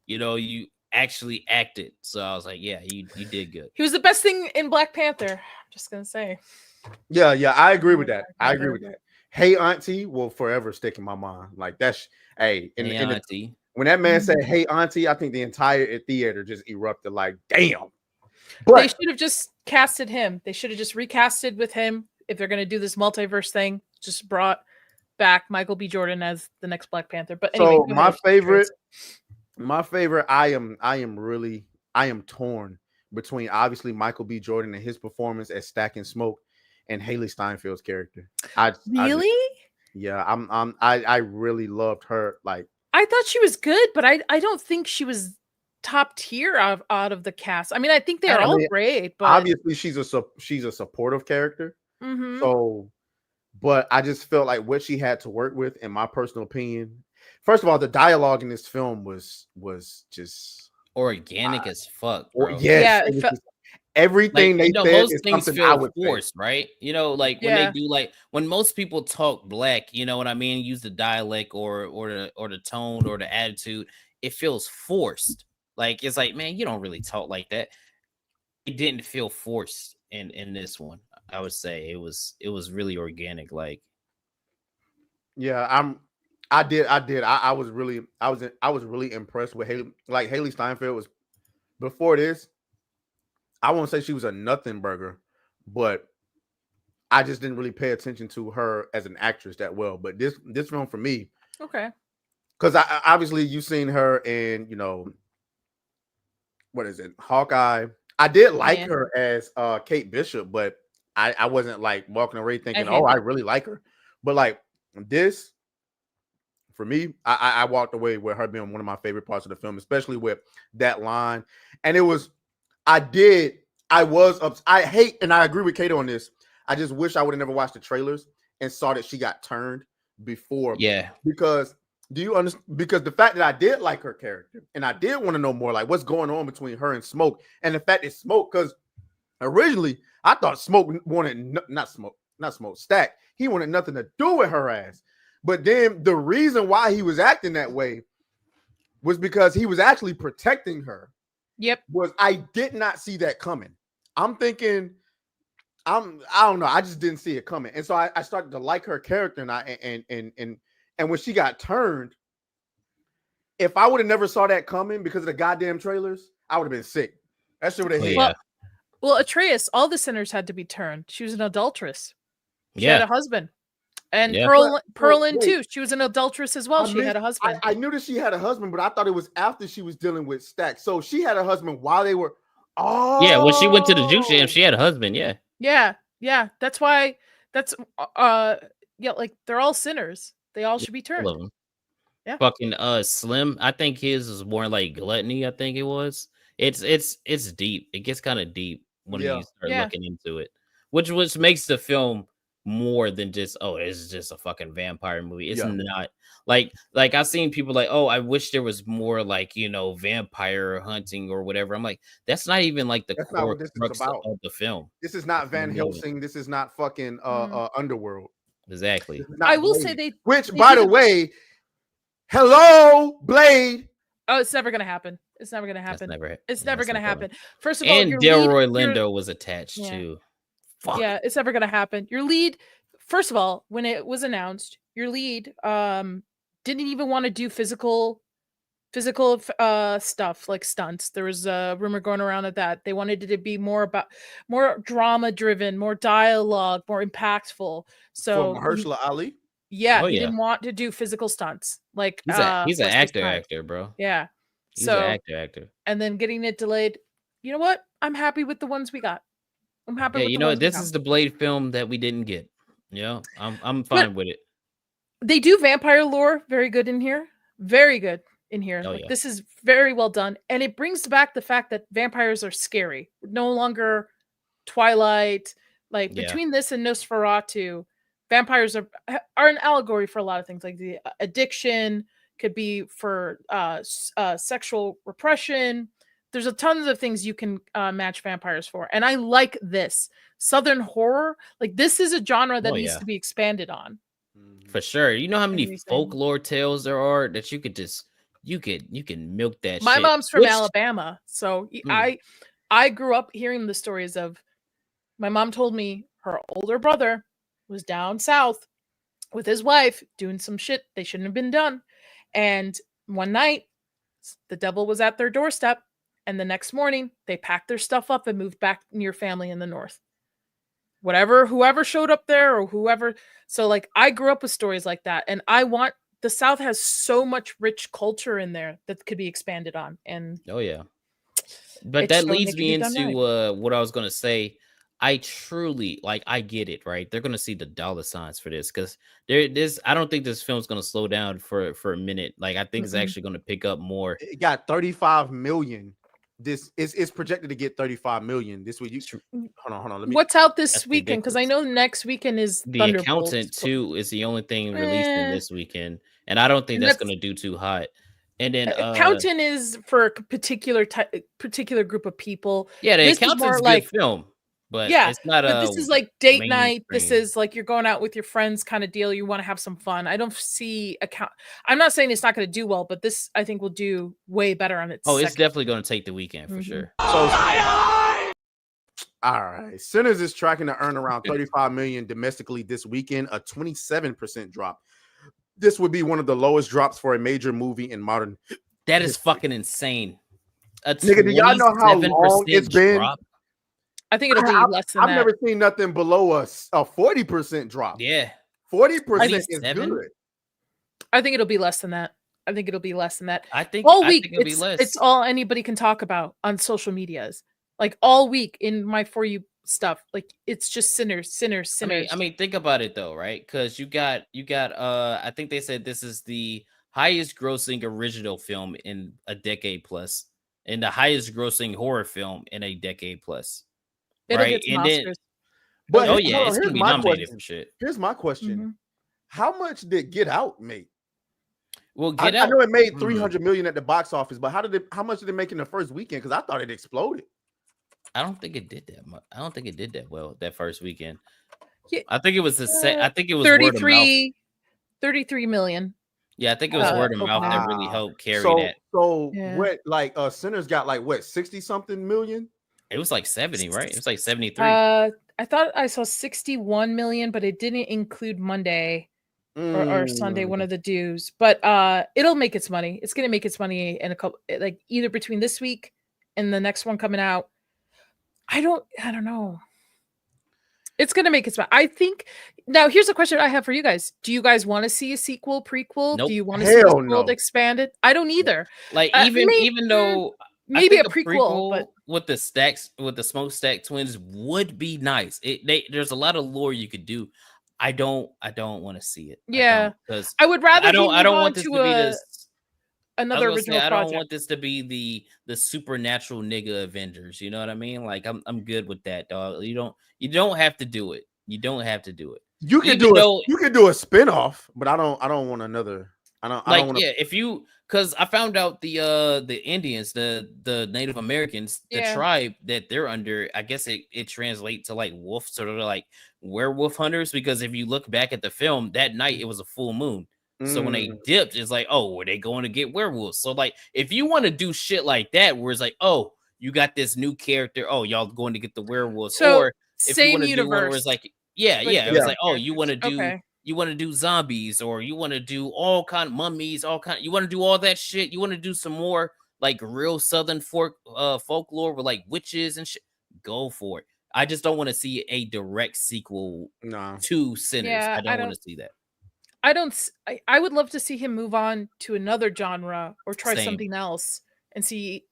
you know, you actually acted. So I was like, yeah, you did good. He was the best thing in Black Panther. I'm just gonna say. Yeah, I agree with that. Hey Auntie will forever stick in my mind. Like that's Auntie. When that man said hey Auntie, I think the entire theater just erupted like damn. But they should have just casted him. They should have just recasted with him. If they're gonna do this multiverse thing, just brought back Michael B. Jordan as the next Black Panther. But anyway, so my favorite, I am torn between obviously Michael B. Jordan and his performance as Stack and Smoke and Haley Steinfeld's character. I really loved her. Like I thought she was good, but I don't think she was top tier out of the cast. I mean, I think they're all great, but obviously she's a supportive character. So, but I just felt like what she had to work with, in my personal opinion. First of all, the dialogue in this film was just organic as fuck. Bro. Yes, everything like, they said most is things something I would forced, right? You know, like when they do, like when most people talk black, you know what I mean? Use the dialect or the tone or the attitude, it feels forced. Like it's like, man, you don't really talk like that. It didn't feel forced in this one. I would say it was really organic. Like, yeah, I was really impressed with Haley. Like Haley Steinfeld was before this. I won't say she was a nothing burger, but I just didn't really pay attention to her as an actress that well. But this film for me, okay, because I obviously you've seen her in, what is it, Hawkeye. I did like her as Kate Bishop, but I wasn't like walking away thinking, I really like her. But like this, for me, I walked away with her being one of my favorite parts of the film, especially with that line. And it was, I hate, and I agree with Kato on this. I just wish I would have never watched the trailers and saw that she got turned before. Yeah. Because do you understand? Because the fact that I did like her character and I did want to know more, like what's going on between her and Smoke, and the fact that Smoke, because originally I thought Smoke wanted not Smoke, Stack. He wanted nothing to do with her ass. But then the reason why he was acting that way was because he was actually protecting her. Yep. I did not see that coming. I'm thinking, I don't know. I just didn't see it coming. And so I started to like her character, and when she got turned, if I would have never saw that coming because of the goddamn trailers, I would have been sick. That shit would have hit. Well, Atreus, all the sinners had to be turned. She was an adulteress. She Yeah. had a husband. And Yeah. Perlin too. She was an adulteress as well. She had a husband. I knew that she had a husband, but I thought it was after she was dealing with Stack. So she had a husband while they were. Oh, Yeah, when she went to the juice jam, she had a husband. Yeah. Yeah. That's why. That's like they're all sinners. They all should be turned. All of them. Yeah. Fucking Slim. I think his was more like gluttony. I think it was. It's deep. It gets kind of deep when you start looking into it, which makes the film more than just it's just a fucking vampire movie. It's not like I've seen people like, I wish there was more like vampire hunting or whatever. I'm like, that's not even like the core crux of the film. This is not Van Helsing. This is not fucking Underworld. Exactly. I will say which by the way, hello Blade. Oh, it's never gonna happen. It's never gonna happen. It's never gonna happen. First of all, and Delroy Lindo was attached too. Fuck. Yeah, it's never gonna happen. Your lead, first of all, when it was announced, your lead didn't even want to do physical stuff like stunts. There was a rumor going around that they wanted it to be more drama driven, more dialogue, more impactful. So for Mahershala Ali, he didn't want to do physical stunts. Like he's an actor, bro. Yeah, he's an actor. And then getting it delayed. You know what? I'm happy with the ones we got. I'm happy. Yeah, this is the Blade film that we didn't get. Yeah, I'm fine with it. They do vampire lore very good in here. Very good in here. This is very well done, and it brings back the fact that vampires are scary. No longer Twilight. Like between this and Nosferatu, vampires are an allegory for a lot of things. Like the addiction could be for sexual repression. There's a tons of things you can match vampires for. And I like this. Southern horror. Like this is a genre that needs to be expanded on. For sure. You know how many folklore tales there are that you could just you can milk that My shit. mom's from Alabama. So I grew up hearing the stories of my mom told me her older brother was down south with his wife doing some shit they shouldn't have been done. And one night the devil was at their doorstep. And the next morning, they packed their stuff up and moved back near family in the north. Whoever showed up there or whoever. So, like, I grew up with stories like that. And the South has so much rich culture in there that could be expanded on. And but that leads me into what I was going to say. I truly, I get it, right? They're going to see the dollar signs for this because I don't think this film's going to slow down for a minute. Like, I think it's actually going to pick up more. It got 35 million. This is projected to get 35 million this week. Hold on. What's out this weekend? Because I know next weekend is The Accountant 2 is the only thing releasing this weekend, and I don't think that's going to do too hot. And then Accountant is for a particular group of people. Yeah, The Accountant's a good film. But it's not this is like date night. This is like you're going out with your friends kind of deal. You want to have some fun. I don't see I'm not saying it's not going to do well, but this I think will do way better on its it's definitely going to take the weekend for sure. So, all right. Sinners is tracking to earn around 35 million domestically this weekend, a 27% drop. This would be one of the lowest drops for a major movie in modern. That is fucking insane. Nigga, do y'all know how long it's been? Drop? I think it'll be less than that. I've never seen nothing below a 40% drop. Yeah. 40% is good. I think it'll be less than that. I think it'll be less than that. I think all I week think it'll be less. it's all anybody can talk about on social medias. Like all week in my For You stuff, like it's just sinners. I mean, think about it though, right? Because you got I think they said this is the highest grossing original film in a decade plus, and the highest grossing horror film in a decade plus. It'll right? get some And Oscars. then But oh yeah, hold on, it's here's gonna be my nominated question. for shit. Here's my question: Mhm. How much did Get Out make? Well, I Get Out. know it made 300 million at the box office, but how much did it make in the first weekend? Because I thought it exploded. I don't think it did that much. I don't think it did that well that first weekend. Yeah, I think it was I think it was word of mouth. 33 million. Yeah, I think it was word of mouth that really helped carry that. So Yeah. what? Like Sinners got like what 60 something million? It was like 70, right? It was like 73. I thought I saw 61 million, but it didn't include Monday or Sunday, one of the dues. But it'll make its money. It's gonna make its money in a couple, like either between this week and the next one coming out. I don't know. It's gonna make its money. I think. Now, here's a question I have for you guys: do you guys want to see a sequel, prequel? Nope. Do you want to see this Hell world no. expanded? I don't either. Like Maybe- even though maybe I a think prequel, but with the smokestack twins would be nice. There's a lot of lore you could do. I don't want to see it. yeah, because I would rather. I don't move on want this to be this. another I was gonna original say, I project. don't want this to be the supernatural nigga Avengers. You know what I mean? Like I'm good with that, dog. You don't have to do it. You don't have to do it. You can Even you can do a spin-off, but I don't want another. I don't want yeah, if you because I found out the Indians, the Native Americans, the Yeah. tribe that they're under, I guess it translates to like wolf, sort of like werewolf hunters, because if you look back at the film, that night it was a full moon. So when they dipped, it's like, oh, were they going to get werewolves? So like if you want to do shit like that, where it's like, oh, you got this new character, oh, y'all going to get the werewolves, So, or if you same want to do one where universe, it's like, yeah, but it was like, different oh, you want to characters. do Okay. you want to do zombies, or you want to do all kind of mummies, you want to do all that shit, you want to do some more like real southern folklore with like witches and shit, go for it. I just don't want to see a direct sequel to Sinners. Yeah, I don't want to see that. I would love to see him move on to another genre or try Same. something else and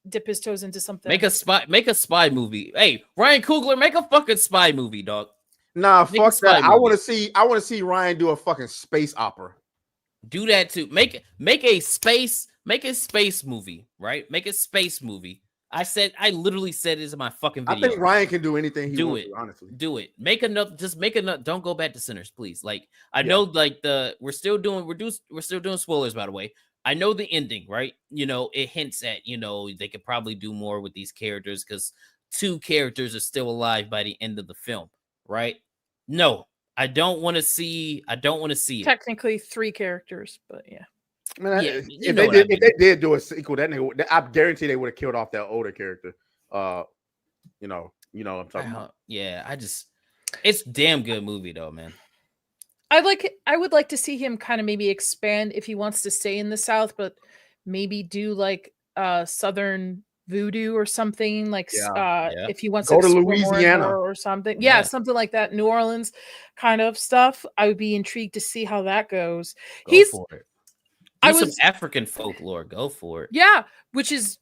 dip his toes into something. Make a spy movie. Hey, Ryan Coogler, make a fucking spy movie, dog. Nah, Make a fuck spy that. I movie. want to see Ryan do a fucking space opera. Do that too. Make a space movie, right? Make a space movie. I literally said this in my fucking video. I think Ryan can do anything he do wants it. to, honestly. Do it. Make another. Don't go back to Sinners, please. Like I know, like we're still doing spoilers, by the way. I know the ending, right? You know, it hints at they could probably do more with these characters because 2 characters are still alive by the end of the film, right? No, I don't want to see. it. Technically 3 characters, but yeah. I mean, Yeah, if they did do a sequel, I guarantee they would have killed off that older character. You know what I'm talking about. Yeah, it's a damn good movie though, man. I would like to see him kind of maybe expand if he wants to stay in the South, but maybe do like Southern voodoo or something like if he wants Go to to explore Louisiana more or something. Yeah. Yeah, something like that. New Orleans kind of stuff. I would be intrigued to see how that goes. Go for it. Do some African folklore. Go for it. Yeah, which is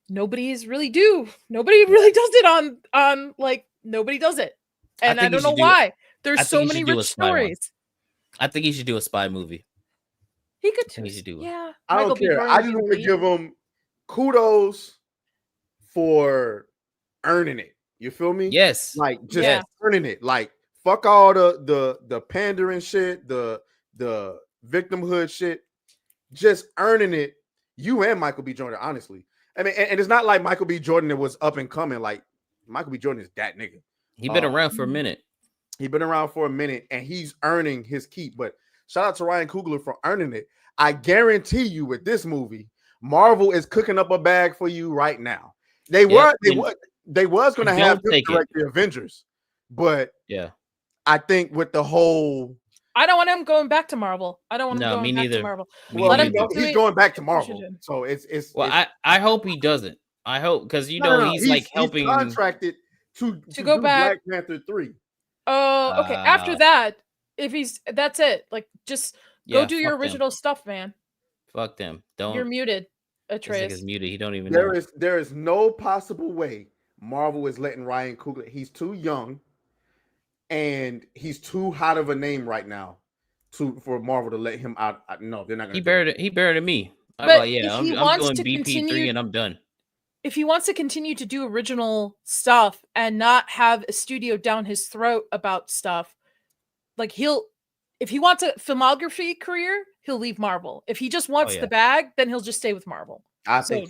nobody really does it on like nobody does it. And I don't know why. There's so many rich stories. I think he should do a spy movie. He could do it. Yeah. I don't care. I just want to give him kudos for earning it. You feel me? Yes. Like just earning it. Like fuck all the pandering shit, the victimhood shit. Just earning it. You and Michael B. Jordan, honestly. I mean, and it's not like Michael B. Jordan that was up and coming. Like Michael B. Jordan is that nigga. He been around for a minute. He's been around for a minute, and he's earning his keep. But shout out to Ryan Coogler for earning it. I guarantee you, with this movie, Marvel is cooking up a bag for you right now. They was going to have him direct the Avengers, but I think with the whole. I don't want him going back to Marvel. I don't want him going me back neither. to Marvel. Well, he's going back to Marvel, so it's. Well, I hope he doesn't. I hope because he's like helping. He's contracted to go do back. Black Panther 3. Oh, okay. After that, that's it. Like just go do your fuck them. original stuff, man. Fuck them. Don't. You're muted, This Atreus. nigga's muted. He don't even know. There is no possible way Marvel is letting Ryan Coogler. He's too young, and he's too hot of a name right now for Marvel to let him out. No, they're not gonna. He better than me. But I'm doing BP3 and I'm done. If he wants to continue to do original stuff and not have a studio down his throat about stuff, like if he wants a filmography career, he'll leave Marvel. If he just wants the bag, then he'll just stay with Marvel. I think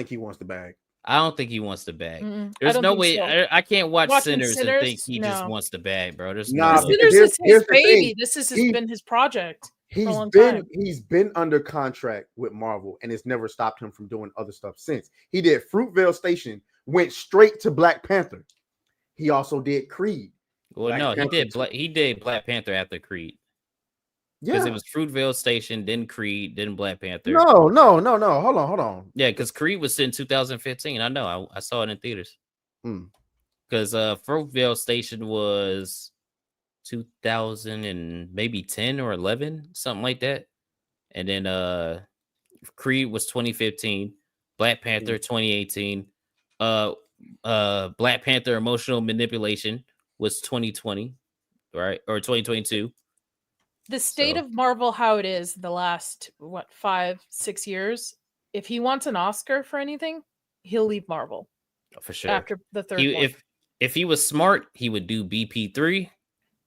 he wants the bag. I don't think he wants the bag. There's no way. So. I can't watch Sinners and think he just wants the bag, bro. There's no. Sinners is his baby. This has been his project. He's been under contract with Marvel, and it's never stopped him from doing other stuff since. He did Fruitvale Station, went straight to Black Panther. He also did Creed. Well, he did Black Panther after Creed. Because it was Fruitvale Station, then Creed, then Black Panther. No. Hold on. Yeah, because Creed was in 2015. I know. I saw it in theaters. Because Fruitvale Station was 2000 and maybe 10 or 11, something like that. And then Creed was 2015, Black Panther 2018, Black Panther Emotional Manipulation was 2020, right? Or 2022. The state of Marvel, how it is the last 5-6 years, if he wants an Oscar for anything, he'll leave Marvel. For sure. After the third one. If he was smart, he would do BP3.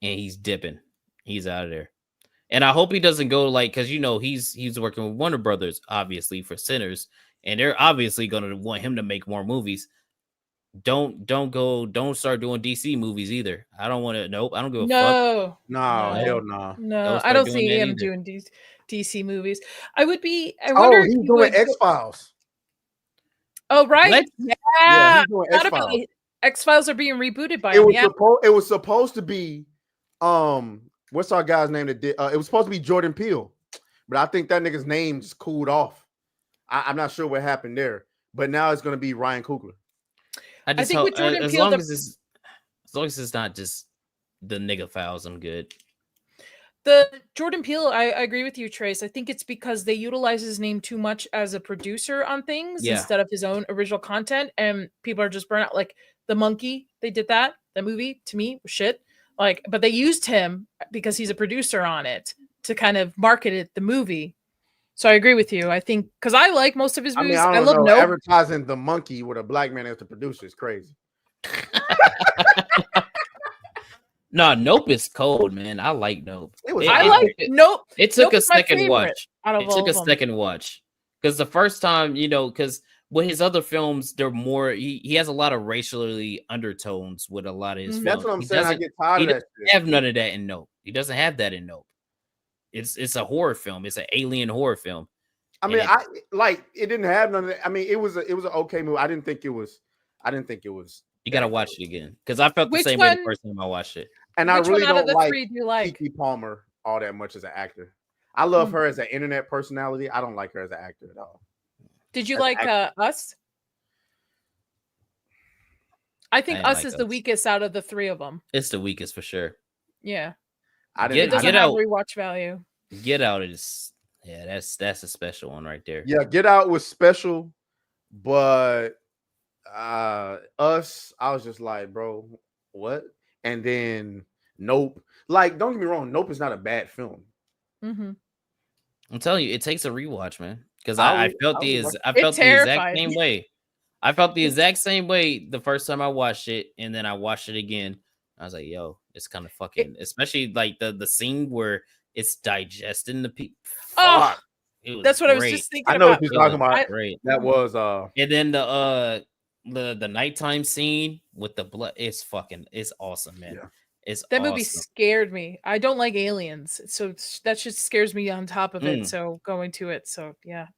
And he's dipping. He's out of there. And I hope he doesn't go because he's working with Warner Brothers, obviously, for Sinners. And they're obviously gonna want him to make more movies. Don't start doing DC movies either. I don't want to. Nope. I don't give a fuck. No, hell no. No, I don't see him doing DC movies. I wonder he's doing X-Files. Oh, right. What? Yeah. He's doing X-Files. X-Files are being rebooted by him. It was supposed to be what's our guy's name that did it was supposed to be Jordan Peele, but I think that nigga's name just cooled off. I'm not sure what happened there, but now it's going to be Ryan Coogler. I think with Jordan Peele, as long as it's not just the nigga files, I'm good. The Jordan Peele, I agree with you, Trace. I think it's because they utilize his name too much as a producer on things instead of his own original content, and people are just burnt out. Like The Monkey, they did that. The movie to me was shit. But they used him because he's a producer on it to kind of market the movie. So I agree with you. I think because I like most of his movies. I love Nope. Advertising The Monkey with a black man as the producer is crazy. No, Nope is cold, man. I like Nope. Nope. It took a second watch. It took a second watch because the first time, because with his other films, they're more. He has a lot of racially undertones with a lot of his films. That's what I'm saying. I get tired of that. He doesn't have none of that in Nope. He doesn't have that in Nope. It's a horror film. It's an alien horror film. I mean, it didn't have none of that. I mean, it was an okay movie. I didn't think it was. You gotta watch it again because I felt the same way the first time I watched it. And I really don't like Keke Palmer all that much as an actor. I love her as an internet personality. I don't like her as an actor at all. Did you like Us? I think Us is the weakest out of the three of them. It's the weakest for sure. Yeah. It doesn't have rewatch value. Get Out is that's a special one right there. Yeah, Get Out was special, but Us, I was just like, bro, what? And then Nope. Like, don't get me wrong, Nope is not a bad film. Mm-hmm. I'm telling you, it takes a rewatch, man. Because I felt the exact same way. I felt the exact same way the first time I watched it, and then I watched it again. I was like, yo, it's kind of fucking, especially like the scene where it's digesting the people. Oh, that's what I was just thinking. I know about. what you're talking about. Great. That was and then the nighttime scene with the blood. It's awesome, man. Yeah. That movie scared me. I don't like aliens, so that just scares me on top of it. So going to it, so yeah.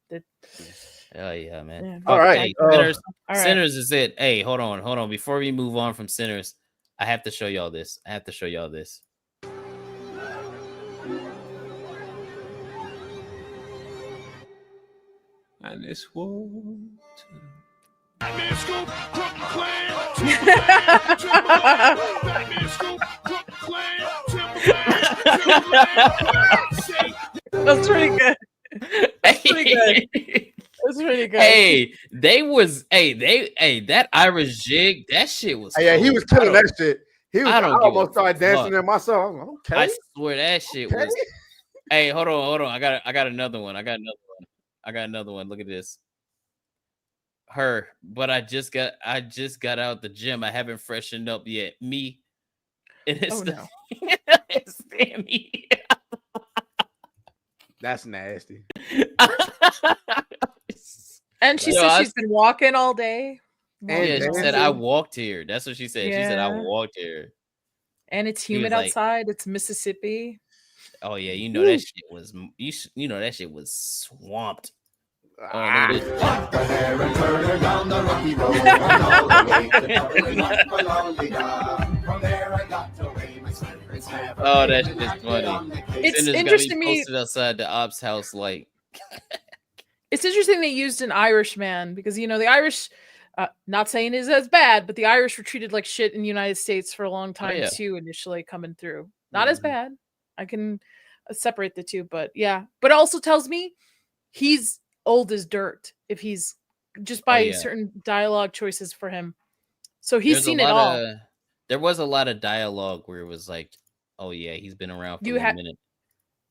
Oh yeah, man. Yeah. All right, Sinners is it. Hey, hold on. Before we move on from Sinners, I have to show y'all this. And this water. That's pretty good. That's pretty good. Hey, that Irish jig, that shit was. Yeah, he was killing that shit. I almost started dancing there myself. I was like, okay. I swear that shit was. Hey, hold on. I got another one. Look at this. Her, but I just got out the gym. I haven't freshened up yet. Me. And it's it's me. That's nasty. And she said she's been walking all day. She said I walked here. That's what she said. Yeah. She said I walked here. And it's humid outside. It's Mississippi. Oh yeah, you know that shit was that shit was swamped. Oh, that shit is funny. It's interesting to me. Posted outside the ops house, like. It's interesting they used an Irishman because the Irish, not saying is as bad, but the Irish were treated like shit in the United States for a long time too. Initially coming through, not as bad. I can separate the two, but yeah. But it also tells me he's old as dirt if he's just by certain dialogue choices for him. So he's seen it all. There was a lot of dialogue where it was like, oh yeah, he's been around for a minute.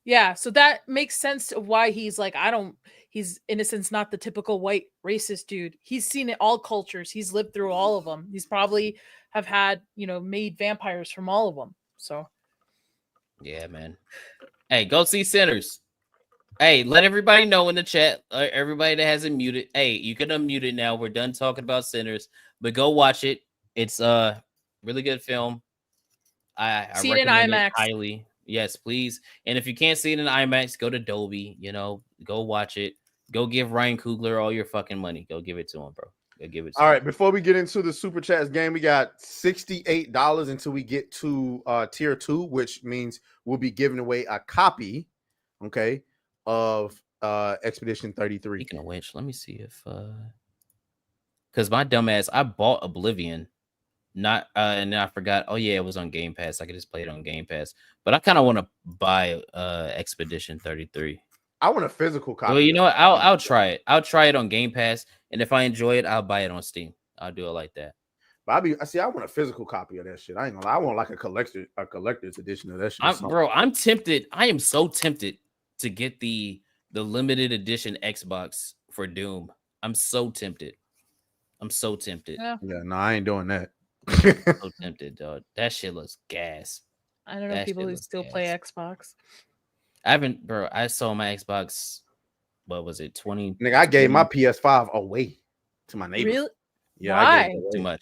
Yeah, so that makes sense of why he's like, he's in a sense not the typical white racist dude. He's seen it all cultures. He's lived through all of them. He's probably have had, made vampires from all of them. So yeah, man. Hey, go see Sinners. Hey, let everybody know in the chat, everybody that hasn't muted. Hey, you can unmute it now. We're done talking about Sinners, but go watch it. It's a really good film. I see it in IMAX. Highly. Yes, please. And if you can't see it in IMAX, go to Dolby. Go watch it. Go give Ryan Coogler all your fucking money. Go give it to him, bro. Go give it to him. All right, before we get into the Super Chats game, we got $68 until we get to tier 2, which means we'll be giving away a copy, okay, of Expedition 33. Speaking of which, let me see if because my dumbass, I bought Oblivion. And then I forgot. Oh yeah, it was on Game Pass. I could just play it on Game Pass. But I kind of want to buy Expedition 33. I want a physical copy. Well, you know what? I'll try it. I'll try it on Game Pass, and if I enjoy it, I'll buy it on Steam. I'll do it like that. But I want a physical copy of that shit. I ain't gonna lie. I want like a collector's edition of that shit. Bro, I'm tempted. I am so tempted to get the limited edition Xbox for Doom. I'm so tempted. Yeah, no, I ain't doing that. So tempted, dog. That shit looks gas. I don't know people who still play Xbox. I haven't, bro. I sold my Xbox. What was it? 20. Nigga, I gave my PS5 away to my neighbor. Really? Yeah, why? I gave it too much.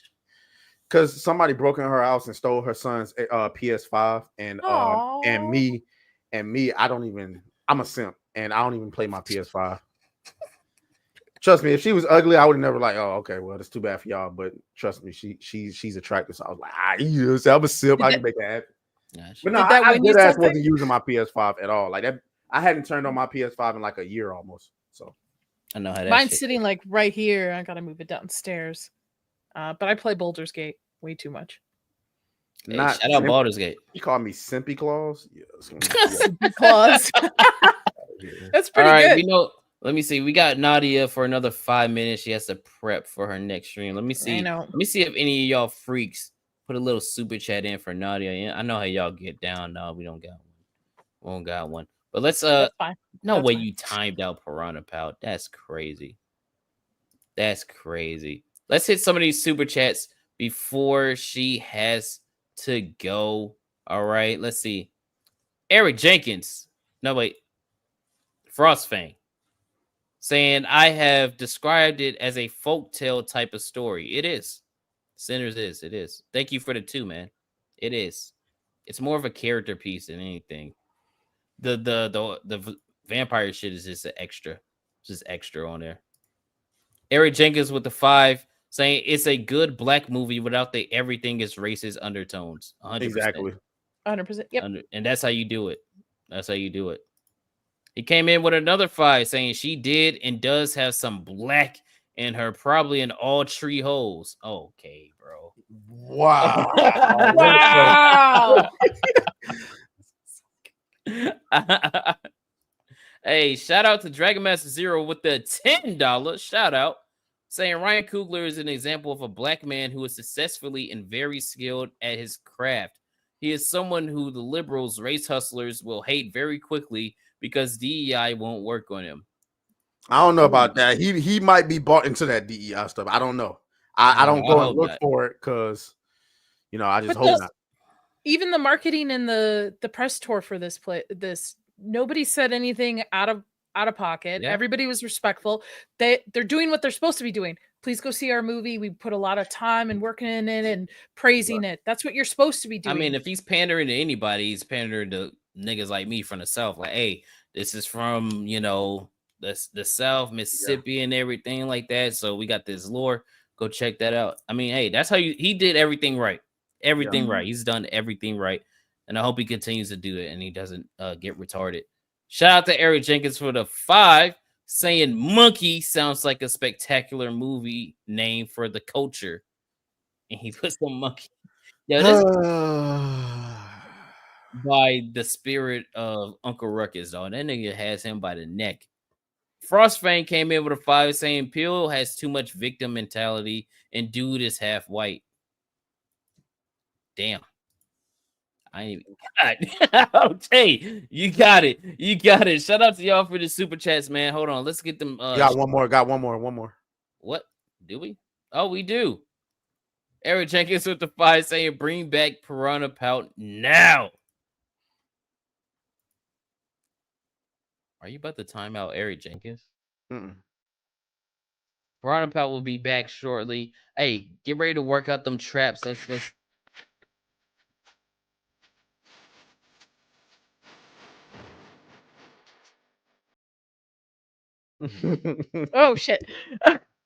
Because somebody broke in her house and stole her son's PS5, and me, I'm a simp, and I don't even play my PS5. Trust me, if she was ugly, I would have never like, oh, okay, well, that's too bad for y'all. But trust me, she's attractive. So I was like, I'm a simp. I can make that happen. But no, I good ass wasn't using my PS5 at all. Like that, I hadn't turned on my PS5 in like a year almost. So I know how that. Mine's sitting like right here. I gotta move it downstairs. But I play Baldur's Gate way too much. Hey, shout out Baldur's Gate. You call me Simpy Claus? Yeah, Simpy Claus. That's pretty good. Let me see. We got Nadia for another 5 minutes. She has to prep for her next stream. Let me see. Let me see if any of y'all freaks put a little super chat in for Nadia. I know how y'all get down. No, we don't got one. We don't got one. But let's you timed out Piranha Pal. That's crazy. Let's hit some of these super chats before she has to go. All right. Let's see. Eric Jenkins. No, wait. Frostfang. Saying, I have described it as a folktale type of story. It is. Sinners is. It is. Thank you for the 2, man. It is. It's more of a character piece than anything. The vampire shit is just an extra. Just extra on there. Eric Jenkins with the 5 saying it's a good black movie without the everything is racist undertones. 100%. Exactly. 100%. Yep. And that's how you do it. He came in with another 5 saying she did and does have some black in her, probably in all tree holes. Okay, bro. Wow. Hey, Hey, shout out to Dragon Master Zero with the $10 shout out, saying Ryan Coogler is an example of a black man who is successfully and very skilled at his craft. He is someone who the liberals, race hustlers will hate very quickly because DEI won't work on him. I don't know about that. He might be bought into that DEI stuff. I don't know. I don't go and look for it because, I just hope not. Even the marketing and the press tour for this nobody said anything out of pocket. Yeah. Everybody was respectful. They're doing what they're supposed to be doing. Please go see our movie. We put a lot of time and working in it and praising it. That's what you're supposed to be doing. I mean, if he's pandering to anybody, he's pandering to niggas like me from the South. Like, hey, this is from, the South, Mississippi and everything like that. So we got this lore. Go check that out. I mean, hey, that's how he did everything right. Everything right. He's done everything right. And I hope he continues to do it and he doesn't get retarded. Shout out to Eric Jenkins for the 5, saying Monkey sounds like a spectacular movie name for the culture. And he puts the monkey. Yeah, this by the spirit of Uncle Ruckus, dog. That nigga has him by the neck. Frostfang came in with a 5, saying Peele has too much victim mentality and dude is half white. Damn. I ain't even okay. You got it. You got it. Shout out to y'all for the super chats, man. Hold on. Let's get them. Got one more. What? Do we? Oh, we do. Eric Jenkins with the 5 saying bring back Piranha Pout now. Are you about to time out Eric Jenkins? Piranha Pout will be back shortly. Hey, get ready to work out them traps. Let's oh shit.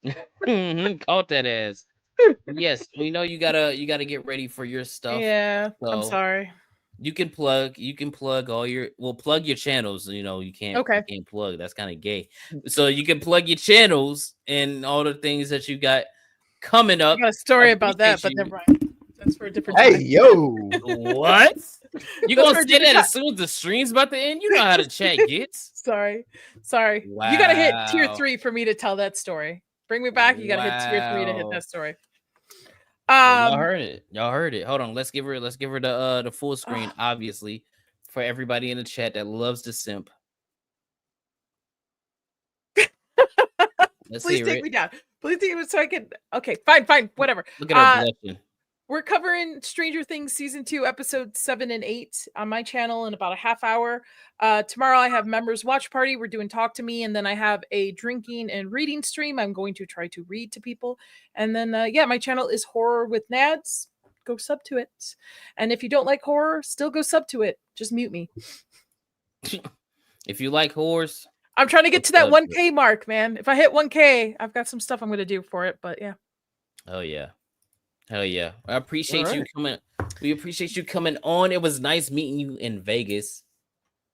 Caught that ass. Yes, we know you gotta get ready for your stuff. Yeah, so I'm sorry. You can plug all your plug your channels. You can't plug. That's kind of gay. So you can plug your channels and all the things that you got coming up. I got a story about that, but never mind. That's for a different time. Hey, yo. What? You gonna say that as soon as the stream's about to end? You know how to chat gets. Sorry. Wow. You gotta hit tier 3 for me to tell that story. Bring me back. You gotta hit tier 3 to hit that story. Y'all heard it. Hold on. Let's give her the full screen, obviously, for everybody in the chat that loves the simp. Please take me down. Please take me so I can. Okay, fine, whatever. Look at her blushing. We're covering Stranger Things season 2, episodes 7 and 8 on my channel in about a half hour. Tomorrow I have members watch party. We're doing Talk to Me, and then I have a drinking and reading stream. I'm going to try to read to people. And then, my channel is Horror with Nads. Go sub to it. And if you don't like horror, still go sub to it. Just mute me. If you like horrors, I'm trying to get to that 1K mark, man. If I hit 1K, I've got some stuff I'm going to do for it. But yeah. Oh yeah. Hell yeah. I appreciate you coming. We appreciate you coming on. It was nice meeting you in Vegas.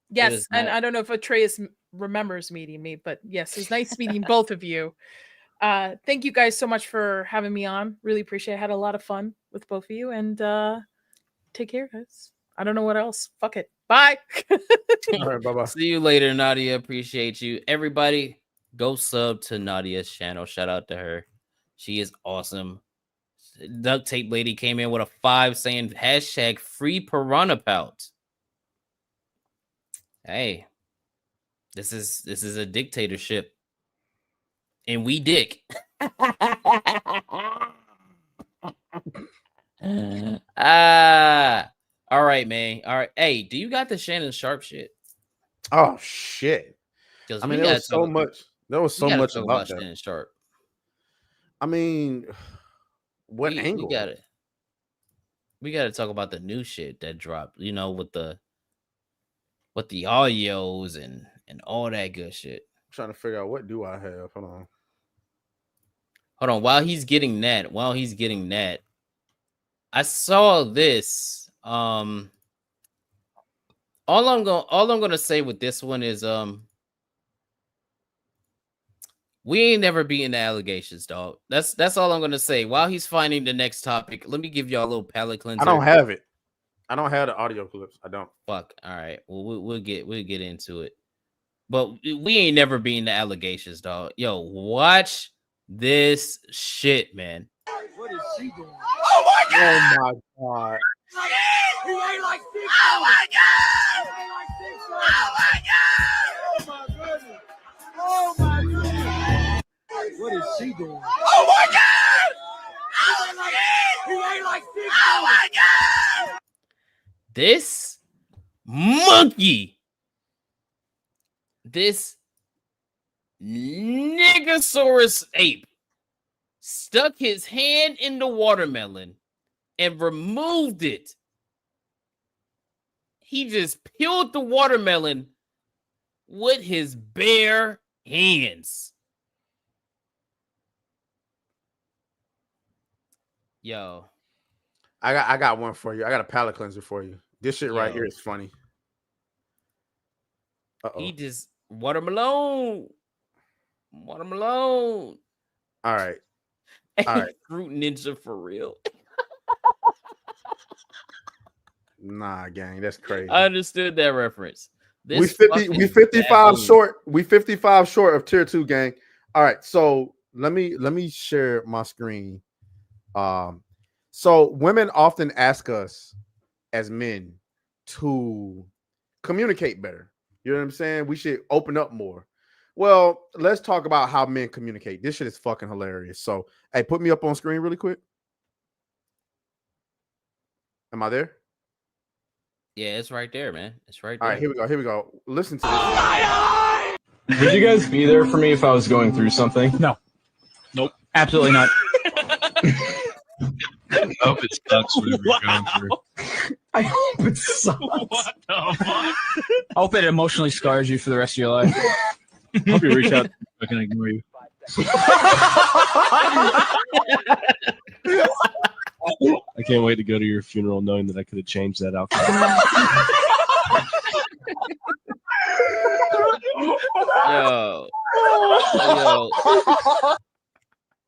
Yes, and I don't know if Atreus remembers meeting me, but yes, it's nice meeting both of you. Thank you guys so much for having me on. Really appreciate it. I had a lot of fun with both of you, and take care, guys. I don't know what else. Fuck it. Bye. All right, bye-bye. See you later, Nadia. Appreciate you. Everybody, go sub to Nadia's channel. Shout out to her. She is awesome. Duct Tape Lady came in with a 5 saying hashtag free Piranha Pout. Hey, this is a dictatorship. And we dick. All right, man. All right. Hey, do you got the Shannon Sharpe shit? Oh shit. I mean, there was so much about that. Shannon Sharpe. I mean, what angle? We got to talk about the new shit that dropped, with the audios and all that good shit. I'm trying to figure out what do I have. Hold on. While he's getting that, I saw this. All I'm gonna say with this one is we ain't never beaten the allegations, dog. That's all I'm gonna say. While he's finding the next topic, let me give y'all a little palate cleanser. I don't have it. I don't have the audio clips. I don't. Fuck. All right. Well, we'll get into it. But we ain't never beaten the allegations, dog. Yo, watch this shit, man. What is she doing? Oh my god! He ain't like six. Oh my god! He ain't like six. Oh my goodness! Oh my goodness! What is she doing? Oh my god! He ain't like six. Oh my god! This monkey, this Niggasaurus ape stuck his hand in the watermelon and removed it. He just peeled the watermelon with his bare hands. Yo. I got one for you. I got a palate cleanser for you. This shit right here is funny. He just watermelon. Watermelon. All right. All right. Fruit Ninja for real. Nah, gang, that's crazy. I understood that reference. We 55 short. We 55 short of tier 2, gang. All right, so let me share my screen. So women often ask us as men to communicate better. You know what I'm saying? We should open up more. Well, let's talk about how men communicate. This shit is fucking hilarious. So, hey, put me up on screen really quick. Am I there? Yeah, it's right there, man. It's right All there. right, here we go. Here we go. Listen to this. Would you guys be there for me if I was going through something? No. Nope. Absolutely not. I hope it sucks whatever you're going through. I hope it sucks. What the fuck? I hope it emotionally scars you for the rest of your life. I hope you reach out. I can ignore you. I can't wait to go to your funeral knowing that I could have changed that outcome. Yo.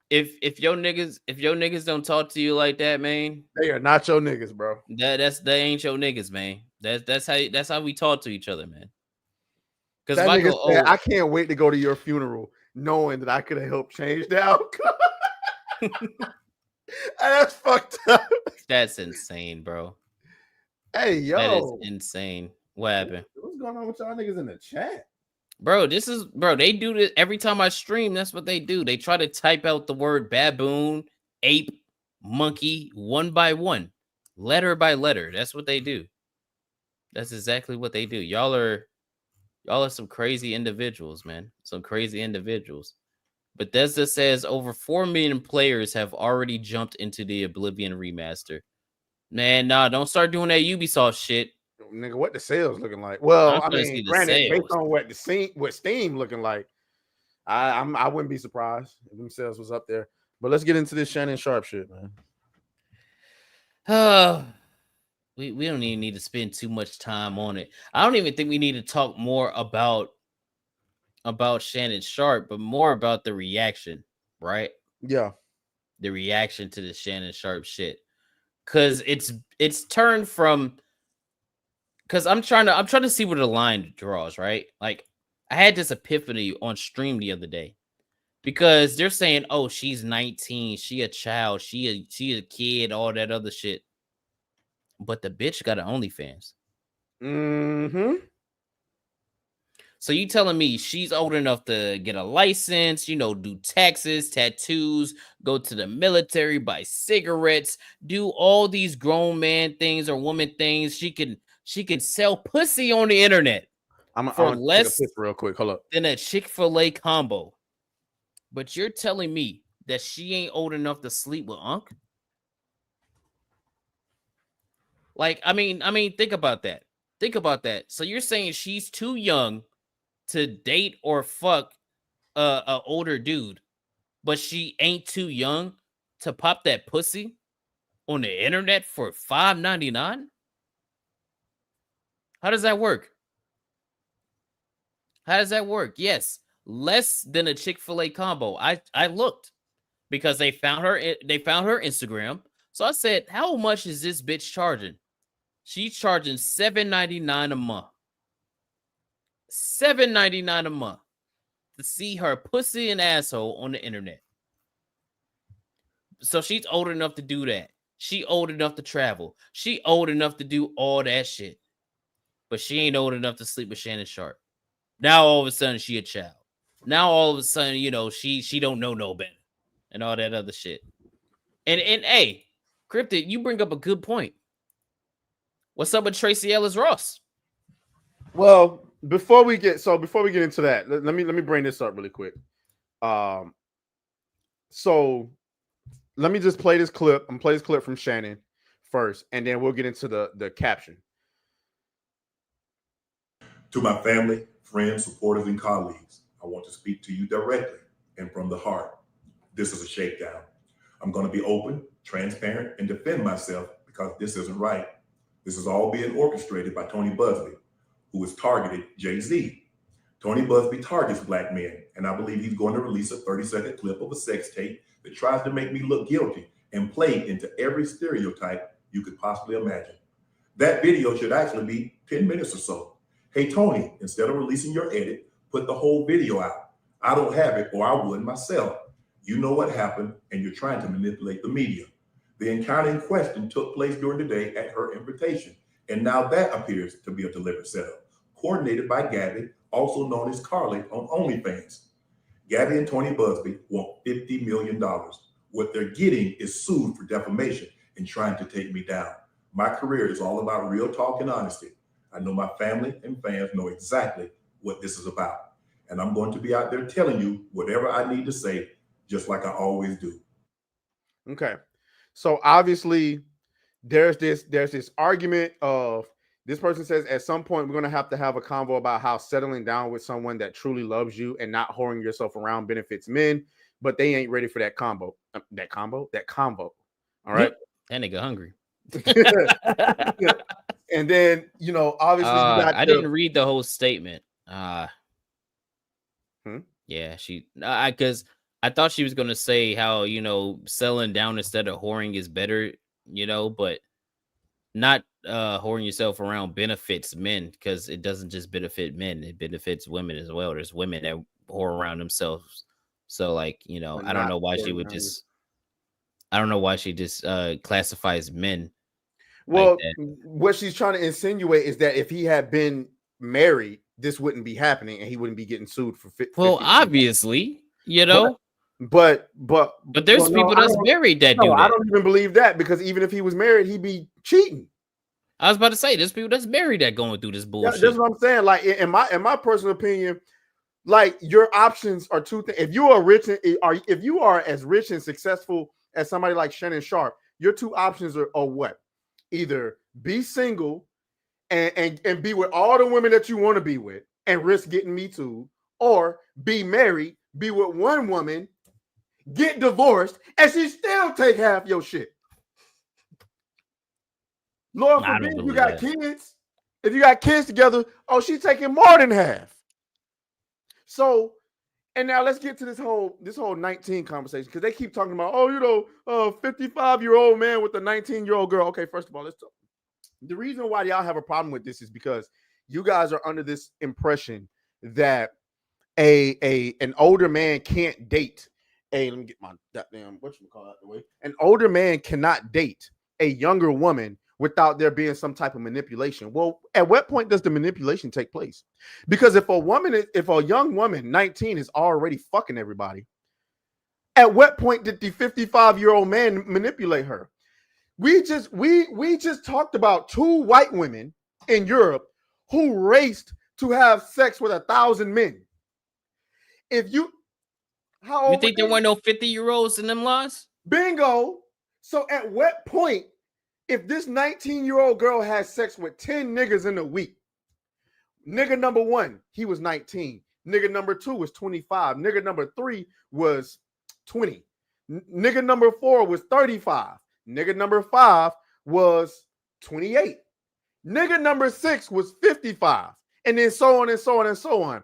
If your niggas don't talk to you like that, man, they are not your niggas, bro. They ain't your niggas, man. That's how we talk to each other, man. Because that nigga said, I can't wait to go to your funeral, knowing that I could have helped change the outcome. That's fucked up. That's insane, bro. Hey, yo, that is insane. What happened? What's going on with y'all niggas in the chat? Bro, they do this every time I stream. That's what they do. They try to type out the word baboon, ape, monkey, one by one, letter by letter. That's what they do. That's exactly what they do. Y'all are some crazy individuals, man. Some crazy individuals. Bethesda says over 4 million players have already jumped into the Oblivion remaster. Man, nah, don't start doing that Ubisoft shit. Nigga, what the sales looking like? Well, I mean, granted, based on what Steam looking like, I wouldn't be surprised if them sales was up there. But let's get into this Shannon Sharpe shit, man. We don't even need to spend too much time on it. I don't even think we need to talk more about Shannon Sharpe, but more about the reaction, right? Yeah. The reaction to the Shannon Sharpe shit. Cause it's turned from because I'm trying to see where the line draws, right? Like I had this epiphany on stream the other day because they're saying, oh, she's 19, she a child, she a kid, all that other shit. But the bitch got an OnlyFans. Mm-hmm. So you telling me she's old enough to get a license, do taxes, tattoos, go to the military, buy cigarettes, do all these grown man things or woman things. She can sell pussy on the internet for less real quick. Hold up. Than a Chick-fil-A combo. But you're telling me that she ain't old enough to sleep with Unc? Like, I mean, think about that. Think about that. So you're saying she's too young to date or fuck a older dude, but she ain't too young to pop that pussy on the internet for $5.99? How does that work? How does that work? Yes, less than a Chick-fil-A combo. I looked because they found her Instagram. So I said, how much is this bitch charging? She's charging $7.99 a month. $7.99 a month to see her pussy and asshole on the internet. So she's old enough to do that. She old enough to travel. She old enough to do all that shit. But she ain't old enough to sleep with Shannon Sharpe. Now all of a sudden she a child. Now all of a sudden, you know, she don't know no better. And all that other shit. And hey, Cryptid, you bring up a good point. What's up with Tracy Ellis Ross? Well, before we get into that, let me bring this up really quick. So let me just play this clip. I'm gonna play this clip from Shannon first, and then we'll get into the caption. To my family, friends, supporters, and colleagues, I want to speak to you directly and from the heart. This is a shakedown. I'm going to be open, transparent, and defend myself because this isn't right. This is all being orchestrated by Tony Busby, who has targeted Jay-Z. Tony Busby targets black men, and I believe he's going to release a 30-second clip of a sex tape that tries to make me look guilty and play into every stereotype you could possibly imagine. That video should actually be 10 minutes or so. Hey, Tony, instead of releasing your edit, put the whole video out. I don't have it, or I would myself. You know what happened, and you're trying to manipulate the media. The encounter in question took place during the day at her invitation, and now that appears to be a deliberate setup, coordinated by Gabby, also known as Carly on OnlyFans. Gabby and Tony Busby want $50 million. What they're getting is sued for defamation and trying to take me down. My career is all about real talk and honesty. I know my family and fans know exactly what this is about. And I'm going to be out there telling you whatever I need to say, just like I always do. Okay. So obviously there's this argument of this person says at some point we're going to have a convo about how settling down with someone that truly loves you and not whoring yourself around benefits men, but they ain't ready for that combo. That convo. All right. That nigga hungry. Yeah. And then, you know, obviously you got didn't read the whole statement. Yeah, because I thought she was gonna say how, you know, selling down instead of whoring is better, you know, but not whoring yourself around benefits men, because it doesn't just benefit men, it benefits women as well. There's women that whore around themselves. So like, you know, I don't know why she would just classifies men. Well, like that. what she's trying to insinuate is that if he had been married, this wouldn't be happening and he wouldn't be getting sued for 50. Well, obviously, you know. But there's people that's married that do that. I don't even believe that, because even if he was married, he'd be cheating. I was about to say there's people that's married that going through this bullshit. That's what I'm saying. Like in my personal opinion, like your options are two things. If you are as rich and successful as somebody like Shannon Sharpe, your two options are what? Either be single and be with all the women that you want to be with and risk getting Me Too, or be married, be with one woman, get divorced, and she still take half your shit. Lord forbid you got kids. If you got kids together, oh, she's taking more than half. So, and now let's get to this whole 19 conversation, because they keep talking about, oh, you know, 55-year-old man with a 19-year-old girl. Okay, first of all, let's talk. The reason why y'all have a problem with this is because you guys are under this impression that an older man can't date. Let me get my goddamn whatchamacallit out the way. An older man cannot date a younger woman without there being some type of manipulation. Well, at what point does the manipulation take place? Because if a young woman, 19, is already fucking everybody, at what point did the 55-year-old man manipulate her? We just talked about 2 white women in Europe who raced to have sex with 1,000 men. You think there weren't no 50-year-olds in them laws? Bingo. So at what point, if this 19-year-old girl has sex with 10 niggas in a week, nigga number 1, he was 19. Nigga number 2 was 25. Nigga number 3 was 20. Nigga number 4 was 35. Nigga number 5 was 28. Nigga number 6 was 55. And then so on and so on and so on.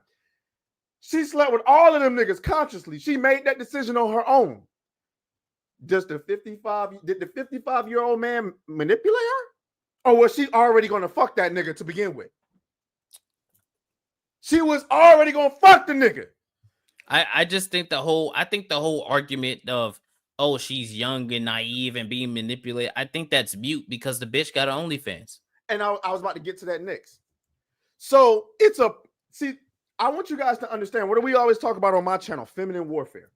She slept with all of them niggas consciously. She made that decision on her own. Did the 55-year-old man manipulate her? Or was she already going to fuck that nigga to begin with? She was already gonna fuck the nigga. I just think the whole argument of, oh, she's young and naive and being manipulated, I think that's mute because the bitch got an OnlyFans. And I was about to get to that next. So I want you guys to understand what do we always talk about on my channel, feminine warfare.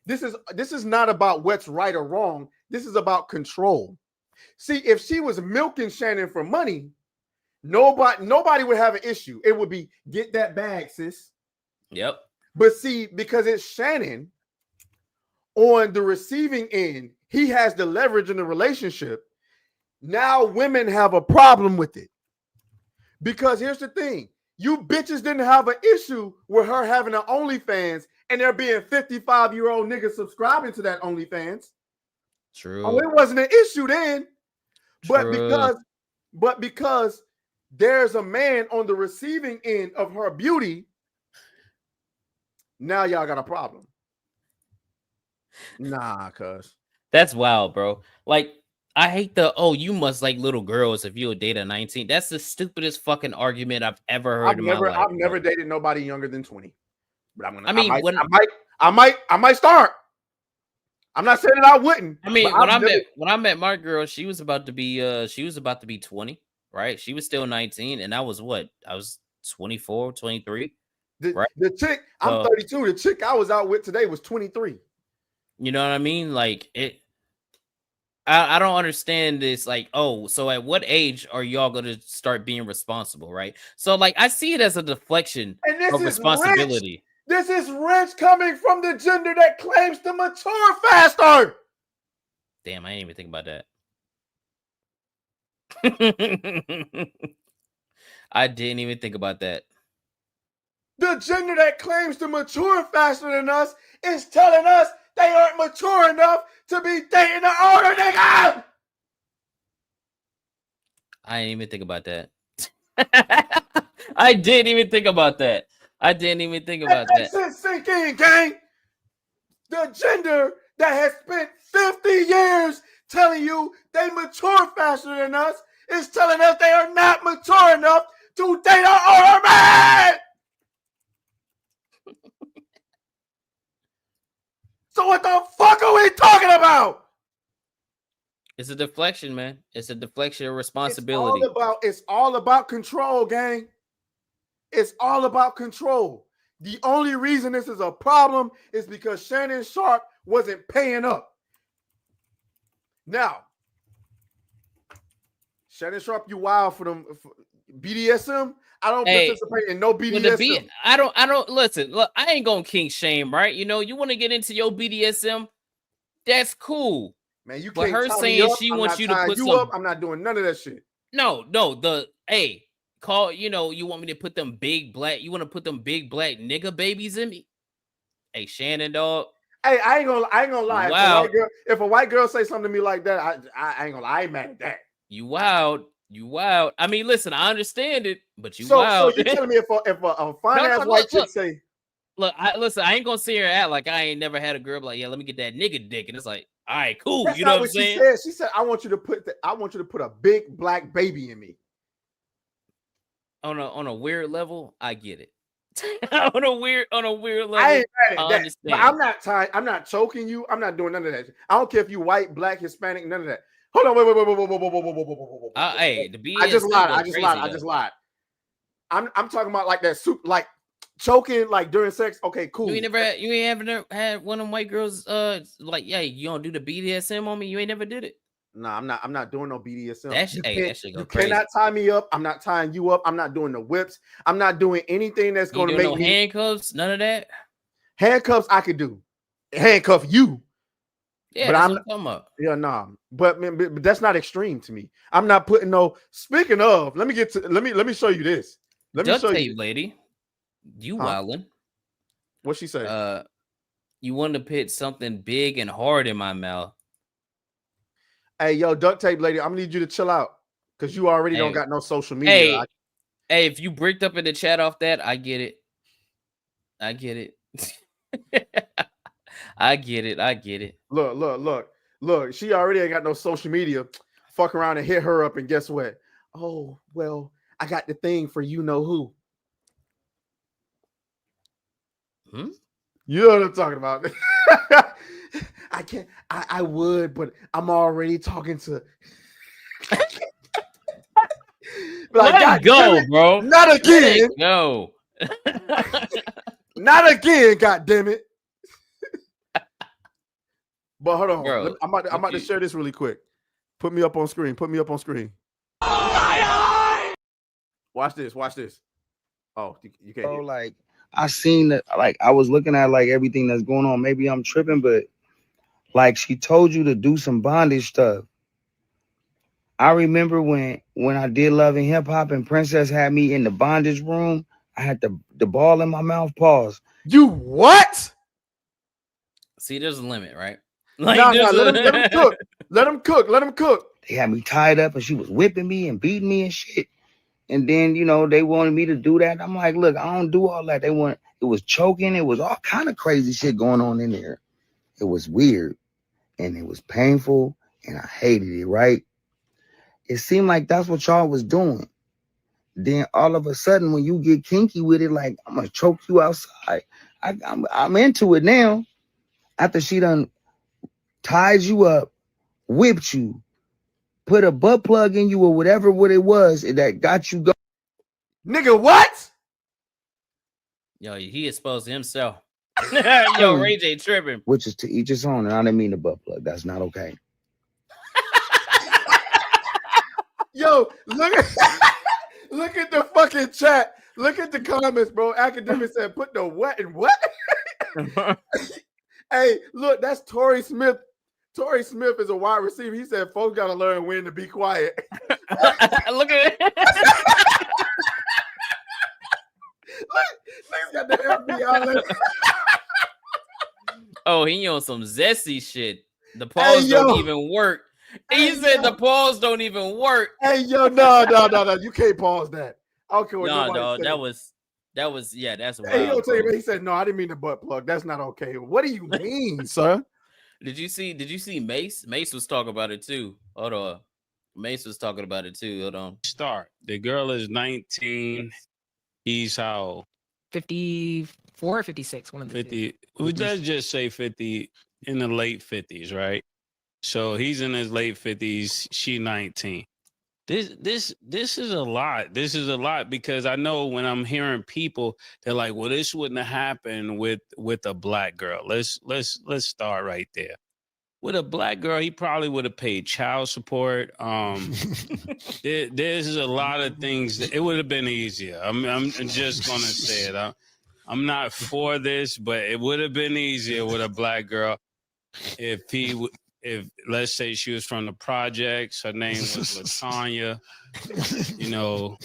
This is not about what's right or wrong. This is about control. See, if she was milking Shannon for money, nobody would have an issue. It would be get that bag, sis. Yep. But see, because it's Shannon on the receiving end, he has the leverage in the relationship. Now women have a problem with it. Because here's the thing. You bitches didn't have an issue with her having an OnlyFans and there being 55-year-old niggas subscribing to that OnlyFans. True. Oh, it wasn't an issue then. True. But because there's a man on the receiving end of her beauty, now y'all got a problem. Nah, cuz. That's wild, bro. Like, I hate you must like little girls if you would date a 19. That's the stupidest fucking argument I've ever heard in my life. I've never dated nobody younger than 20. But I might start. I'm not saying that I wouldn't. I mean, when I met my girl, she was about to be 20, right? She was still 19, and I was 24, 23. Right? The chick, I'm 32. The chick I was out with today was 23. You know what I mean? Like it. I don't understand this. Like, oh, so at what age are y'all gonna start being responsible, right? So, like, I see it as a deflection of responsibility. This is rich coming from the gender that claims to mature faster. Damn, I didn't even think about that. I didn't even think about that. The gender that claims to mature faster than us is telling us they aren't mature enough to be dating an older nigga. I didn't even think about that. I didn't even think about that. Let that shit sink in, gang. The gender that has spent 50 years telling you they mature faster than us is telling us they are not mature enough to date an older man. So what the fuck are we talking about? It's a deflection, man. It's a deflection of responsibility. It's all about control, gang. It's all about control. The only reason this is a problem is because Shannon Sharpe wasn't paying up. Now, Shannon Sharpe, you wild for them for BDSM? I don't participate in no BDSM. I don't listen. Look, I ain't gonna kink shame, right? You know, you want to get into your BDSM, that's cool. Man, you but can't her saying she wants you to put some up. I'm not doing none of that shit. No, you want me to put them big black, you want to put them big black nigga babies in me? Hey, Shannon, dog. Hey, I ain't gonna lie. Wow. If a white girl say something to me like that, I ain't gonna lie. I ain't mad at that. You wild. I mean, listen, I understand it, but you wild. So you telling me if a fine ass white chick say, look, I ain't gonna sit here and act like I ain't never had a girl be like, yeah, let me get that nigga dick, and it's like, all right, cool. That's you know not what I'm saying? She said, I want you to put a big black baby in me. On a weird level, I get it. on a weird level, I ain't mad at that. Understand. But I'm not choking you. I'm not doing none of that. I don't care if you white, black, Hispanic, none of that. Hold on, wait. Hey, the BS I just lied. I'm talking about like that soup, like choking, like during sex. Okay, cool. You ain't never had one of them white girls like, yeah, you don't do the BDSM on me. You ain't never did it. No, I'm not doing no BDSM. That shit You cannot tie me up. I'm not tying you up. I'm not doing the whips. I'm not doing anything that's going to make me handcuffs. None of that. Handcuffs I could do. Handcuff you. Yeah, but that's what I'm talking about. Yeah, nah. But that's not extreme to me. I'm not putting no. Speaking of, let me show you this. Duct tape, lady. You wildin'. What'd she say? You want to put something big and hard in my mouth. Hey, yo, duct tape lady, I'm gonna need you to chill out because you already don't got no social media. Hey, if you bricked up in the chat off that, I get it. I get it. I get it. Look. She already ain't got no social media. Fuck around and hit her up, and guess what? Oh, well, I got the thing for you know who. You know what I'm talking about. I can't. I would, but I'm already talking to. Let it go, bro. Not again. No. Not again. God damn it. But hold on, bro. I'm about to share this really quick. Put me up on screen. Put me up on screen. Watch this. Watch this. Oh, you can't. Bro, like I seen that. Like I was looking at like everything that's going on. Maybe I'm tripping, but like she told you to do some bondage stuff. I remember when I did Love and Hip Hop and Princess had me in the bondage room. I had the ball in my mouth. Pause. You what? See, there's a limit, right? Like, no, let him cook. Let him cook. Let him cook. They had me tied up and she was whipping me and beating me and shit. And then, you know, they wanted me to do that. I'm like, look, I don't do all that. It was choking. It was all kind of crazy shit going on in there. It was weird and it was painful and I hated it, right? It seemed like that's what y'all was doing. Then all of a sudden, when you get kinky with it, like, I'm going to choke you outside. I'm into it now. After she done tied you up, whipped you, put a butt plug in you or whatever what it was that got you going. Nigga, what? Yo, he exposed himself. Yo, Ray J tripping. Which is to each his own, and I didn't mean the butt plug. That's not okay. Yo, look at the fucking chat. Look at the comments, bro. Academic said, put the what and what? Hey, look, that's Torrey Smith. Torrey Smith is a wide receiver. He said, folks got to learn when to be quiet. Look at it. Look, got the FBI. Oh, he on some zesty shit. The pause don't even work. He said the pause don't even work. Hey, yo, no. You can't pause that. I don't care what no, nobody that was, yeah, that's wild. He said, no, I didn't mean the butt plug. That's not okay. What do you mean, sir? Did you see Mace? Mace was talking about it too. Hold on. Mace was talking about it too. Hold on. Start. The girl is 19. He's how? 54 or 56. One of the 50. Let's just say 50, in the late 50s, right? So he's in his late 50s. She 19. This is a lot. This is a lot because I know when I'm hearing people, they're like, "Well, this wouldn't have happened with a black girl." Let's start right there. With a black girl, he probably would have paid child support. There's a lot of things. It would have been easier. I'm just gonna say it. I'm not for this, but it would have been easier with a black girl if let's say she was from the projects, her name was LaTanya, you know.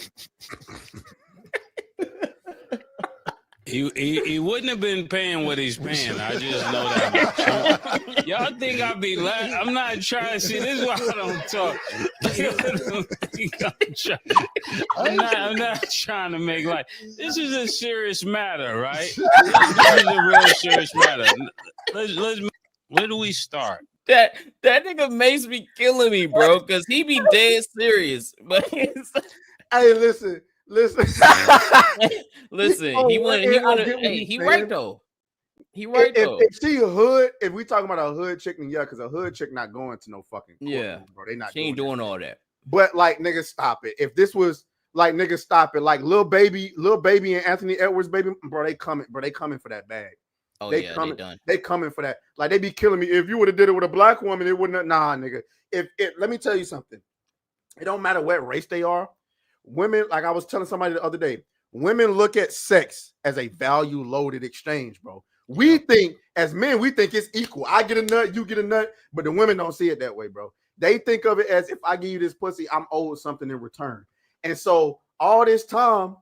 He wouldn't have been paying what he's paying. I just know that. Y'all think I be laughing? I'm not trying to see. This is why I don't talk. I'm not trying to make light. This is a serious matter, right? This is a real serious matter. Where do we start? That nigga Mace be killing me, bro, because he be dead serious. But hey, listen. Listen, he right though. He right though. If she a hood, if we talking about a hood chick, then yeah, because a hood chick not going to no fucking courtroom, bro. They not. She ain't doing all that. But like, nigga, stop it. If this was like, nigga, stop it. Like, Lil Baby and Anthony Edwards, baby, bro, they coming for that bag. Oh, they yeah, coming, they done. They coming for that. Like, they be killing me. If you would have did it with a black woman, it wouldn't. Nah, nigga. Let me tell you something. It don't matter what race they are. Women, like I was telling somebody the other day, women look at sex as a value-loaded exchange, bro. We think, as men, we think it's equal. I get a nut, you get a nut, but the women don't see it that way, bro. They think of it as if I give you this pussy, I'm owed something in return. And so all this time,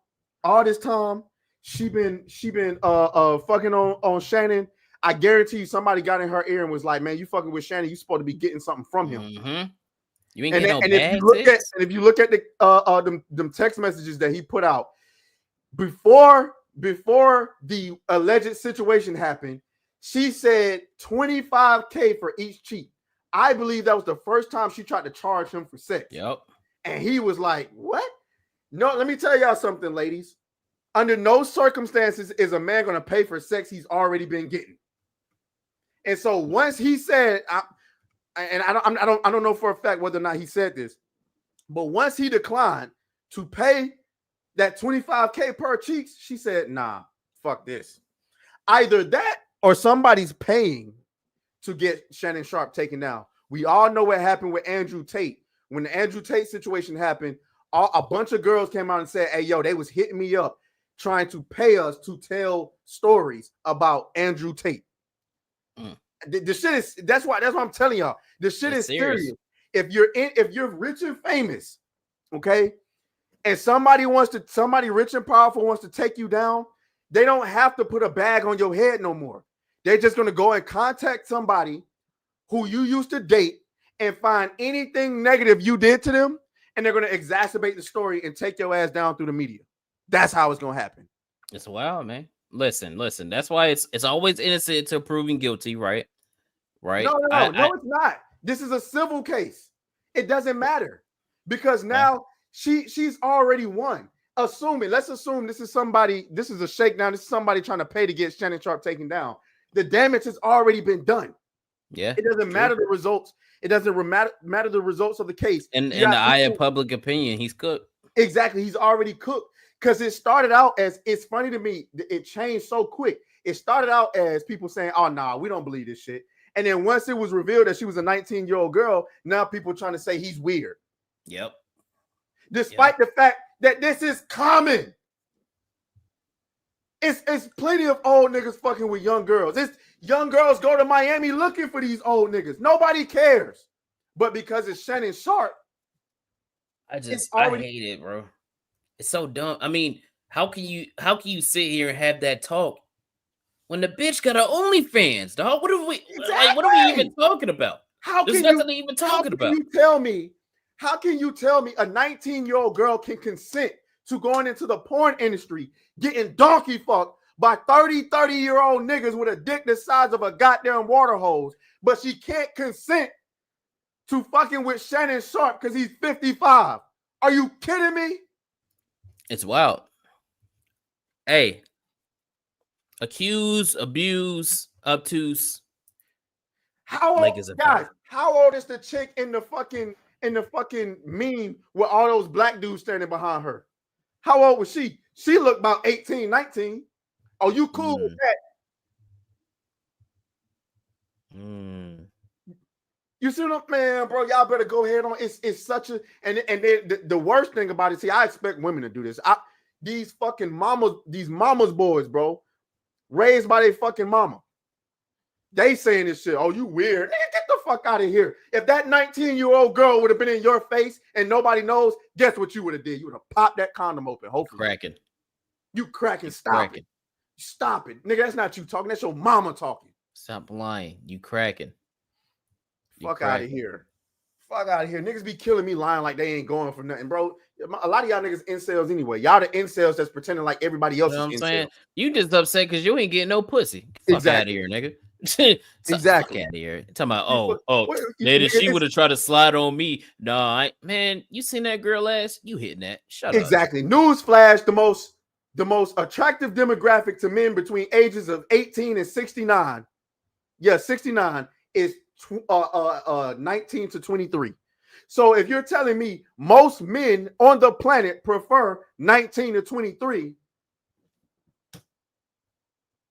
she been fucking on Shannon. I guarantee you somebody got in her ear and was like, man, you fucking with Shannon, you supposed to be getting something from him. Mm-hmm. You ain't getting no and bad if you look at the them text messages that he put out before the alleged situation happened, she said $25K for each cheat. I believe that was the first time she tried to charge him for sex. Yep. And he was like, what? No, let me tell y'all something, ladies. Under no circumstances is a man going to pay for sex he's already been getting. And so once he said, I don't know for a fact whether or not he said this, but once he declined to pay that $25K per cheeks, she said, nah, fuck this. Either that or somebody's paying to get Shannon Sharpe taken down. We all know what happened with Andrew Tate. When the Andrew Tate situation happened, a bunch of girls came out and said, hey, yo, they was hitting me up trying to pay us to tell stories about Andrew Tate. The shit is, that's why I'm telling y'all. The shit is serious. If you're rich and famous, okay, and somebody rich and powerful wants to take you down, they don't have to put a bag on your head no more. They're just gonna go and contact somebody who you used to date and find anything negative you did to them, and they're gonna exacerbate the story and take your ass down through the media. That's how it's gonna happen. It's wild, man. Listen. That's why it's always innocent until proven guilty, right? Right? No, it's not. This is a civil case. It doesn't matter because now she's already won. Let's assume this is a shakedown. This is somebody trying to pay to get Shannon Sharpe taken down. The damage has already been done. Yeah. It doesn't matter the results. It doesn't matter the results of the case. In the eye of public opinion, he's cooked. Exactly. He's already cooked. Because it started out as, it's funny to me, it changed so quick. It started out as people saying, oh, nah, we don't believe this shit. And then once it was revealed that she was a 19-year-old girl, now people trying to say he's weird. Yep. Despite the fact that this is common. It's plenty of old niggas fucking with young girls. It's young girls go to Miami looking for these old niggas. Nobody cares. But because it's Shannon Sharpe, I hate it, bro. It's so dumb. I mean, how can you sit here and have that talk when the bitch got her OnlyFans, dog? What are we even talking about? There's nothing to even talking about. How can you tell me a 19-year-old girl can consent to going into the porn industry, getting donkey fucked by 30-year-old niggas with a dick the size of a goddamn water hose, but she can't consent to fucking with Shannon Sharpe because he's 55? Are you kidding me? It's wild. Hey, accuse, abuse, obtuse. How old is the chick in the fucking meme with all those black dudes standing behind her? How old was she? She looked about 18, 19. Oh, you cool with that? You see what I'm, man, bro? Y'all better go ahead on. It's such a the worst thing about it. See, I expect women to do this. These fucking mamas, these mamas boys, bro, raised by their fucking mama. They saying this shit. Oh, you weird. Nigga, get the fuck out of here. If that 19-year-old girl would have been in your face and nobody knows, guess what you would have did? You would have popped that condom open. Hopefully, cracking. You cracking. Stop it. Stop it, nigga. That's not you talking. That's your mama talking. Stop lying. You cracking. Fuck out of here. Fuck out of here. Niggas be killing me lying like they ain't going for nothing, bro. A lot of y'all niggas incels anyway. Y'all the incels that's pretending like everybody else is incels. Saying? You just upset because you ain't getting no pussy. Fuck out of here, nigga. Exactly. Fuck out of here. Talking about, Nadia, she would have tried to slide on me. Nah, man, you seen that girl ass? You hitting that. Shut up. Exactly. Newsflash, the most attractive demographic to men between ages of 18 and 69. Yeah, 69 is 19 to 23. So if you're telling me most men on the planet prefer 19 to 23,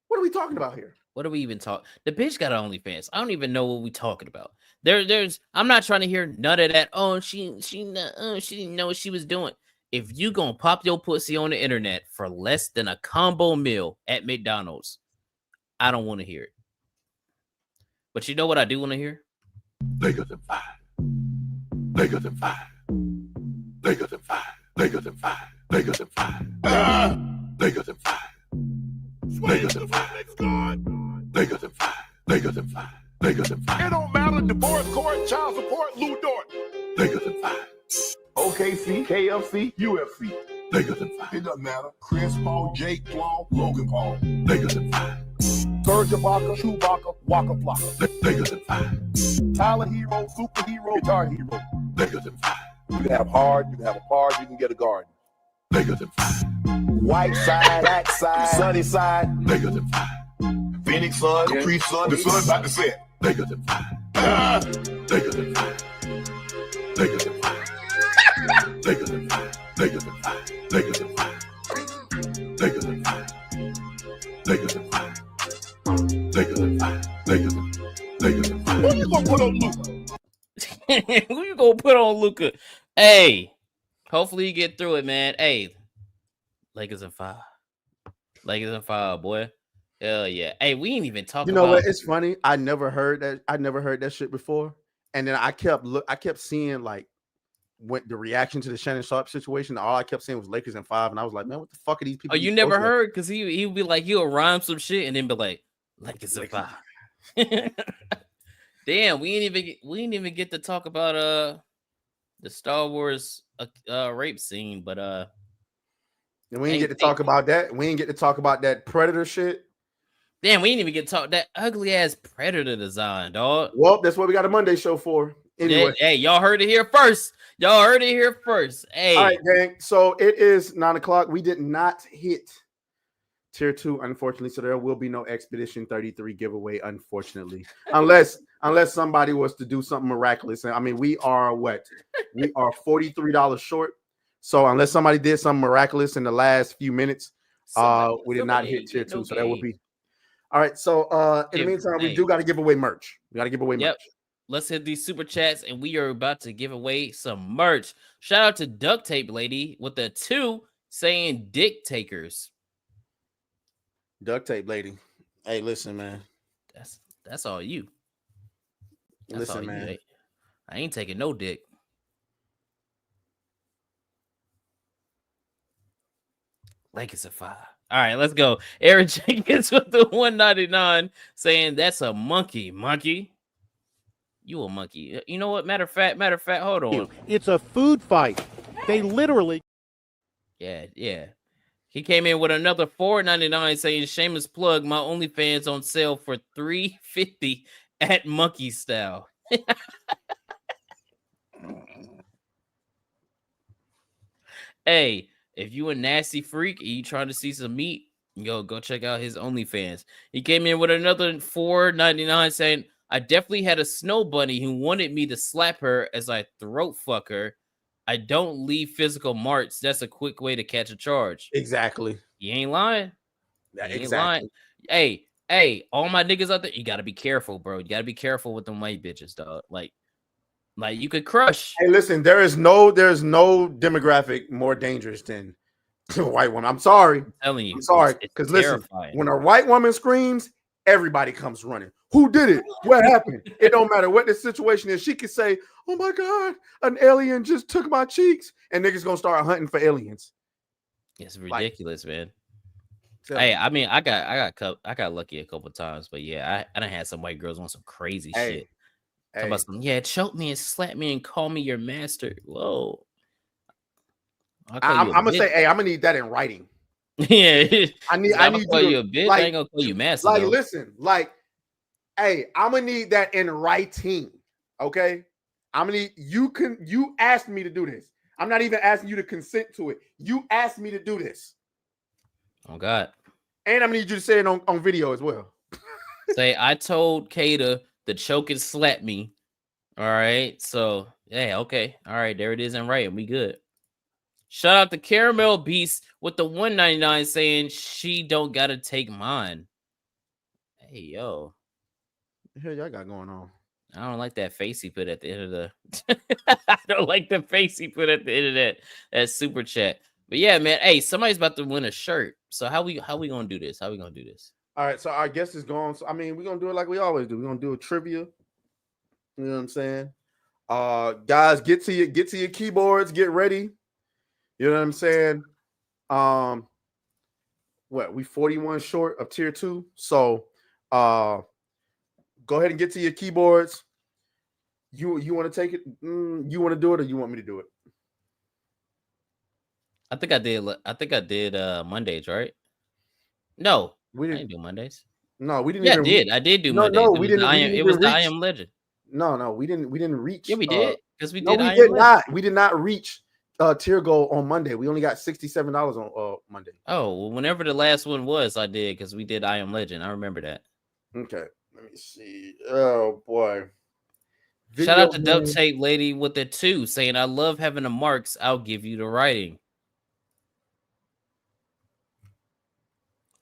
what are we talking about here? What are we even talking? The bitch got OnlyFans. I don't even know what we talking about. I'm not trying to hear none of that. Oh, she didn't know what she was doing. If you gonna pop your pussy on the internet for less than a combo meal at McDonald's, I don't want to hear it. But you know what I do want to hear? Bigger than five. Bigger than five. Bigger than five. Bigger than five. Bigger than five. Bigger than five. Bigger than five. Bigger than five. Bigger than five. Bigger than five. It don't matter. Divorce court, child support, Lou Dort. Bigger than five. OKC, KFC, UFC. Bigger than five. It doesn't matter. Chris Paul, Jake Paul, Logan Paul. Bigger than five. Serge Ibaka, Chewbacca, Waka Flocka. Bigger than five. Talent hero, superhero, guitar hero. Bigger than five. You can have hard, you can have a part, you can get a garden. Bigger than five. White side, that side, sunny side. Bigger than fire. Phoenix sun, Capri sun, the sun about to set. Bigger than fire. Bigger than fire. Bigger than fire. Bigger than fire. Bigger than fire. Bigger than fire. Bigger than fire. Bigger than fire. Bigger than fire. Bigger than fire. Who you gonna put on Luka? Who you gonna put on Luka? Hey, hopefully you get through it, man. Hey, Lakers and 5. Lakers and 5, boy. Hell yeah. Hey, we ain't even talking You know about what? It's funny. I never heard that shit before. And then I kept seeing like when the reaction to the Shannon Sharpe situation. All I kept seeing was Lakers and 5, and I was like, man, what the fuck are these people? Oh, you never heard? Because he would be like, he'll rhyme some shit and then be like, Lakers and 5. Damn, we ain't even get to talk about the Star Wars rape scene, but and we didn't get to talk about that. We didn't get to talk about that Predator shit. Damn, we didn't even get to talk that ugly ass Predator design, dog. Well, that's what we got a Monday show for. Anyway, hey, y'all heard it here first. Y'all heard it here first. Hey, all right, gang. So it is 9:00. We did not hit tier 2, unfortunately. So there will be no Expedition 33 giveaway, unfortunately, unless somebody was to do something miraculous. And I mean, we are We are $43 short. So unless somebody did something miraculous in the last few minutes, we did not hit tier 2. So that would be all right. So in the meantime, we do got to give away merch. We got to give away merch. Let's hit these super chats, and we are about to give away some merch. Shout out to Duct Tape Lady with a 2 saying dick takers. Duct Tape Lady. Hey, listen, man. That's all you. That's listen, all man. You, I ain't taking no dick. Lakers a 5. All right, let's go. Eric Jenkins with the 199 saying that's a monkey. Monkey. You a monkey. You know what? Matter of fact, hold on. It's a food fight. They literally. Yeah. He came in with another $4.99 saying shameless plug. My OnlyFans on sale for $3.50 at Monkey Style. Hey, if you a nasty freak and you trying to see some meat, go check out his OnlyFans. He came in with another $4.99 saying, I definitely had a snow bunny who wanted me to slap her as I throat fuck her. I don't leave physical marks. That's a quick way to catch a charge. Exactly. You ain't lying. Exactly. Lying. Hey, all my niggas out there, you gotta be careful, bro. You gotta be careful with them white bitches, dog. Like you could crush. Hey, listen, there's no demographic more dangerous than a white woman. I'm sorry. I'm telling you. I'm sorry. Because listen, when a white woman screams, everybody comes running. Who did it? What happened? It don't matter what the situation is. She could say, oh my God, an alien just took my cheeks. And niggas gonna start hunting for aliens. It's ridiculous, man. Hey, I mean, I got lucky a couple times, but yeah, I done had some white girls on some crazy shit. Talk about some, choke me and slap me and call me your master. Whoa. I'm gonna say, I'm gonna need that in writing. Yeah, I need call you a bitch. I ain't gonna call you master. Like, listen, hey, I'm gonna need that in writing. Okay, I'm gonna need you asked me to do this. I'm not even asking you to consent to it. You asked me to do this. Oh God. And I'm gonna need you to say it on video as well. Say, I told Kata to choke and slap me. All right. So yeah, okay. All right, there it is in writing. We good. Shout out to Caramel Beast with the 199 saying she don't gotta take mine. Hey yo. What the hell y'all got going on? I don't like that face he put at the end of the I don't like the face he put at the end of that super chat. But yeah, man. Hey, somebody's about to win a shirt. So how we gonna do this? How we gonna do this? All right, so our guest is gone. So I mean, we're gonna do it like we always do. We're gonna do a trivia. You know what I'm saying? Guys, get to your keyboards, get ready. You know what I'm saying? We 41 short of tier 2. So go ahead and get to your keyboards. You want to take it? You want to do it, or you want me to do it? I think I did Mondays, right? No, we didn't do Mondays. No, we didn't. Yeah, I did do Mondays. No, we didn't. It was the I Am Legend. No, we didn't. We didn't reach. Yeah, we did because we did. No, we did not. We did not reach tier goal on Monday. We only got $67 on Monday. Oh, well, whenever the last one was, I did because we did I Am Legend. I remember that. Okay, let me see. Oh boy. Shout out to Duct Tape Lady with the 2 saying, I love having the marks. I'll give you the writing.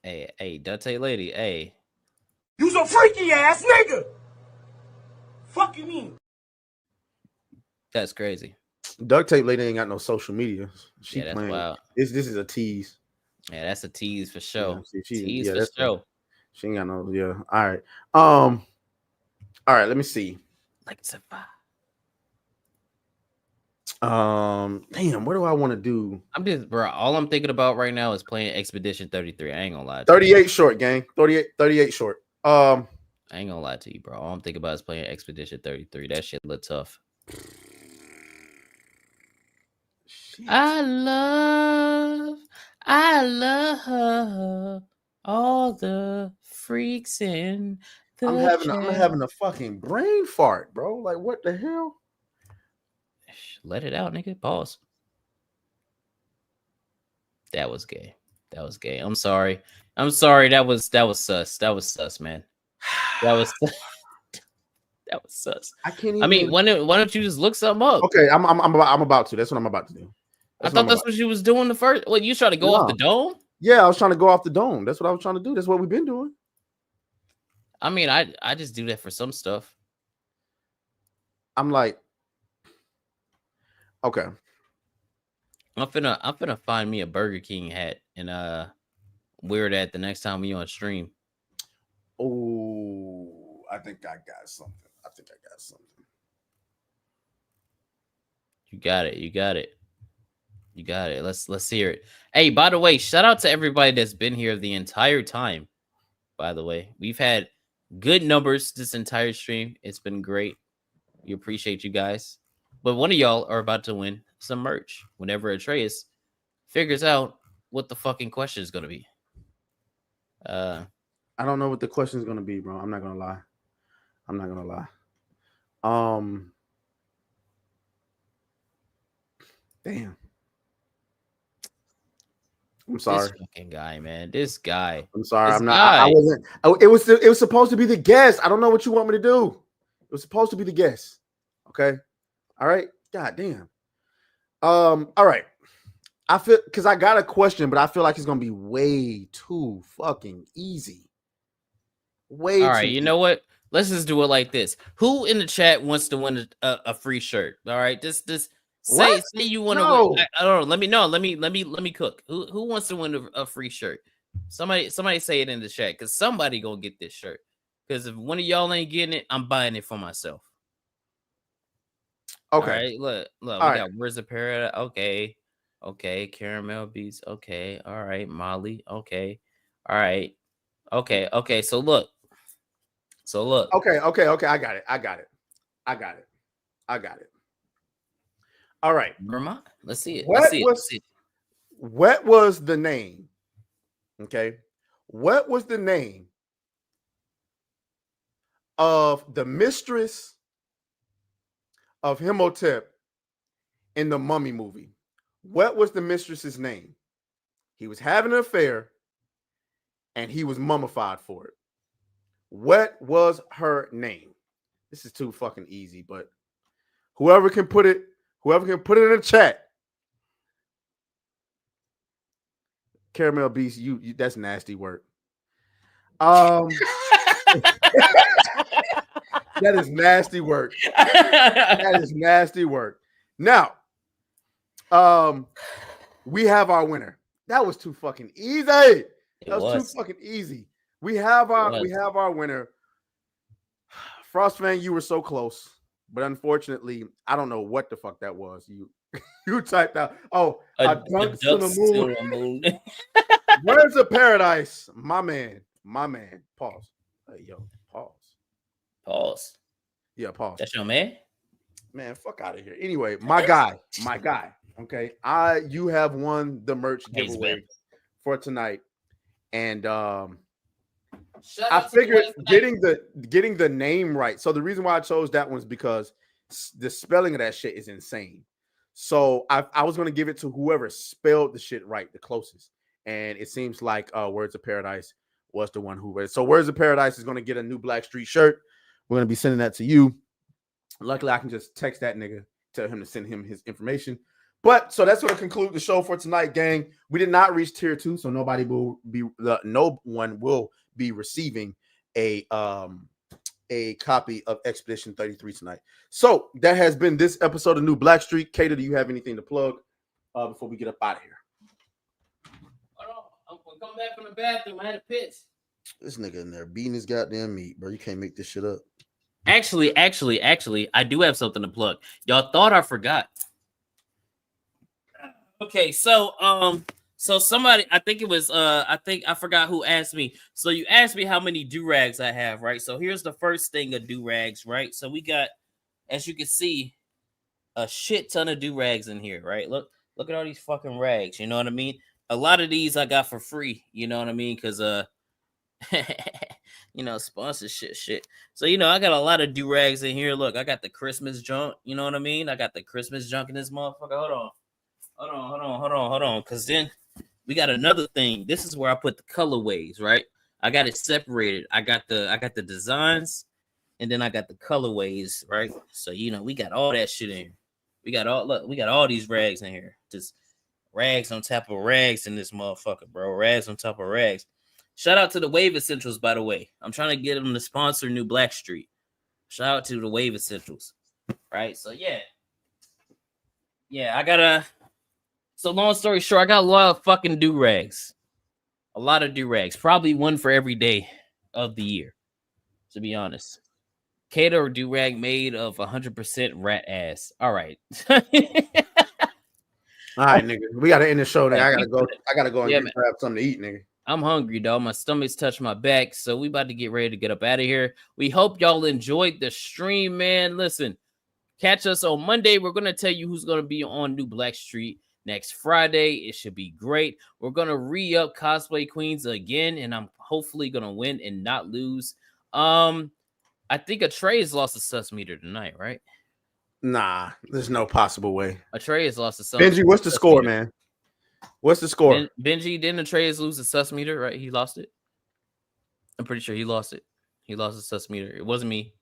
Hey, Duct Tape Lady, hey. You's a freaky ass nigga. Fuck you mean? That's crazy. Duct Tape Lady ain't got no social media. She that's playing. wild. This is a tease. Yeah, that's a tease for sure. Yeah, tease for sure. She ain't got no. Yeah. All right. All right. Let me see. Like it's a vibe. Damn. What do I want to do? I'm just, bro. All I'm thinking about right now is playing Expedition 33. I ain't gonna lie. 38 short, gang. 38 short. I ain't gonna lie to you, bro. All I'm thinking about is playing Expedition 33. That shit look tough. Shit. I love all the freaks in the I'm having a fucking brain fart, bro. Like, what the hell? Let it out, nigga. Pause. That was gay. That was gay. I'm sorry. I'm sorry. That was sus. That was sus, man. That was that was sus. I can't even. I mean, why don't you just look something up? Okay, I'm about to. That's what I'm about to do. I thought that's what you was doing the first. What, you trying to go off the dome? Yeah, I was trying to go off the dome. That's what I was trying to do. That's what we've been doing. I mean, I just do that for some stuff. I'm like, okay. I'm finna find me a Burger King hat and wear that the next time we on stream. Oh, I think I got something. You got it. You got it. You got it. Let's hear it. Hey, by the way, shout out to everybody that's been here the entire time. By the way, we've had good numbers this entire stream. It's been great. We appreciate you guys. But one of y'all are about to win some merch whenever Atreus figures out what the fucking question is gonna be. I don't know what the question is gonna be, bro. I'm not gonna lie. Damn. I'm sorry. This fucking guy, man. This guy. I'm sorry. I'm not. I wasn't. It was supposed to be the guest. I don't know what you want me to do. It was supposed to be the guest. Okay. All right. God damn. All right. I feel because I got a question, but I feel like it's gonna be way too fucking easy. Way. All right. You know what? Let's just do it like this. Who in the chat wants to win a free shirt? All right. Just say you want to win. I don't know. Let me cook. Who wants to win a free shirt? Somebody say it in the chat because somebody gonna get this shirt. Because if one of y'all ain't getting it, I'm buying it for myself. Okay. All right, look. We got Words of Paradise. Okay. Caramel Beats. Okay. All right. Molly. Okay. All right. Okay. So look. Okay. I got it. All right. Vermont. Let's see it. What was the name? Okay. What was the name of the mistress of Imhotep in the Mummy movie? What was the mistress's name? He was having an affair and he was mummified for it. What was her name? This is too fucking easy, but whoever can put it in the chat. Caramel Beast, you that's nasty work. That is nasty work. That is nasty work. Now, we have our winner. That was too fucking easy. That was too fucking easy. We have our winner. Frost Fang, you were so close, but unfortunately, I don't know what the fuck that was. You typed out, a dunks to the moon. Words of Paradise, my man. Pause. Hey, yo, pause. Yeah, pause. That's your man. Man, fuck out of here. Anyway, my guy. Okay, you have won the merch giveaway for tonight, and I figured getting the name right. So the reason why I chose that one is because the spelling of that shit is insane. So I was gonna give it to whoever spelled the shit right the closest, and it seems like Words of Paradise was the one who read it. So Words of Paradise is gonna get a new Blackstreet shirt. We're gonna be sending that to you. Luckily, I can just text that nigga, tell him to send him his information. But so that's going to conclude the show for tonight, gang. We did not reach tier 2, so no one will be receiving a copy of Expedition 33 tonight. So that has been this episode of New Blackstreet. Kato, do you have anything to plug before we get up out of here? Hold on, I'm coming back from the bathroom. I had a piss. This nigga in there beating his goddamn meat, bro. You can't make this shit up. Actually, I do have something to plug. Y'all thought I forgot. Okay, so somebody, I think it was I forgot who asked me. So you asked me how many do-rags I have, right? So here's the first thing of do-rags, right? So we got, as you can see, a shit ton of do-rags in here, right? Look at all these fucking rags, you know what I mean? A lot of these I got for free, you know what I mean? Because you know, sponsorship shit. So, you know, I got a lot of do-rags in here. Look, I got the Christmas junk, you know what I mean? I got the Christmas junk in this motherfucker. Hold on. Because then we got another thing. This is where I put the colorways, right? I got it separated. I got the designs, and then I got the colorways, right? So, you know, we got all that shit in here. We got all these rags in here. Just rags on top of rags in this motherfucker, bro. Rags on top of rags. Shout out to the Wave Essentials, by the way. I'm trying to get them to sponsor New Blackstreet. Shout out to the Wave Essentials. Right? So, yeah. Yeah, so long story short, I got a lot of fucking do-rags. A lot of do-rags. Probably one for every day of the year, to be honest. Kato or do-rag made of 100% rat ass. All right. All right, nigga. We got to end the show, nigga. I gotta go and grab something to eat, nigga. I'm hungry, dog. My stomach's touched my back, so we about to get ready to get up out of here. We hope y'all enjoyed the stream, man. Listen, catch us on Monday. We're going to tell you who's going to be on New Blackstreet next Friday. It should be great. We're going to re-up Cosplay Queens again, and I'm hopefully going to win and not lose. I think Atreus lost a sus meter tonight, right? Nah, there's no possible way. Atreus lost a sus. Benji, what's the score, man? What's the score? Benji, didn't Atreus lose the sus meter, right? He lost it. I'm pretty sure he lost it. He lost the sus meter. It wasn't me.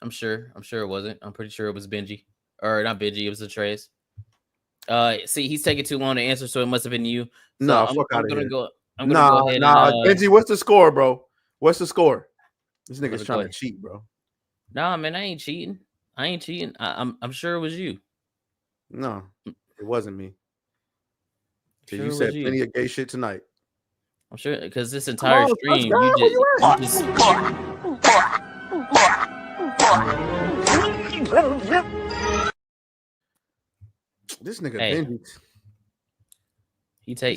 I'm sure it wasn't. I'm pretty sure it was Benji. Or not Benji, it was Atreus. See, he's taking too long to answer, so it must have been you. So no, I'm gonna go ahead. Benji, what's the score, bro? What's the score? This nigga's trying to cheat, bro. Nah, man, I ain't cheating. I'm sure it was you. No, it wasn't me. Sure you said plenty of gay shit tonight. I'm sure because this entire stream, you just this nigga Benji.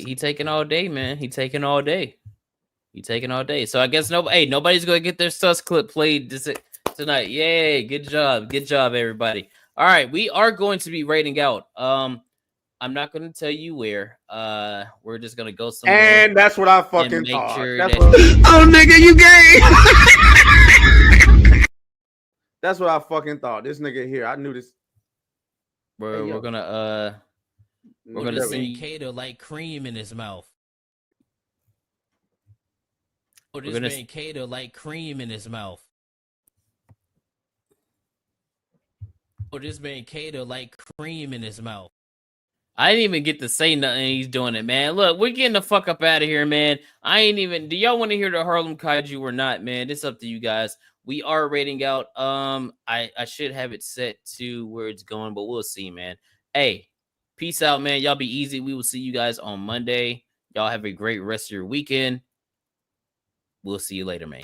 He taking all day, man. He taking all day. So I guess nobody's gonna get their sus clip played tonight. Yay! Good job, everybody. All right, we are going to be rating out. I'm not going to tell you where. We're just going to go somewhere. And that's what I fucking thought. Sure oh, nigga, you gay. That's what I fucking thought. This nigga here, I knew this. Bro, we're gonna send Kato like cream in his mouth. Oh, this man Kato like cream in his mouth. Oh, this man Kato like cream in his mouth. I didn't even get to say nothing. He's doing it, man. Look, we're getting the fuck up out of here, man. Do y'all want to hear the Harlem Kaiju or not, man? It's up to you guys. We are rating out. I should have it set to where it's going, but we'll see, man. Hey, peace out, man. Y'all be easy. We will see you guys on Monday. Y'all have a great rest of your weekend. We'll see you later, man.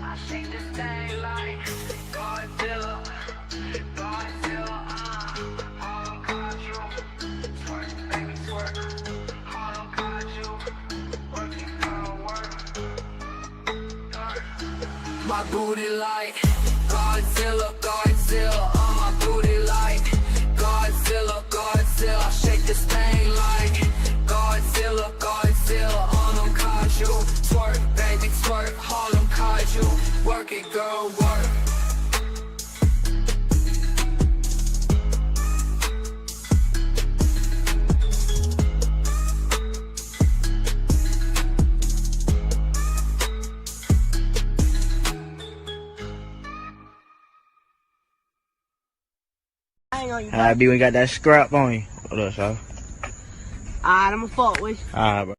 I shake this thing like Godzilla, Harlem Kaiju, twerk, baby twerk, Harlem Kaiju, work it, girl, work. My booty like Godzilla, my booty like Godzilla, I shake this thing like Godzilla. twerk, Harlem Kaiju, work it, girl, work. I be when you got that scrap on you. What up, y'all? Alright, I'ma fuck with you. Alright, bro.